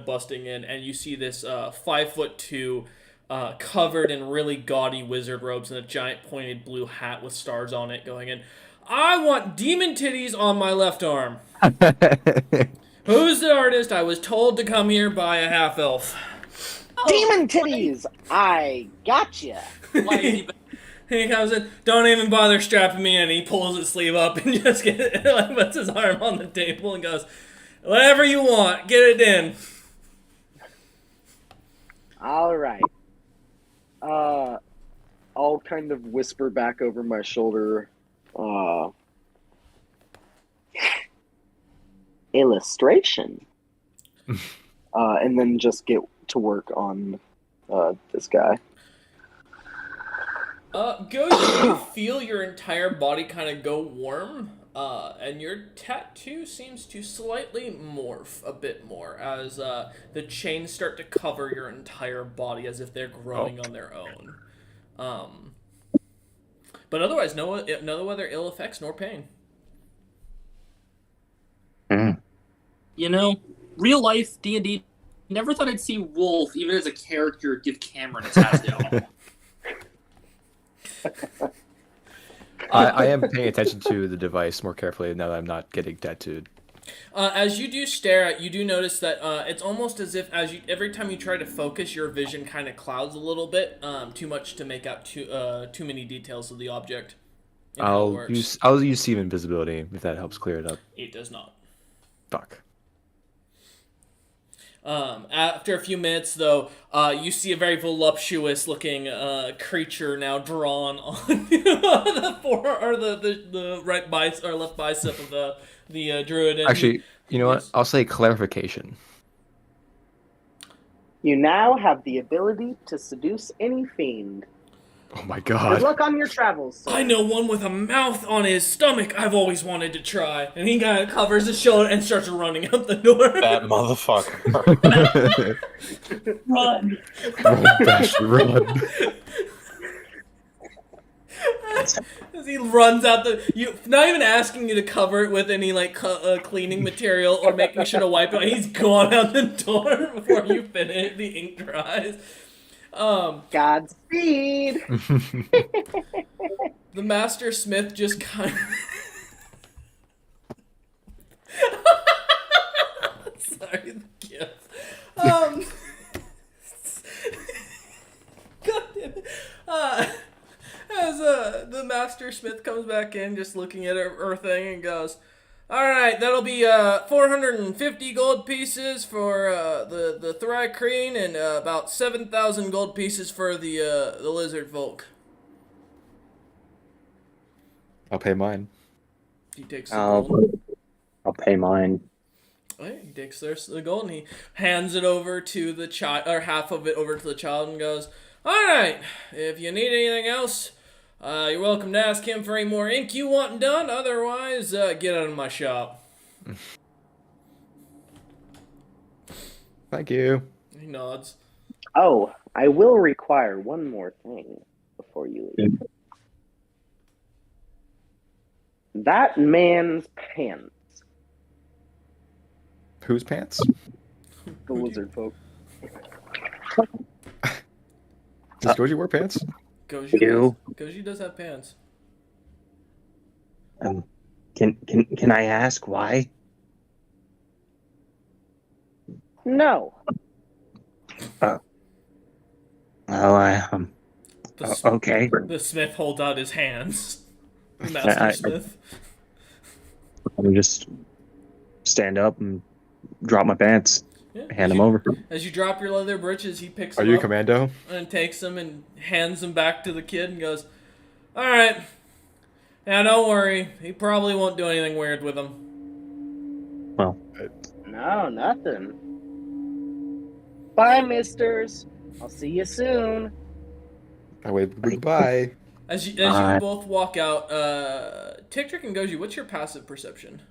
busting in, and you see this 5'2", covered in really gaudy wizard robes and a giant pointed blue hat with stars on it, going in. I want demon titties on my left arm. Who's the artist? I was told to come here by a half elf. Demon titties! I gotcha! Why is he He comes in, don't even bother strapping me in. He pulls his sleeve up and just puts his arm on the table and goes, whatever you want, get it in. All right. I'll kind of whisper back over my shoulder. Illustration. And then just get to work on this guy. Goji, you feel your entire body kind of go warm, and your tattoo seems to slightly morph a bit more as the chains start to cover your entire body as if they're growing on their own. But otherwise, no other ill effects nor pain. You know, real life D&D. Never thought I'd see Wolf, even as a character, give Cameron a tattoo. I am paying attention to the device more carefully now that I'm not getting tattooed. As you do stare at, you do notice that it's almost as if every time you try to focus, your vision kind of clouds a little bit, too much to make out too many details of the object. I'll use Seam invisibility if that helps clear it up. It does not. Fuck. After a few minutes, though, you see a very voluptuous-looking creature now drawn on the the right bicep or left bicep of the druid. And Actually, you know what? I'll say clarification. You now have the ability to seduce any fiend. Oh my Good god. luck on your travels, sir. I know one with a mouth on his stomach I've always wanted to try. And he kind of covers his shoulder and starts running out the door. That motherfucker. Run! Run, Bash, run. As he runs out not even asking you to cover it with any like cleaning material or making sure to wipe it. He's gone out the door before you finish. The ink dries. Godspeed. The master smith just kind of. Sorry, the gift. God damn it. As the master smith comes back in, just looking at her thing, and goes, "All right, that'll be 450 gold pieces for the Thrycreen and about 7,000 gold pieces for the lizard folk." I'll pay mine. He takes the gold. I'll pay mine. Right, he takes the gold and he hands it over to the child, or half of it over to the child, and goes, "All right, if you need anything else, you're welcome to ask him for any more ink you want done. Otherwise, get out of my shop." Thank you. He nods. Oh, I will require one more thing before you leave. That man's pants. Whose pants? The lizard folk. Does Goji wear pants? Goji does have pants. Can I ask why? No. Well, okay. The smith holds out his hands. The I, master I, smith. I just stand up and drop my pants, Yeah, hand them over. as you drop your leather breeches, he picks Are them you up commando? and takes them and hands them back to the kid and goes, "All right, now don't worry. He probably won't do anything weird with them." Well, No, nothing. Bye, misters. I'll see you soon. I wave goodbye. As you both walk out, Tick and Goji, what's your passive perception?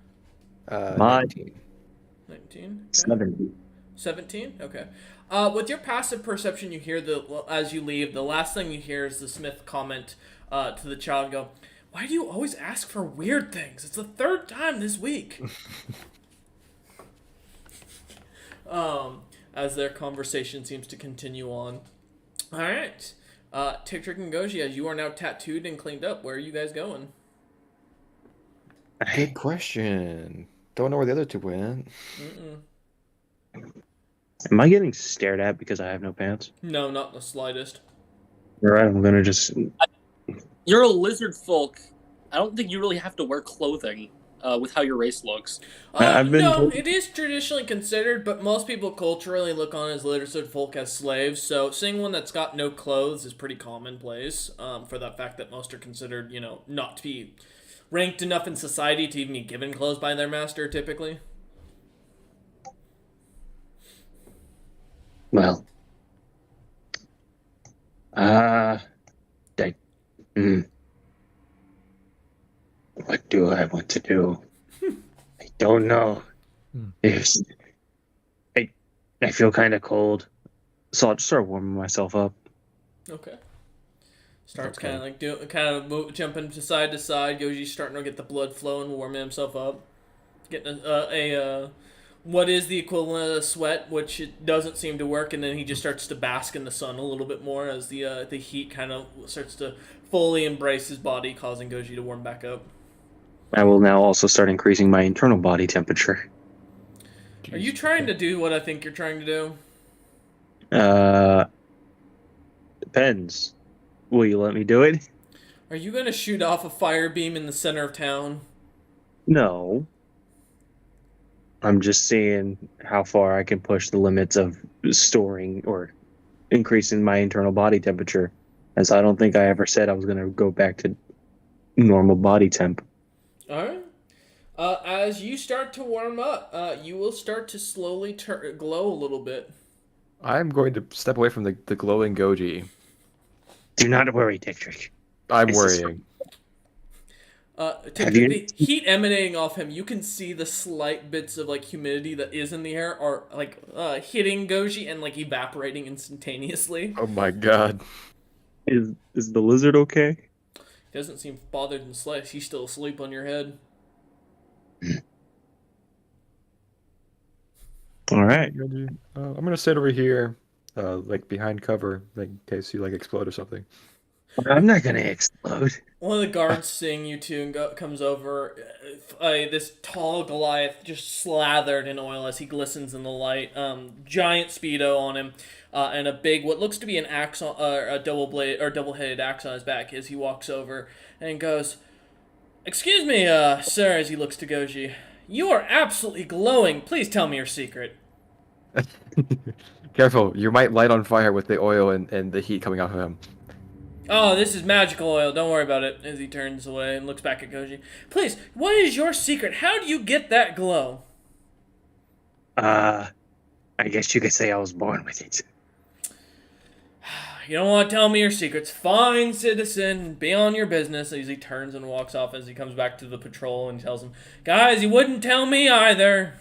My 19. 19. Okay. 70. 17? Okay. With your passive perception, you hear as you leave, the last thing you hear is the smith comment to the child, go, "Why do you always ask for weird things? It's the third time this week." As their conversation seems to continue on. All right. Tick and Goji, as you are now tattooed and cleaned up, where are you guys going? Good question. Don't know where the other two went. Am I getting stared at because I have no pants? No, not the slightest. All right, I'm gonna just. You're a lizard folk. I don't think you really have to wear clothing with how your race looks. I've been No, told- it is traditionally considered, but most people culturally look on as lizard folk as slaves. So seeing one that's got no clothes is pretty commonplace. For that fact that most are considered, not to be ranked enough in society to even be given clothes by their master, typically. Well, what do I want to do? I don't know. Yes. I feel kind of cold, so I'll just start warming myself up. Okay. Starts Okay. kind of jumping to side. Goji's starting to get the blood flowing, warming himself up, getting what is the equivalent of a sweat, which it doesn't seem to work, and then he just starts to bask in the sun a little bit more as the heat kind of starts to fully embrace his body, causing Goji to warm back up. I will now also start increasing my internal body temperature. Are you trying to do what I think you're trying to do? Depends. Will you let me do it? Are you going to shoot off a fire beam in the center of town? No. I'm just seeing how far I can push the limits of storing or increasing my internal body temperature, as I don't think I ever said I was going to go back to normal body temp. All right. As you start to warm up, you will start to slowly glow a little bit. I'm going to step away from the glowing Goji. Do not worry, Dick. I'm This is- worrying. The heat emanating off him, you can see the slight bits of humidity that is in the air are hitting Goji and evaporating instantaneously. Oh my god. Is the lizard okay? He doesn't seem bothered in the slightest. He's still asleep on your head. All right. Goji, I'm gonna sit over here, behind cover, in case you explode or something. I'm not gonna explode. One of the guards seeing you two and comes over. This tall Goliath just slathered in oil as he glistens in the light. Giant speedo on him, and a big what looks to be an axe, a double-headed axe on his back. As he walks over and goes, "Excuse me, sir." As he looks to Goji, "You are absolutely glowing. Please tell me your secret." Careful, you might light on fire with the oil and the heat coming off of him. "Oh, this is magical oil. Don't worry about it." As he turns away and looks back at Goji, "Please, what is your secret? How do you get that glow?" I guess you could say I was born with it. "You don't want to tell me your secrets. Fine, citizen. Be on your business." As he turns and walks off, as he comes back to the patrol and tells them, "Guys, you wouldn't tell me either."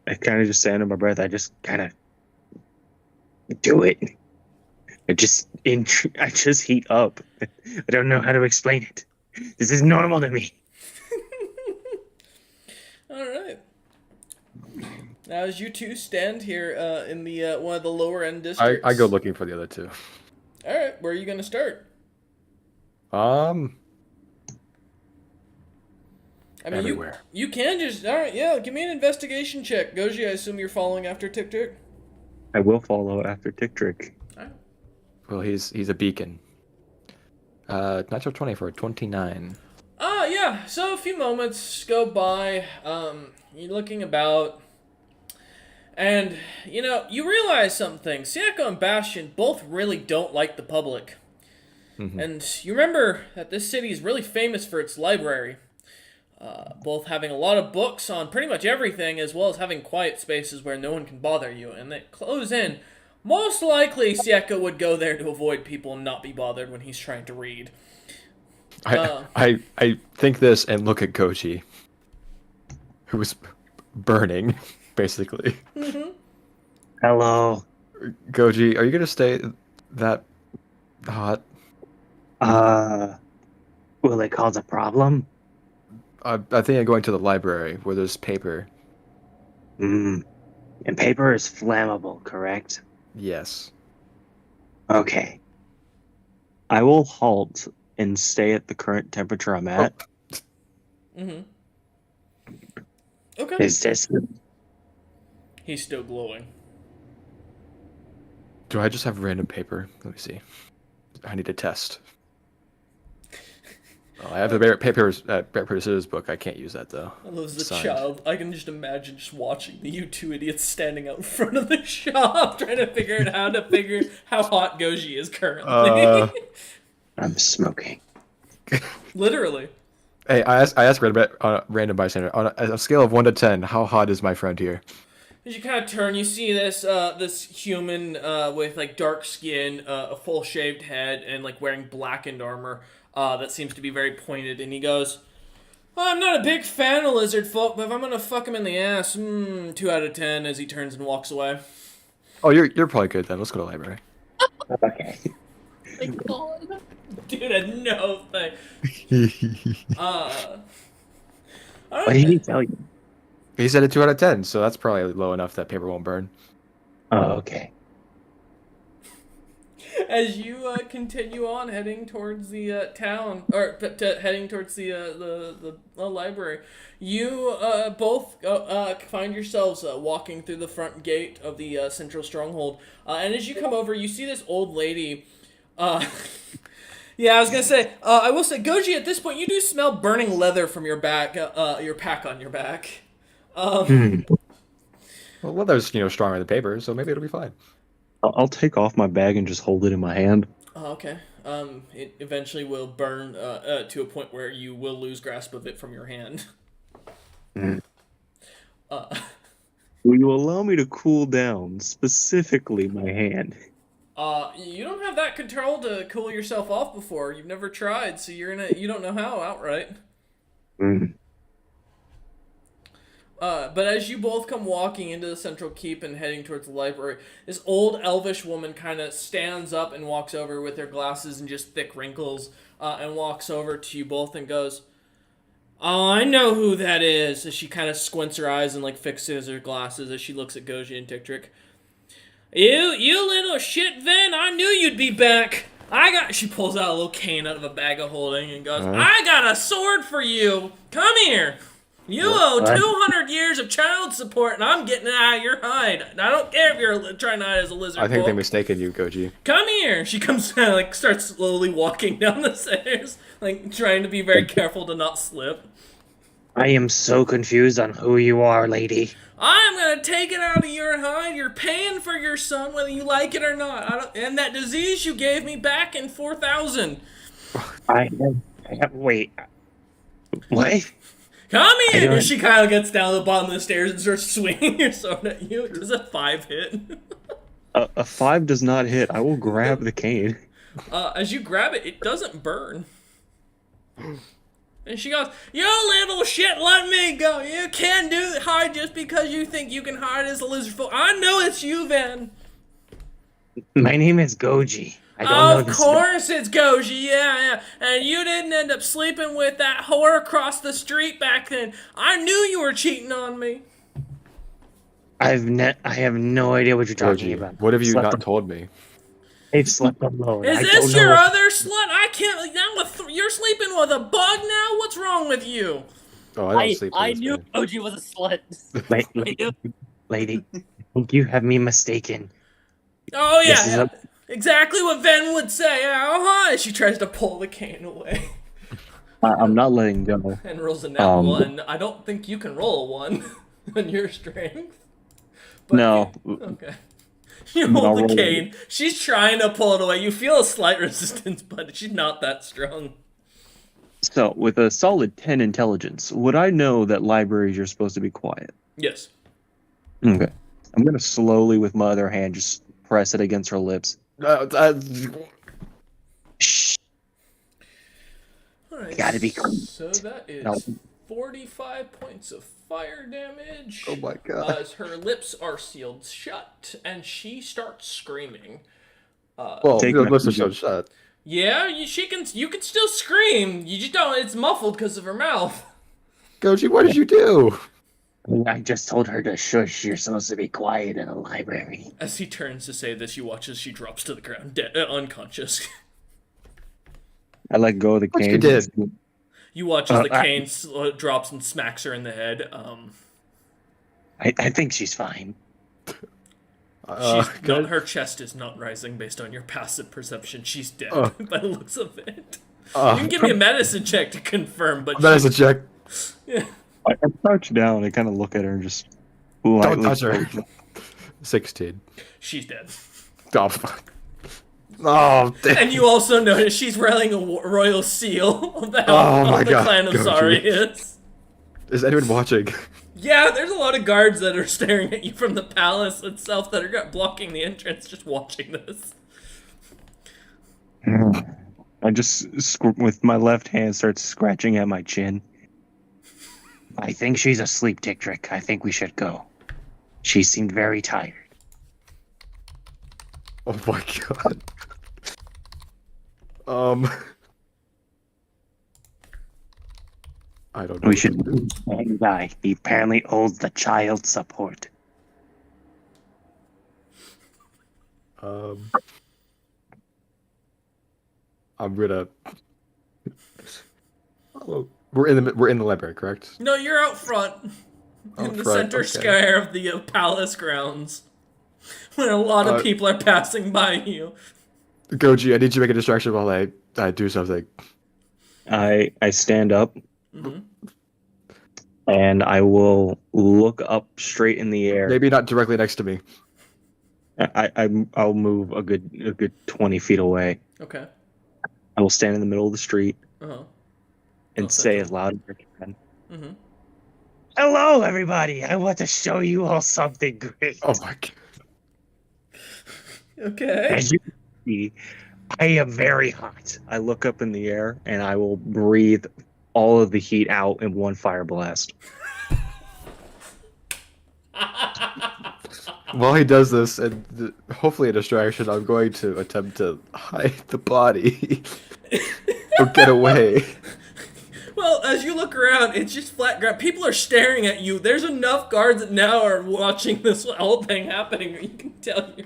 I kind of just say under my breath, I just kind of do it. I just heat up. I don't know how to explain it. This is normal to me. All right. Now, as you two stand here in the one of the lower end districts, I go looking for the other two. All right, where are you going to start? I mean, Everywhere. you can just all right. Yeah, give me an investigation check, Goji. I assume you're following after Tick Tick. I will follow after Tick Trick. Well, he's a beacon. Natural 20 for 29. Yeah, so a few moments go by, you're looking about, and, you realize something. Sieko and Bastion both really don't like the public. Mhm. And you remember that this city is really famous for its library. Both having a lot of books on pretty much everything, as well as having quiet spaces where no one can bother you. And they close in. Most likely, Sieko would go there to avoid people and not be bothered when he's trying to read. I think this and look at Goji, who's burning, basically. Hello. Goji, are you gonna stay that hot? Will it cause a problem? I think I'm going to the library where there's paper. And paper is flammable, correct? Yes. Okay. I will halt and stay at the current temperature I'm at. Okay. Is this... He's still glowing. Do I just have random paper? Let me see. I need to test. Oh, I have the paper scissors book. I can't use that though. I love the Signed. child. I can just imagine just watching you two idiots standing out in front of the shop trying to figure out how hot Goji is currently. I'm smoking. Hey, Literally. I asked random bystander on a scale of 1 to 10, how hot is my friend here? As you kind of turn, you see this human with like dark skin, a full shaved head, and like wearing blackened armor that seems to be very pointed. And he goes, "I'm not a big fan of lizard folk, but if I'm gonna fuck him in the ass, 2 out of 10." As he turns and walks away. Oh, you're probably good then. Let's go to the library. Okay. Thank God. Dude, no thing. What did he tell you? He said a 2 out of 10, so that's probably low enough that paper won't burn. Oh, okay. As you continue on heading towards the town, or heading towards the library, you both find yourselves walking through the front gate of the central stronghold. And as you come over, you see this old lady. Yeah, I was gonna say. I will say, Goji. At this point, you do smell burning leather from your back, your pack on your back. Well, leather's stronger than paper, so maybe it'll be fine. I'll take off my bag and just hold it in my hand. Okay. It eventually will burn to a point where you will lose grasp of it from your hand. Will you allow me to cool down, specifically my hand? You don't have that control to cool yourself off before. You've never tried, so you don't know how outright. But as you both come walking into the central keep and heading towards the library, this old elvish woman kind of stands up and walks over with her glasses and just thick wrinkles, and walks over to you both and goes, "Oh, I know who that is." As she kind of squints her eyes and like fixes her glasses as she looks at Goji and Tick Trick. You little shit, Ven! I knew you'd be back. She pulls out a little cane out of a bag of holding and goes, "I got a sword for you. Come here. You owe 200 years of child support, and I'm getting it out of your hide. I don't care if you're trying to hide as a lizard. I think folk. they mistaken you, Goji. Come here." She comes starts slowly walking down the stairs, like trying to be very careful to not slip. I am so confused on who you are, lady. I'm gonna take it out of your hide. You're paying for your son, whether you like it or not. And that disease you gave me back in 4000. Wait. What? Come here! And she kind of gets down to the bottom of the stairs and starts swinging her sword at you. Does a 5 hit? A 5 does not hit. I will grab the cane. As you grab it, it doesn't burn. And she goes, "You little shit, let me go. You can't hide just because you think you can hide as a lizard folk. I know it's you, Van." My name is Goji. I don't know Of course it's Goji, yeah. And you didn't end up sleeping with that whore across the street back then. I knew you were cheating on me. I have no idea what you're talking about. What have you not told me? I've slept alone. Is this your other slut? I can't. You're sleeping with a bug now? What's wrong with you? Oh, I don't sleep with I this knew guy. Goji was a slut. Lady, I think you have me mistaken Oh This yeah, is yeah. Exactly what Ven would say. Uh-huh. She tries to pull the cane away I'm not letting go. and rolls a nat Um, 1. I don't think you can roll a 1 on your strength. But No, okay. You but I'll hold the roll. cane. She's trying to pull it away. You feel a slight resistance, but she's not that strong. So, with a solid 10 intelligence, would I know that libraries are supposed to be quiet? Yes. Okay. I'm going to slowly, with my other hand, just press it against her lips. Shh. Alright, Gotta be cool. so that is No. 45 points of fire damage. Oh my god. As her lips are sealed shut, and she starts screaming. Well, Take your my lips are finger. so shut. Yeah, you can still scream. You just don't. It's muffled because of her mouth. Goji, what did you do? I just told her to shush. You're supposed to be quiet in a library. As he turns to say this, you watch as she drops to the ground, unconscious. I let go of the What cane. you did? You watch as the I- cane drops and smacks her in the head. I think she's fine. She's good. not, her chest is not rising based on your passive perception. She's dead by the looks of it. You can give me a medicine check to confirm, but That is a check. yeah. I crouch down and kind of look at her and just Don't lightly. touch her. 16. She's dead. Oh, fuck. Oh, damn. And you also notice she's wearing a royal seal of the, Oh my the God, clan of Goji. Zarius. Is anyone watching? Yeah, there's a lot of guards that are staring at you from the palace itself that are blocking the entrance, just watching this. I just, with my left hand, start scratching at my chin. I think she's asleep, Dick. I think we should go. She seemed very tired. Oh my god. I don't know. We should and guy. He apparently owes the child support. I'm gonna. Oh, we're in the library, correct? No, you're out front. In Out the front, center okay. square of the palace grounds. When a lot of people are passing by you. Goji, I need you to make a distraction while I do something. I stand up Mm-hmm. and I will look up straight in the air. Maybe not directly next to me. I'll move a good 20 feet away. Okay. I will stand in the middle of the street Uh-huh. and Oh, say so- as loud as I can. Mm-hmm. Hello, everybody. I want to show you all something great. Oh my god. Okay. As you can see, I am very hot. I look up in the air and I will breathe all of the heat out in one fire blast. While he does this, and hopefully a distraction, I'm going to attempt to hide the body or get away. Well, as you look around, it's just flat ground. People are staring at you. There's enough guards that now are watching this whole thing happening. You can tell you.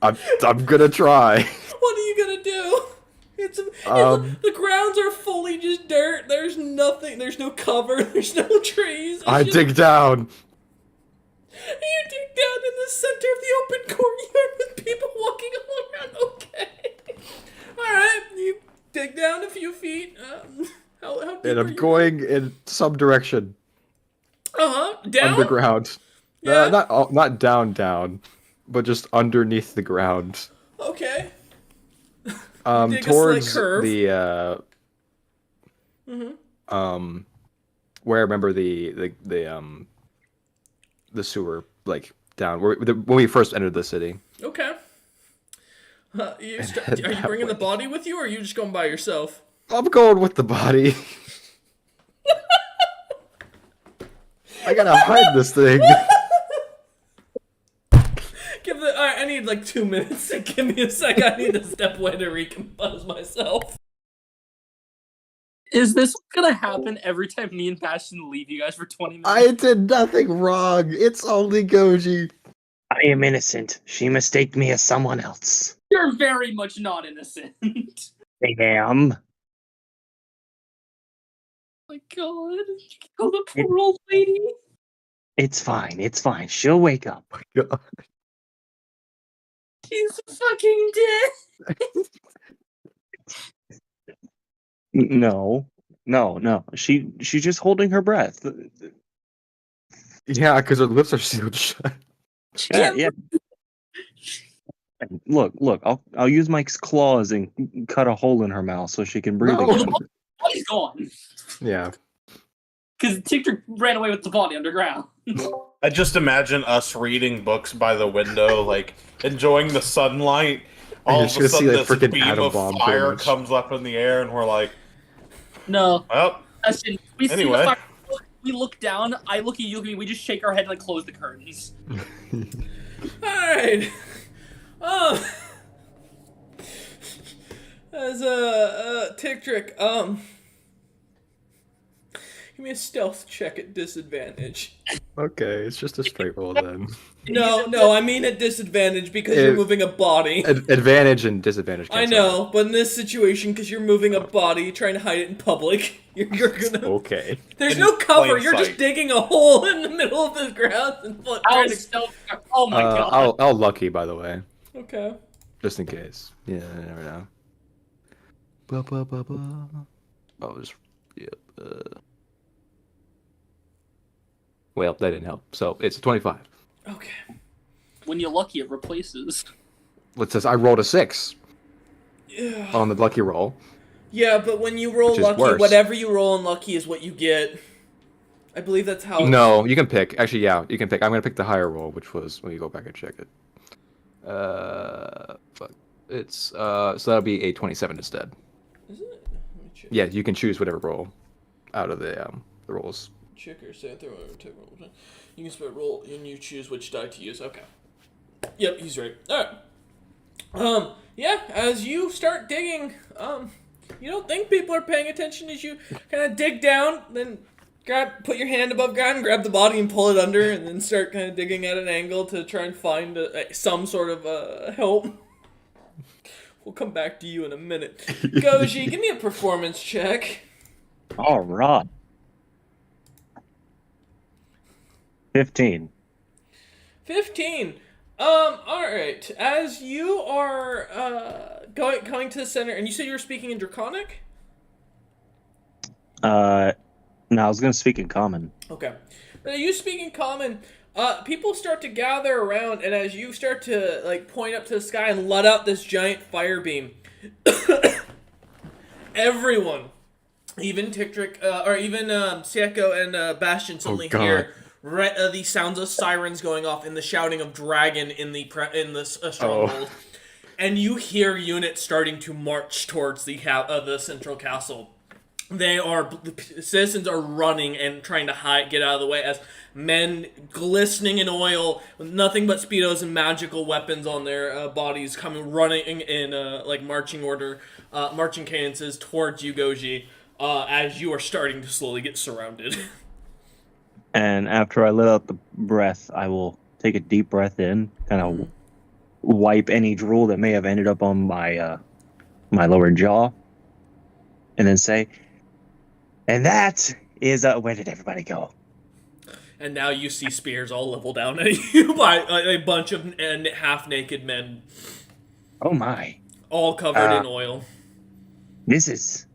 I'm gonna try. What are you gonna do? Um, the grounds are fully just dirt. There's nothing. There's no cover. There's no trees. I dig down. You dig down in the center of the open courtyard with people walking all around. Okay. All right. You dig down a few feet. How deep And are I'm you? going in some direction. Down. Underground. Yeah. Not down, but just underneath the ground. Okay. Dig a slight Towards curve. the where I remember the sewer, like down when we first entered the city. Okay. Are you that bringing the way. body with you, or are you just going by yourself? I'm going with the body. I gotta hide this thing. I need like 2 minutes. Give me a sec. I need to step away to recompose myself. Is this gonna happen every time me and Bastion leave you guys for 20 minutes? I did nothing wrong. It's only Goji. I am innocent. She mistaked me as someone else. You're very much not innocent. I am. My God. Kill the poor old lady. It's fine. It's fine. She'll wake up. God. He's fucking dead. No. She's just holding her breath. Yeah, because her lips are sealed shut. Yeah. Look. I'll use my claws and cut a hole in her mouth so she can breathe No. again. Body's gone. Yeah. Because Tigger ran away with the body underground. I just imagine us reading books by the window, like enjoying the sunlight. All you're of just a gonna see, sudden, like, this freaking beam atom of bomb, fire pretty much. comes up in the air, and we're like, No. "Well, Listen, we see Anyway. the fire. We look down. I look at you. We just shake our head and like close the curtains. Alright. As Tick Trick, give me a stealth check at disadvantage. Okay, it's just a straight roll then. No, I mean at disadvantage because you're moving a body. Advantage and disadvantage. I know, but in this situation, because you're moving a body, trying to hide it in public, you're gonna. Okay. There's In no cover. plain You're just sight. digging a hole in the middle of the ground and trying to. Oh my god. I'll lucky, by the way, Okay. just in case. Yeah, you never know. Ba, ba, ba, ba. Oh, just yep. Well, that didn't help. So it's a 25. Okay. When you're lucky, it replaces. It says I rolled a 6 Yeah. on the lucky roll. Yeah, but when you roll Which is lucky, worse. whatever you roll in lucky is what you get. I believe that's how. No, you can pick. Actually, yeah, you can pick. I'm gonna pick the higher roll, which was when you go back and check it. Fuck. It's so that'll be a 27 instead. Is it? Let me check. Yeah, you can choose whatever roll out of the rolls. Check or say throw or take roll. You can split roll and you choose which die to use. Okay. Yep, he's right. Alright. Yeah, as you start digging, you don't think people are paying attention as you kind of dig down, then put your hand above ground, grab the body and pull it under, and then start kind of digging at an angle to try and find some sort of help. We'll come back to you in a minute. Goji, give me a performance check. All right. 15. 15. Alright. As you are going to the center, and you said you were speaking in Draconic? No, I was gonna speak in common. Okay. But you speak in common, people start to gather around, and as you start to like point up to the sky and let out this giant fire beam, everyone, even Tiktrick, or even Sieko and Bastion suddenly God. hear the sounds of sirens going off and the shouting of dragon in the stronghold, and you hear units starting to march towards the central castle. The citizens are running and trying to get out of the way as men glistening in oil with nothing but speedos and magical weapons on their bodies coming running in like marching order, marching cadences towards you, Goji, as you are starting to slowly get surrounded. And after I let out the breath, I will take a deep breath in, kind of wipe any drool that may have ended up on my my lower jaw, and then say, "And that is where did everybody go?" And now you see spears all level down at you by a bunch of half-naked men, Oh my! all covered in oil. This is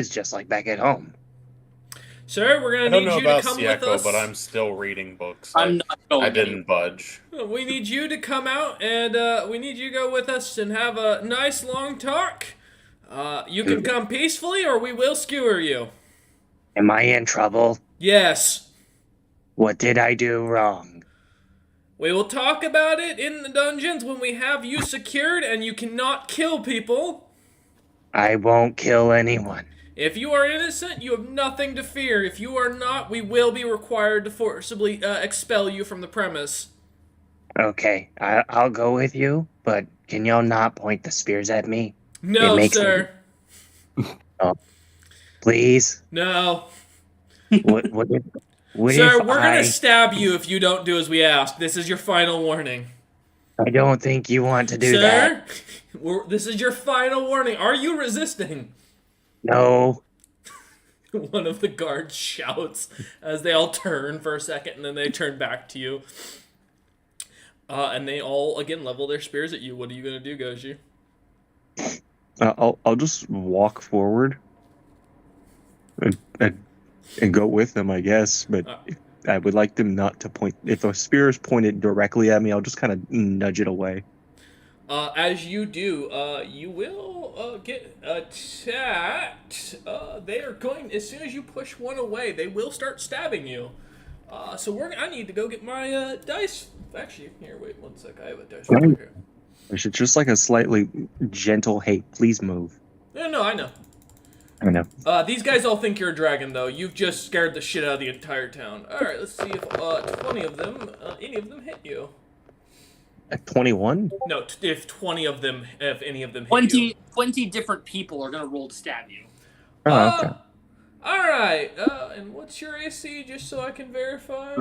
just like back at home. Sir, we're I gonna don't need know you to about come with us. Sieko, but I'm still reading books. I'm not going I didn't budge. We need you to come out, and we need you to go with us and have a nice long talk. You can come peacefully, or we will skewer you. Am I in trouble? Yes. What did I do wrong? We will talk about it in the dungeons when we have you secured and you cannot kill people. I won't kill anyone. If you are innocent, you have nothing to fear. If you are not, we will be required to forcibly expel you from the premise. Okay, I'll go with you, but can y'all not point the spears at me? No, It makes sir. Please? No. What Sir, if we're gonna stab you if you don't do as we ask. This is your final warning. I don't think you want to do that. Sir, this is your final warning. Are you resisting? No. One of the guards shouts as they all turn for a second and then they turn back to you. And they all again level their spears at you. What are you gonna do, Goji? I'll just walk forward and go with them, I guess. But I would like them not to point. If a spear is pointed directly at me, I'll just kind of nudge it away. As you do, you will get attacked. They are going, as soon as you push one away, they will start stabbing you. I need to go get my dice. Actually, here, wait one sec. I have a dice roller here. I should just like a slightly gentle, hey, please move. No, I know. I know. These guys all think you're a dragon, though. You've just scared the shit out of the entire town. Alright, let's see if 20 of them, any of them hit you. At 21? No, if any of them hit you. 20 different people are gonna roll to stab you. Oh, okay. Alright, and what's your AC, just so I can verify?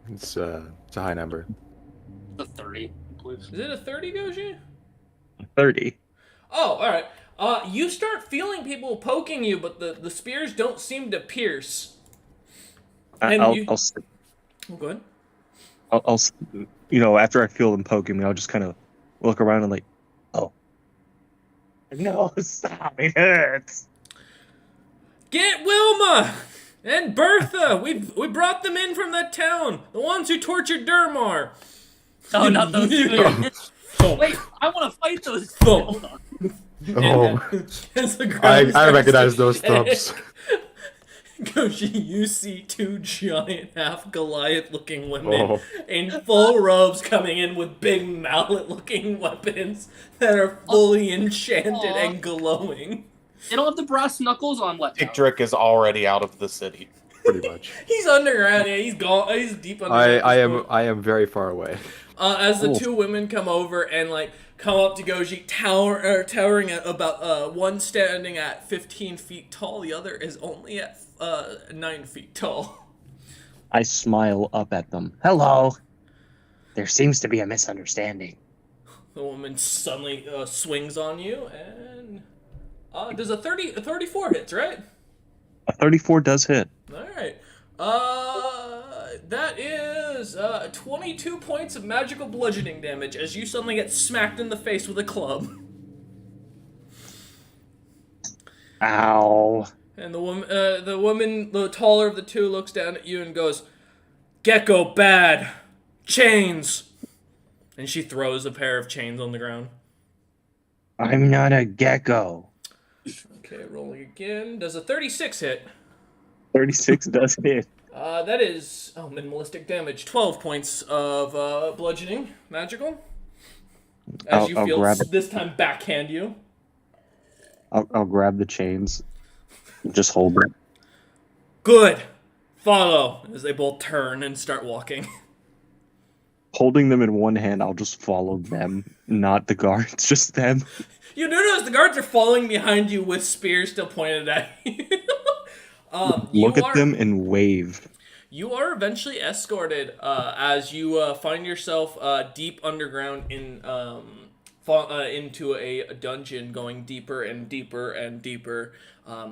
It's a high number. The 30, please. Is it a 30, Goji? 30. Oh, alright. You start feeling people poking you, but the spears don't seem to pierce. I'll go ahead. I'll, after I feel them poking me, I'll just kind of look around and like, oh. No, stop, it hurts. Get Wilma and Bertha. We brought them in from that town. The ones who tortured Durmar. Oh, not those two. Wait, I want to fight those two. Hold on. I recognize those thumps. Goji, you see two giant half Goliath-looking women in full robes coming in with big mallet-looking weapons that are fully enchanted and glowing. They don't have the brass knuckles on left. Dick is already out of the city. Pretty much. He's underground. Yeah, he's gone. He's deep underground. I am very far away. As the two women come over and come up to Goji, towering at about one standing at 15 feet tall, the other is only at 9 feet tall. I smile up at them. Hello. There seems to be a misunderstanding. The woman suddenly swings on you and does a 34 hits, right? A 34 does hit. All right. That is 22 points of magical bludgeoning damage as you suddenly get smacked in the face with a club. Ow. And the woman, the taller of the two, looks down at you and goes, "Gecko bad. Chains." And she throws a pair of chains on the ground. I'm not a gecko. Okay, rolling again. Does a 36 hit? 36 does hit. That is minimalistic damage. 12 points of bludgeoning, magical. As you feel this time backhand you. I'll grab the chains. Just hold them. Good. Follow as they both turn and start walking. Holding them in one hand, I'll just follow them, not the guards, just them. You notice the guards are following behind you with spears still pointed at you. Look at them and wave. You are eventually escorted as you find yourself deep underground into a dungeon, going deeper and deeper and deeper,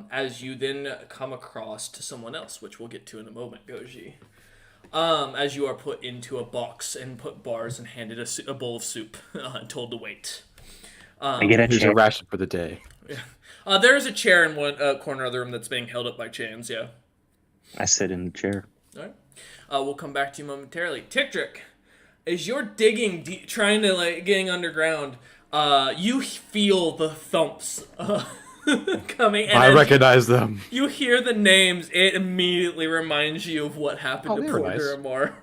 as you then come across to someone else, which we'll get to in a moment, Goji. As you are put into a box and put bars and handed a bowl of soup and told to wait. I get Here's a ration for the day. Yeah. There is a chair in one corner of the room that's being held up by chains, yeah. I sit in the chair. All right. We'll come back to you momentarily. Tickdrick, as you're digging, trying to, getting underground, you feel the thumps coming. And I recognize them. You hear the names, it immediately reminds you of what happened to poor nice. Duramar.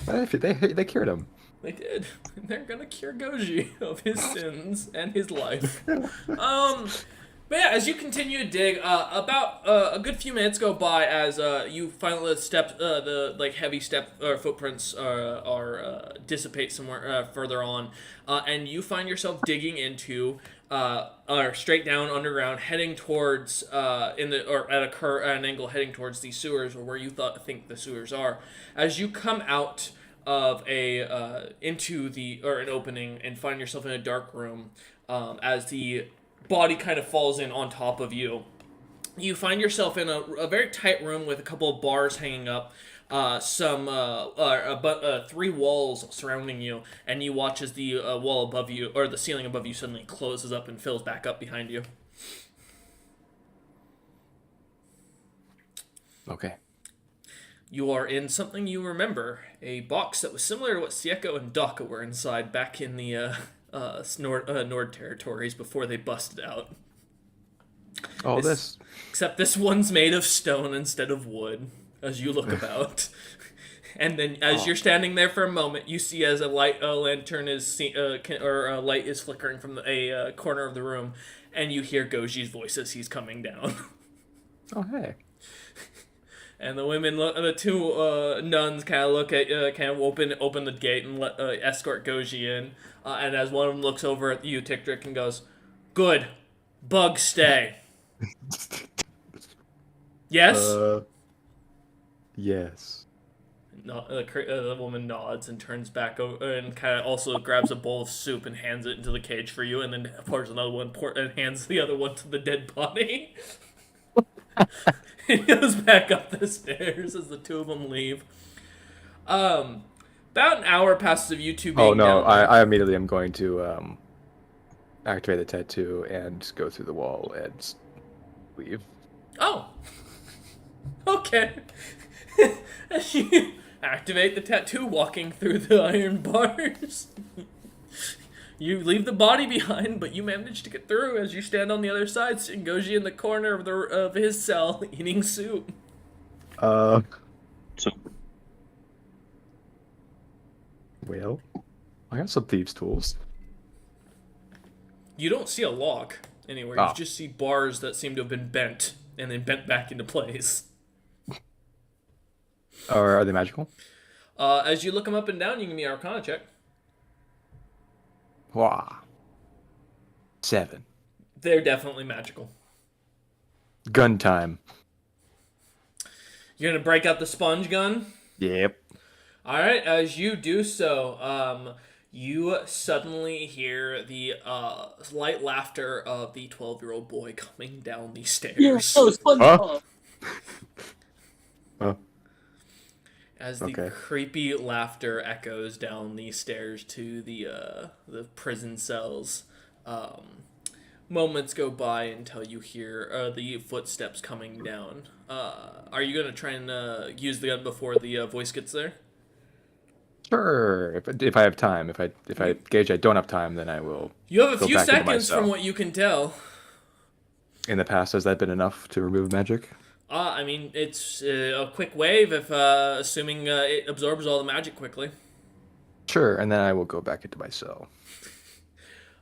They cured him. They did. They're gonna cure Goji of his sins and his life. But yeah, as you continue to dig, about a good few minutes go by as you finally the heavy footprints are dissipate somewhere further on, and you find yourself digging into or straight down underground, heading towards at an angle heading towards the sewers, or where you think the sewers are. As you come out of into an opening and find yourself in a dark room, as the body kind of falls in on top of you. You find yourself in a very tight room with a couple of bars hanging up, three walls surrounding you, and you watch as the wall above you, or the ceiling above you, suddenly closes up and fills back up behind you. Okay. You are in something you remember, a box that was similar to what Sieko and Daka were inside back in the Nord territories before they busted out. Oh, this. Except this one's made of stone instead of wood, as you look about. And then, as you're standing there for a moment, you see as a lantern is a light is flickering from a corner of the room, and you hear Goji's voice as he's coming down. Oh, hey. And the women, the two nuns, kind of look at, kind of open the gate and escort Goji in. And as one of them looks over at you, Ticktrick, and goes, "Good, bug stay." Yes. Yes. No, the woman nods and turns back over and kind of also grabs a bowl of soup and hands it into the cage for you, and then pours another one and hands the other one to the dead body. He goes back up the stairs as the two of them leave. About an hour passes of you two being down there. I immediately am going to activate the tattoo and go through the wall and leave. Oh. Okay. As you activate the tattoo walking through the iron bars. You leave the body behind, but you manage to get through as you stand on the other side, seeing Goji in the corner of his cell eating soup. So Well, I got some thieves' tools. You don't see a lock anywhere. You just see bars that seem to have been bent and then bent back into place. Or are they magical? As you look them up and down, you can give me an Arcana check. Wah. 7. They're definitely magical. Gun time. You're gonna break out the sponge gun? Yep. Alright, as you do so, you suddenly hear the light laughter of the 12-year-old boy coming down the stairs. You're so SpongeBob. Oh. As the creepy laughter echoes down the stairs to the prison cells, moments go by until you hear the footsteps coming down. Are you gonna try and use the gun before the voice gets there? Sure. If I have time. If I gauge I don't have time, then I will. You have a go few back into my seconds cell. from what you can tell. In the past, has that been enough to remove magic? I mean, it's a quick wave if assuming it absorbs all the magic quickly. Sure, and then I will go back into my cell.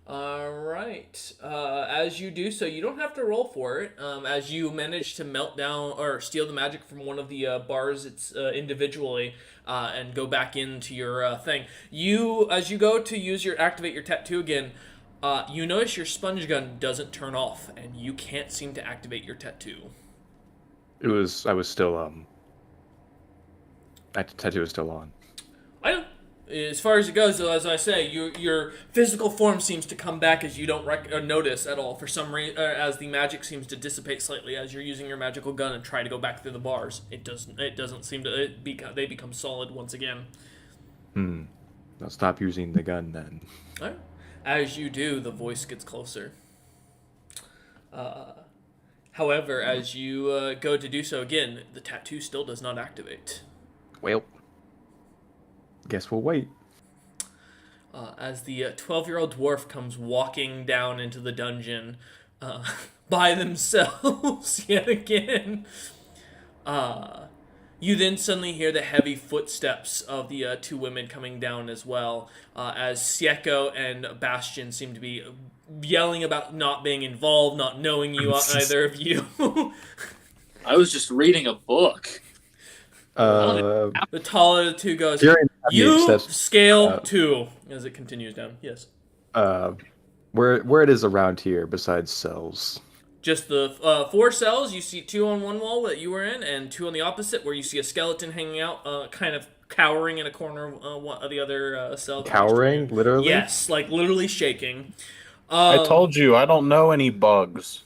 Alright. As you do so, you don't have to roll for it. As you manage to melt down or steal the magic from one of the bars it's individually and go back into your thing. As you go to activate your tattoo again, you notice your sponge gun doesn't turn off and you can't seem to activate your tattoo. I was still tattoo is still on. I know. As far as it goes, though, as I say, your physical form seems to come back as you don't notice at all for some reason, as the magic seems to dissipate slightly as you're using your magical gun and try to go back through the bars. It doesn't seem to. They become solid once again. I'll stop using the gun then. All right. As you do, the voice gets closer. However, as you go to do so again, the tattoo still does not activate. Well, guess we'll wait. As the 12-year-old dwarf comes walking down into the dungeon by themselves yet again, you then suddenly hear the heavy footsteps of the two women coming down as well, as Sieko and Bastion seem to be yelling about not being involved, not knowing you, either of you. I was just reading a book. The taller of the two goes, "You scale 2," as it continues down. Yes. Where it is around here besides cells? Just the 4 cells. You see 2 on one wall that you were in, and 2 on the opposite, where you see a skeleton hanging out, kind of cowering in a corner of the other cell. Cowering, literally? Yes, like literally shaking. I told you, I don't know any bugs.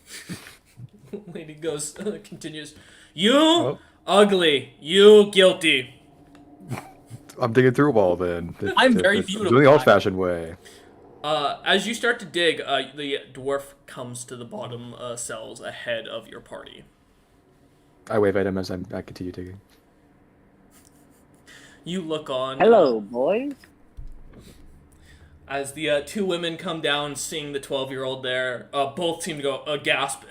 Lady goes, continues. You Ugly. You guilty. I'm digging through them all then. I'm very Doing beautiful. the old-fashioned way. As you start to dig, the dwarf comes to the bottom cells ahead of your party. I wave at him as I continue digging. You look on. Hello, boys. As the two women come down, seeing the 12-year-old there, both seem to go gasp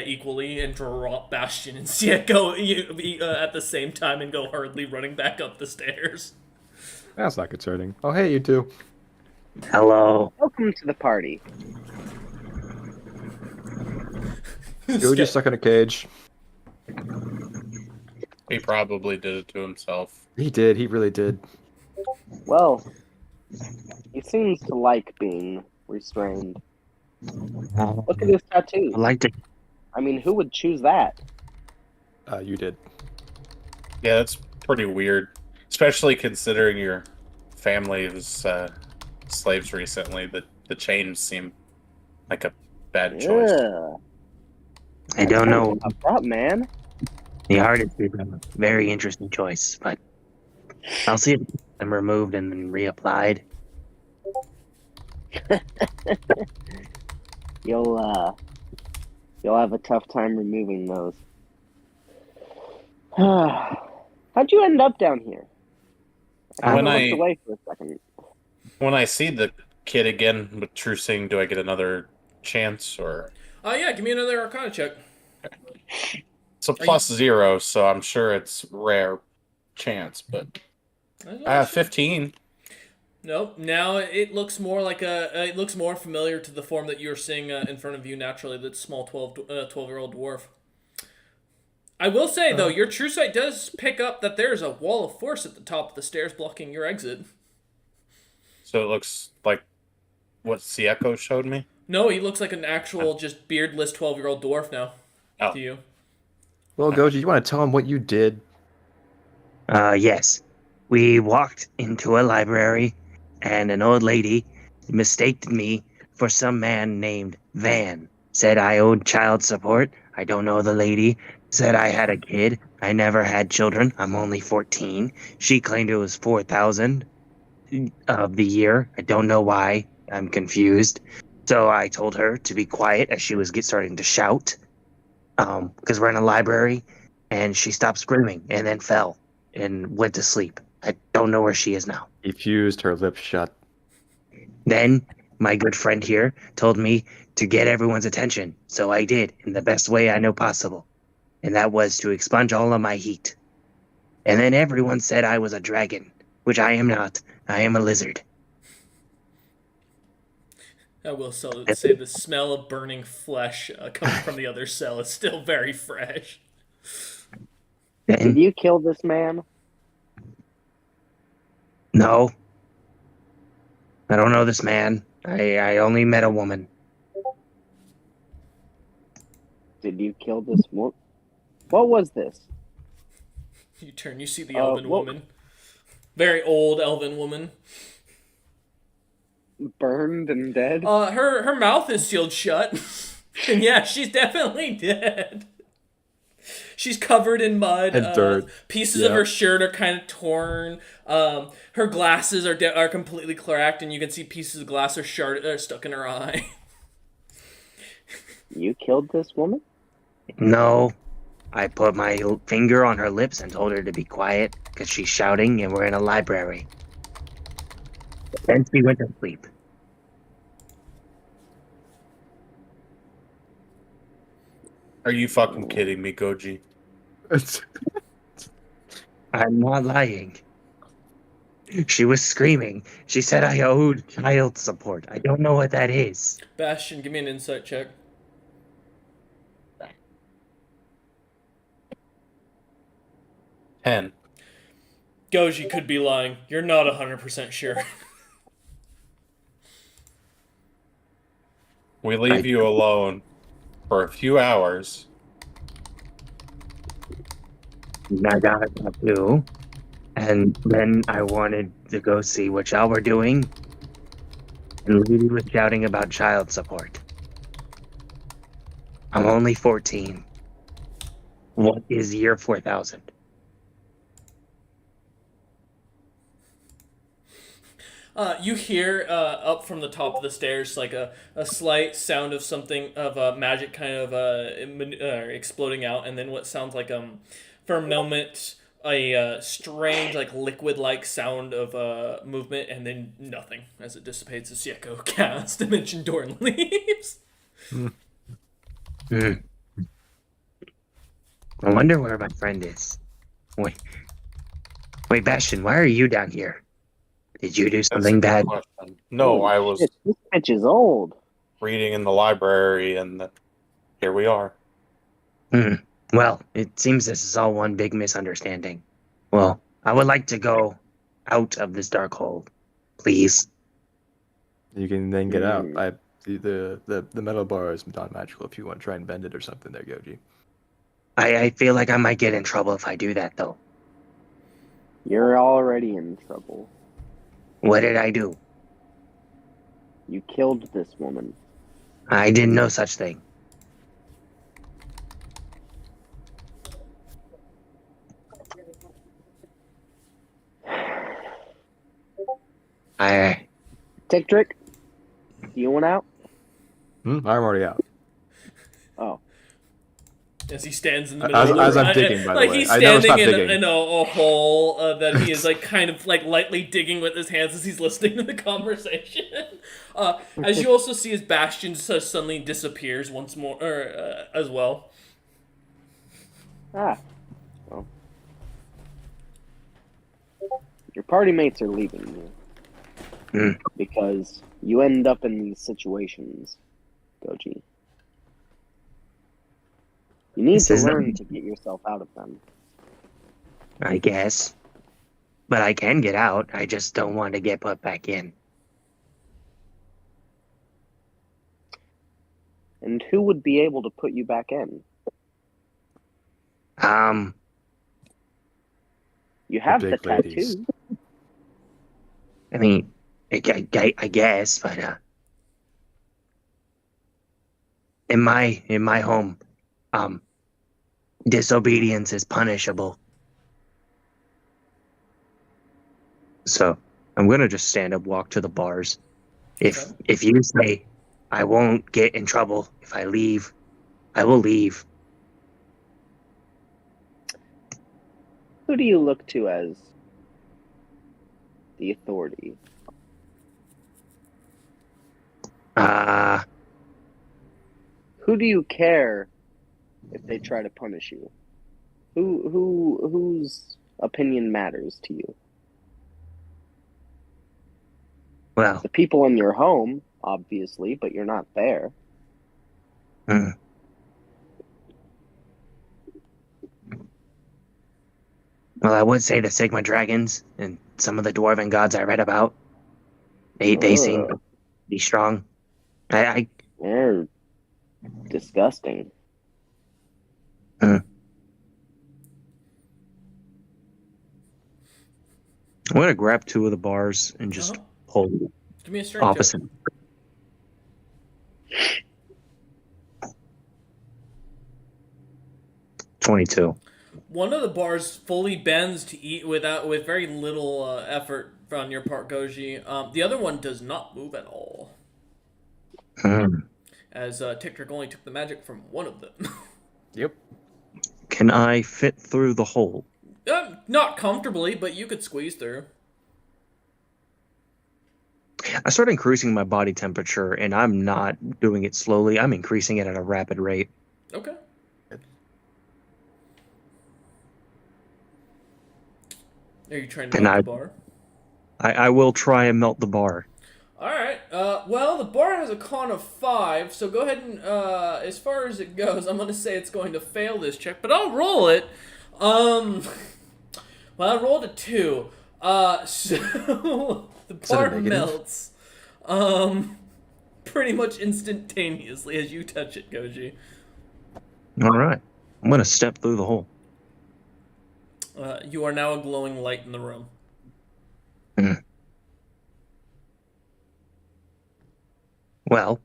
equally and drop Bastion and see it go at the same time and go hurriedly running back up the stairs. That's not concerning. Oh, hey, you two. Hello. Welcome to the party. You're just stuck in a cage. He probably did it to himself. He did. He really did. Well, he seems to like being restrained. Look at his tattoos. I'd like to. I mean, who would choose that? You did. Yeah, that's pretty weird. Especially considering your family was slaves recently. The chains seem like a bad choice. Yeah. I don't know. Up, man. The artist is a very interesting choice, but I'll see if I'm removed and then reapplied. You'll have a tough time removing those. How'd you end up down here? When kinda I- looked away for a second. When I see the kid again with True Sing, do I get another chance or? Yeah, give me another Arcana check. It's a plus 0, so I'm sure it's rare chance, but 15. Nope. Now it looks more like it looks more familiar to the form that you're seeing in front of you naturally. That small 12-year-old dwarf. I will say though, your true sight does pick up that there's a wall of force at the top of the stairs blocking your exit. So it looks like what Sieko showed me. No, he looks like an actual just beardless 12-year-old dwarf now. Oh. To you. Well, Goji, you want to tell him what you did? Yes. We walked into a library, and an old lady mistaked me for some man named Van. Said I owed child support. I don't know the lady. Said I had a kid. I never had children. I'm only 14. She claimed it was 4,000 of the year. I don't know why. I'm confused. So I told her to be quiet as she was starting to shout. Because we're in a library, and she stopped screaming and then fell and went to sleep. I don't know where she is now. He fused her lips shut. Then my good friend here told me to get everyone's attention, so I did in the best way I know possible, and that was to expunge all of my heat. And then everyone said I was a dragon, which I am not. I am a lizard. I will say the smell of burning flesh coming from the other cell is still very fresh. Did Then, you kill this man? no, I don't know this man. I only met a woman. Did you kill this woman? What was this? You turn, you see the elven what- woman. Very old elven woman. Burned and dead? Her mouth is sealed shut. And yeah, she's definitely dead. She's covered in mud. And dirt. Pieces of Yeah. her shirt are kind of torn. Her glasses are completely cracked, and you can see pieces of glass are stuck in her eye. You killed this woman? No, I put my finger on her lips and told her to be quiet because she's shouting and we're in a library. Then she went to sleep. Are you fucking kidding me, Goji? I'm not lying. She was screaming. She said I owed child support. I don't know what that is. Bastion, give me an insight check. Ten. Goji could be lying. You're not 100% sure. We leave you alone for a few hours. I got a tattoo. And then I wanted to go see what y'all were doing. And Lady was shouting about child support. I'm only 14. What is year 4000? You hear up from the top of the stairs like a slight sound of something of magic kind of exploding out, and then what sounds like for a moment a strange like liquid like sound of movement, and then nothing as it dissipates as Sieko casts Dimension Door and leaves. Hmm. I wonder where my friend is. Wait, Bastion, why are you down here? Did you do That's a something good bad? question. No, I was Shit, this bitch is old. reading in the library, and here we are. Well, it seems this is all one big misunderstanding. Well, I would like to go out of this dark hole, please. You can then get out. Mm. The metal bar is non-magical if you want to try and bend it or something there, Goji. I feel like I might get in trouble if I do that, though. You're already in trouble. What did I do? You killed this woman. I didn't know such thing. I Tick Trick, do you want out? I'm already out. Oh. As he stands in the middle of As the I'm digging, by the like way. he's I never standing stop in, digging. a hole that he is like kind of like lightly digging with his hands as he's listening to the conversation. As you also see, his Bastion suddenly disappears once more, as well. Ah. Well. Your party mates are leaving you. Because you end up in these situations, Goji. You need This to is not- learn to get yourself out of them. I guess. But I can get out. I just don't want to get put back in. And who would be able to put you back in? You have the big ladies. tattoo. I mean, I guess, but in my home, disobedience is punishable. So I'm gonna just stand up, walk to the bars. If you say I won't get in trouble if I leave, I will leave. Who do you look to as the authority? Who do you care if they try to punish you? Whose opinion matters to you? Well, The people in your home, obviously, but you're not there. well, I would say the Sigma dragons and some of the dwarven gods I read about. They seem to be strong. I They're disgusting. I'm gonna grab two of the bars and just pull Give me a strength check. opposite. $22. One of the bars fully bends to eat with very little effort on your part, Goji. The other one does not move at all, as Tick Trick only took the magic from one of them. Yep. Can I fit through the hole? Not comfortably, but you could squeeze through. I start increasing my body temperature, and I'm not doing it slowly. I'm increasing it at a rapid rate. Okay. Are you trying to And melt the bar? I will try and melt the bar. Alright, well, the bar has a con of 5, so go ahead and, as far as it goes, I'm gonna say it's going to fail this check, but I'll roll it. Well, I rolled a 2. So, the bar melts, pretty much instantaneously as you touch it, Goji. Alright. I'm gonna step through the hole. You are now a glowing light in the room. Well,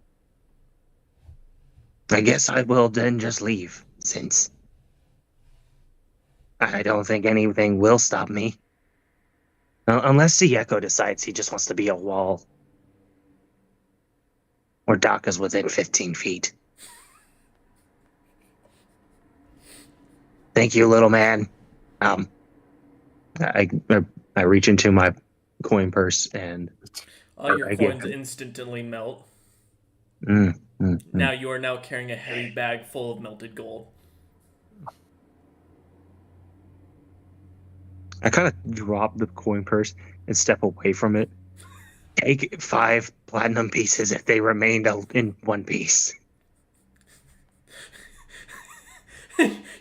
I guess I will then just leave, since I don't think anything will stop me. Unless Sieko decides he just wants to be a wall. Or Daka's within 15 feet. Thank you, little man. I reach into my coin purse and Your I get coins instantly melt. Mm. Now you are now carrying a heavy bag full of melted gold. I kind of drop the coin purse and step away from it. Take 5 platinum pieces if they remained in one piece.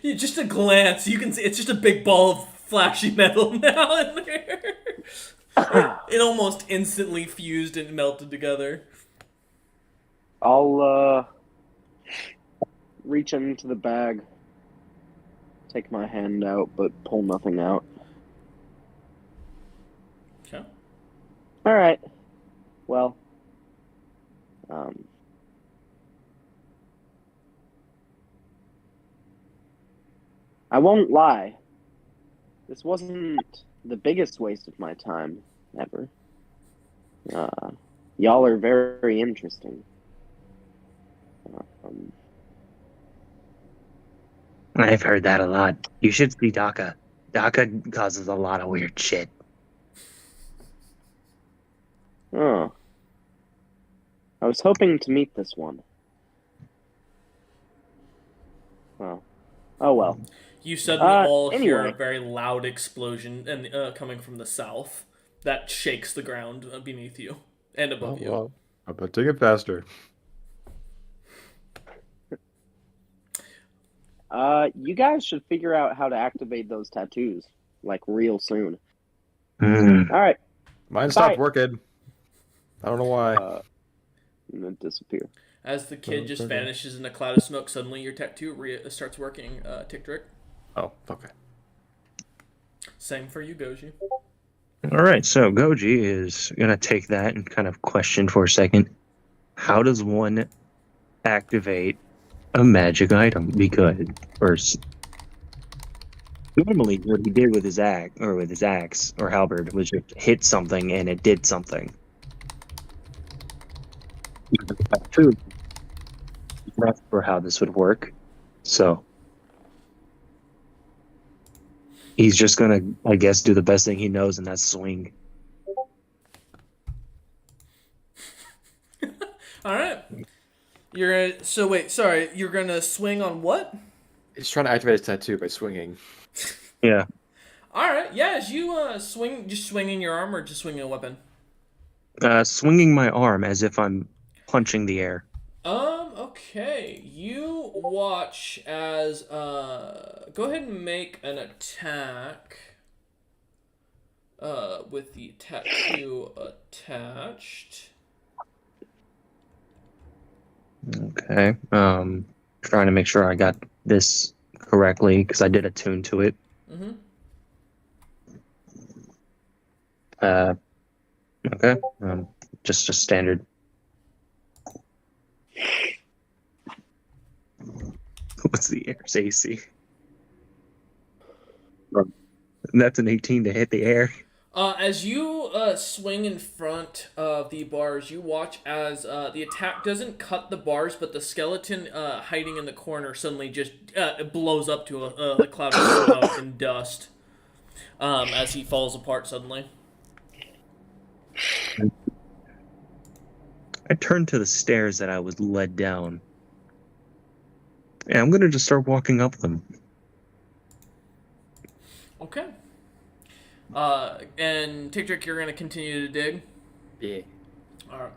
Just a glance, you can see it's just a big ball of flashy metal now in there. It almost instantly fused and melted together. I'll reach into the bag, take my hand out, but pull nothing out. Okay. All right. Well, I won't lie. This wasn't the biggest waste of my time ever. Y'all are very interesting. I've heard that a lot. You should see Daka. Daka causes a lot of weird shit. Oh. I was hoping to meet this one. Well. Oh well. You suddenly all hear anyway. a very loud explosion and coming from the south that shakes the ground beneath you and above you. Well, how about take it faster? You guys should figure out how to activate those tattoos, like, real soon. Mm. All right. Mine stopped working. I don't know why. And then disappear. As the kid just vanishes in a cloud of smoke, suddenly your tattoo starts working, Tick-Trick. Oh, okay. Same for you, Goji. All right, so Goji is going to take that and kind of question for a second. How does one activate a magic item? Because first, normally what he did with his axe or halberd was just hit something and it did something. That's for how this would work. So he's just gonna, I guess, do the best thing he knows, and that's swing. All right. You're gonna swing on what? He's trying to activate his tattoo by swinging. Yeah. All right. Yeah. As you swing, just swinging your arm or just swinging a weapon. Swinging my arm as if I'm punching the air. Okay. You watch as go ahead and make an attack. With the tattoo attached. Okay. Trying to make sure I got this correctly because I did attune to it. Mm-hmm. Okay. Just a standard. What's the air's AC? That's an 18 to hit the air. As you swing in front of the bars, you watch as the attack doesn't cut the bars, but the skeleton hiding in the corner suddenly just blows up to a cloud of smoke and dust as he falls apart suddenly. I turned to the stairs that I was led down. And I'm going to just start walking up them. Okay. And Tick-Trick, you're going to continue to dig? Yeah. Alright.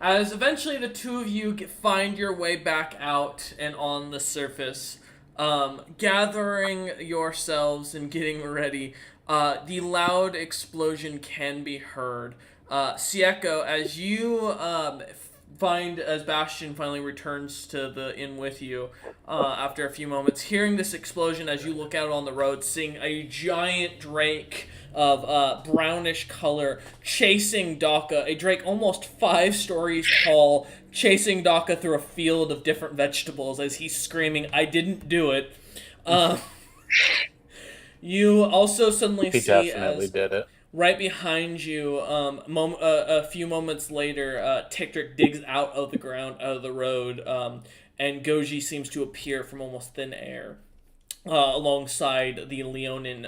As eventually the two of you find your way back out and on the surface, gathering yourselves and getting ready, the loud explosion can be heard. Sieko, as you find as Bastion finally returns to the inn with you after a few moments, hearing this explosion as you look out on the road, seeing a giant drake of brownish color chasing Daka, a drake almost 5 stories tall, chasing Daka through a field of different vegetables as he's screaming, "I didn't do it." You also suddenly He see definitely as did it. Right behind you, a few moments later, Tiktrick digs out of the ground, out of the road, and Goji seems to appear from almost thin air. Alongside the Leonin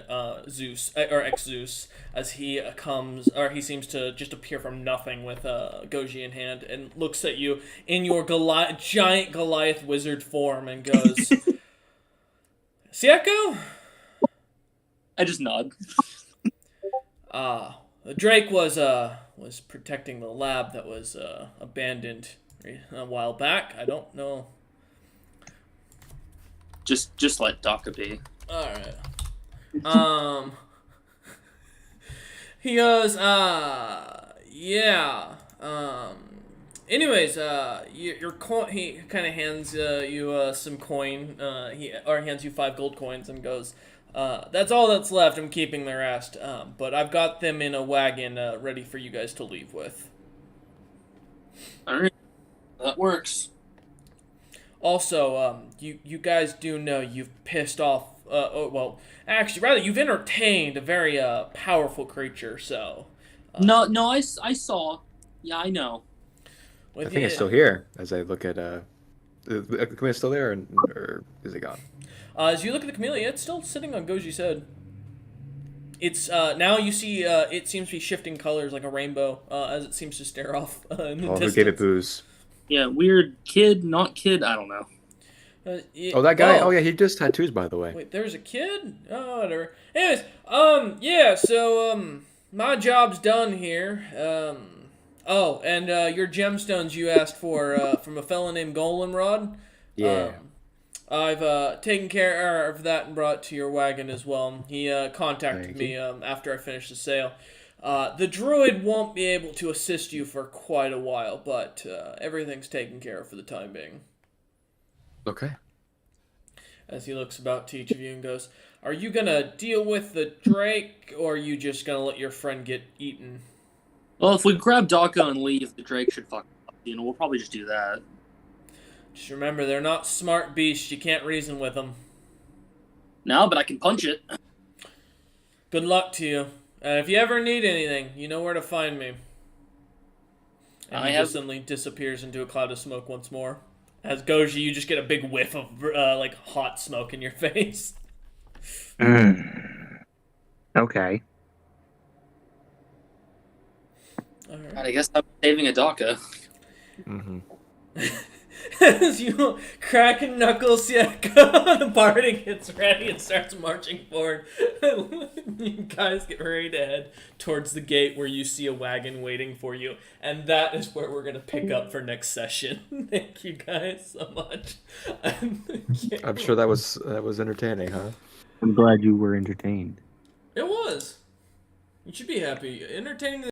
Zeus or ex Zeus, as he comes, or he seems to just appear from nothing with Goji in hand, and looks at you in your giant Goliath wizard form, and goes, "Sieko?" I just nod. Drake was protecting the lab that was abandoned a while back. I don't know. Just let Daka be. All right. He goes, yeah. Anyways, your coin. He kind of hands you some coin. He hands you 5 gold coins and goes, that's all that's left. I'm keeping the rest. But I've got them in a wagon ready for you guys to leave with. All right, that works. Also, you guys do know you've pissed off. Rather, you've entertained a very powerful creature. So. No, I saw. Yeah, I know. I think it's still here. As I look at the chameleon's still there, or is it gone? As you look at the chameleon, it's still sitting on Goji's head. It's now you see it seems to be shifting colors like a rainbow as it seems to stare off in the distance. Who gave it booze? Yeah, weird kid, not kid. I don't know. That guy. Oh yeah, he just tattoos, by the way. Wait, there's a kid? Oh, whatever. Anyways, yeah. So my job's done here. And your gemstones you asked for from a fellow named Golemned. Yeah. I've taken care of that and brought it to your wagon as well. He contacted Thank me after I finished the sale. The druid won't be able to assist you for quite a while, but everything's taken care of for the time being. Okay. As he looks about to each of you and goes, are you going to deal with the Drake, or are you just going to let your friend get eaten? Well, if we grab Daka and leave, the Drake should fuck up. We'll probably just do that. Just remember, they're not smart beasts. You can't reason with them. No, but I can punch it. Good luck to you. If you ever need anything, you know where to find me. And he just suddenly disappears into a cloud of smoke once more. As Goji, you just get a big whiff of like hot smoke in your face. Okay. All right. I guess I'm saving a Daka. Mm-hmm. As you crack and knuckles, the party gets ready and starts marching forward. You guys get ready to head towards the gate where you see a wagon waiting for you. And that is where we're going to pick up for next session. Thank you guys so much. I'm sure that was entertaining, huh? I'm glad you were entertained. It was. You should be happy. Entertaining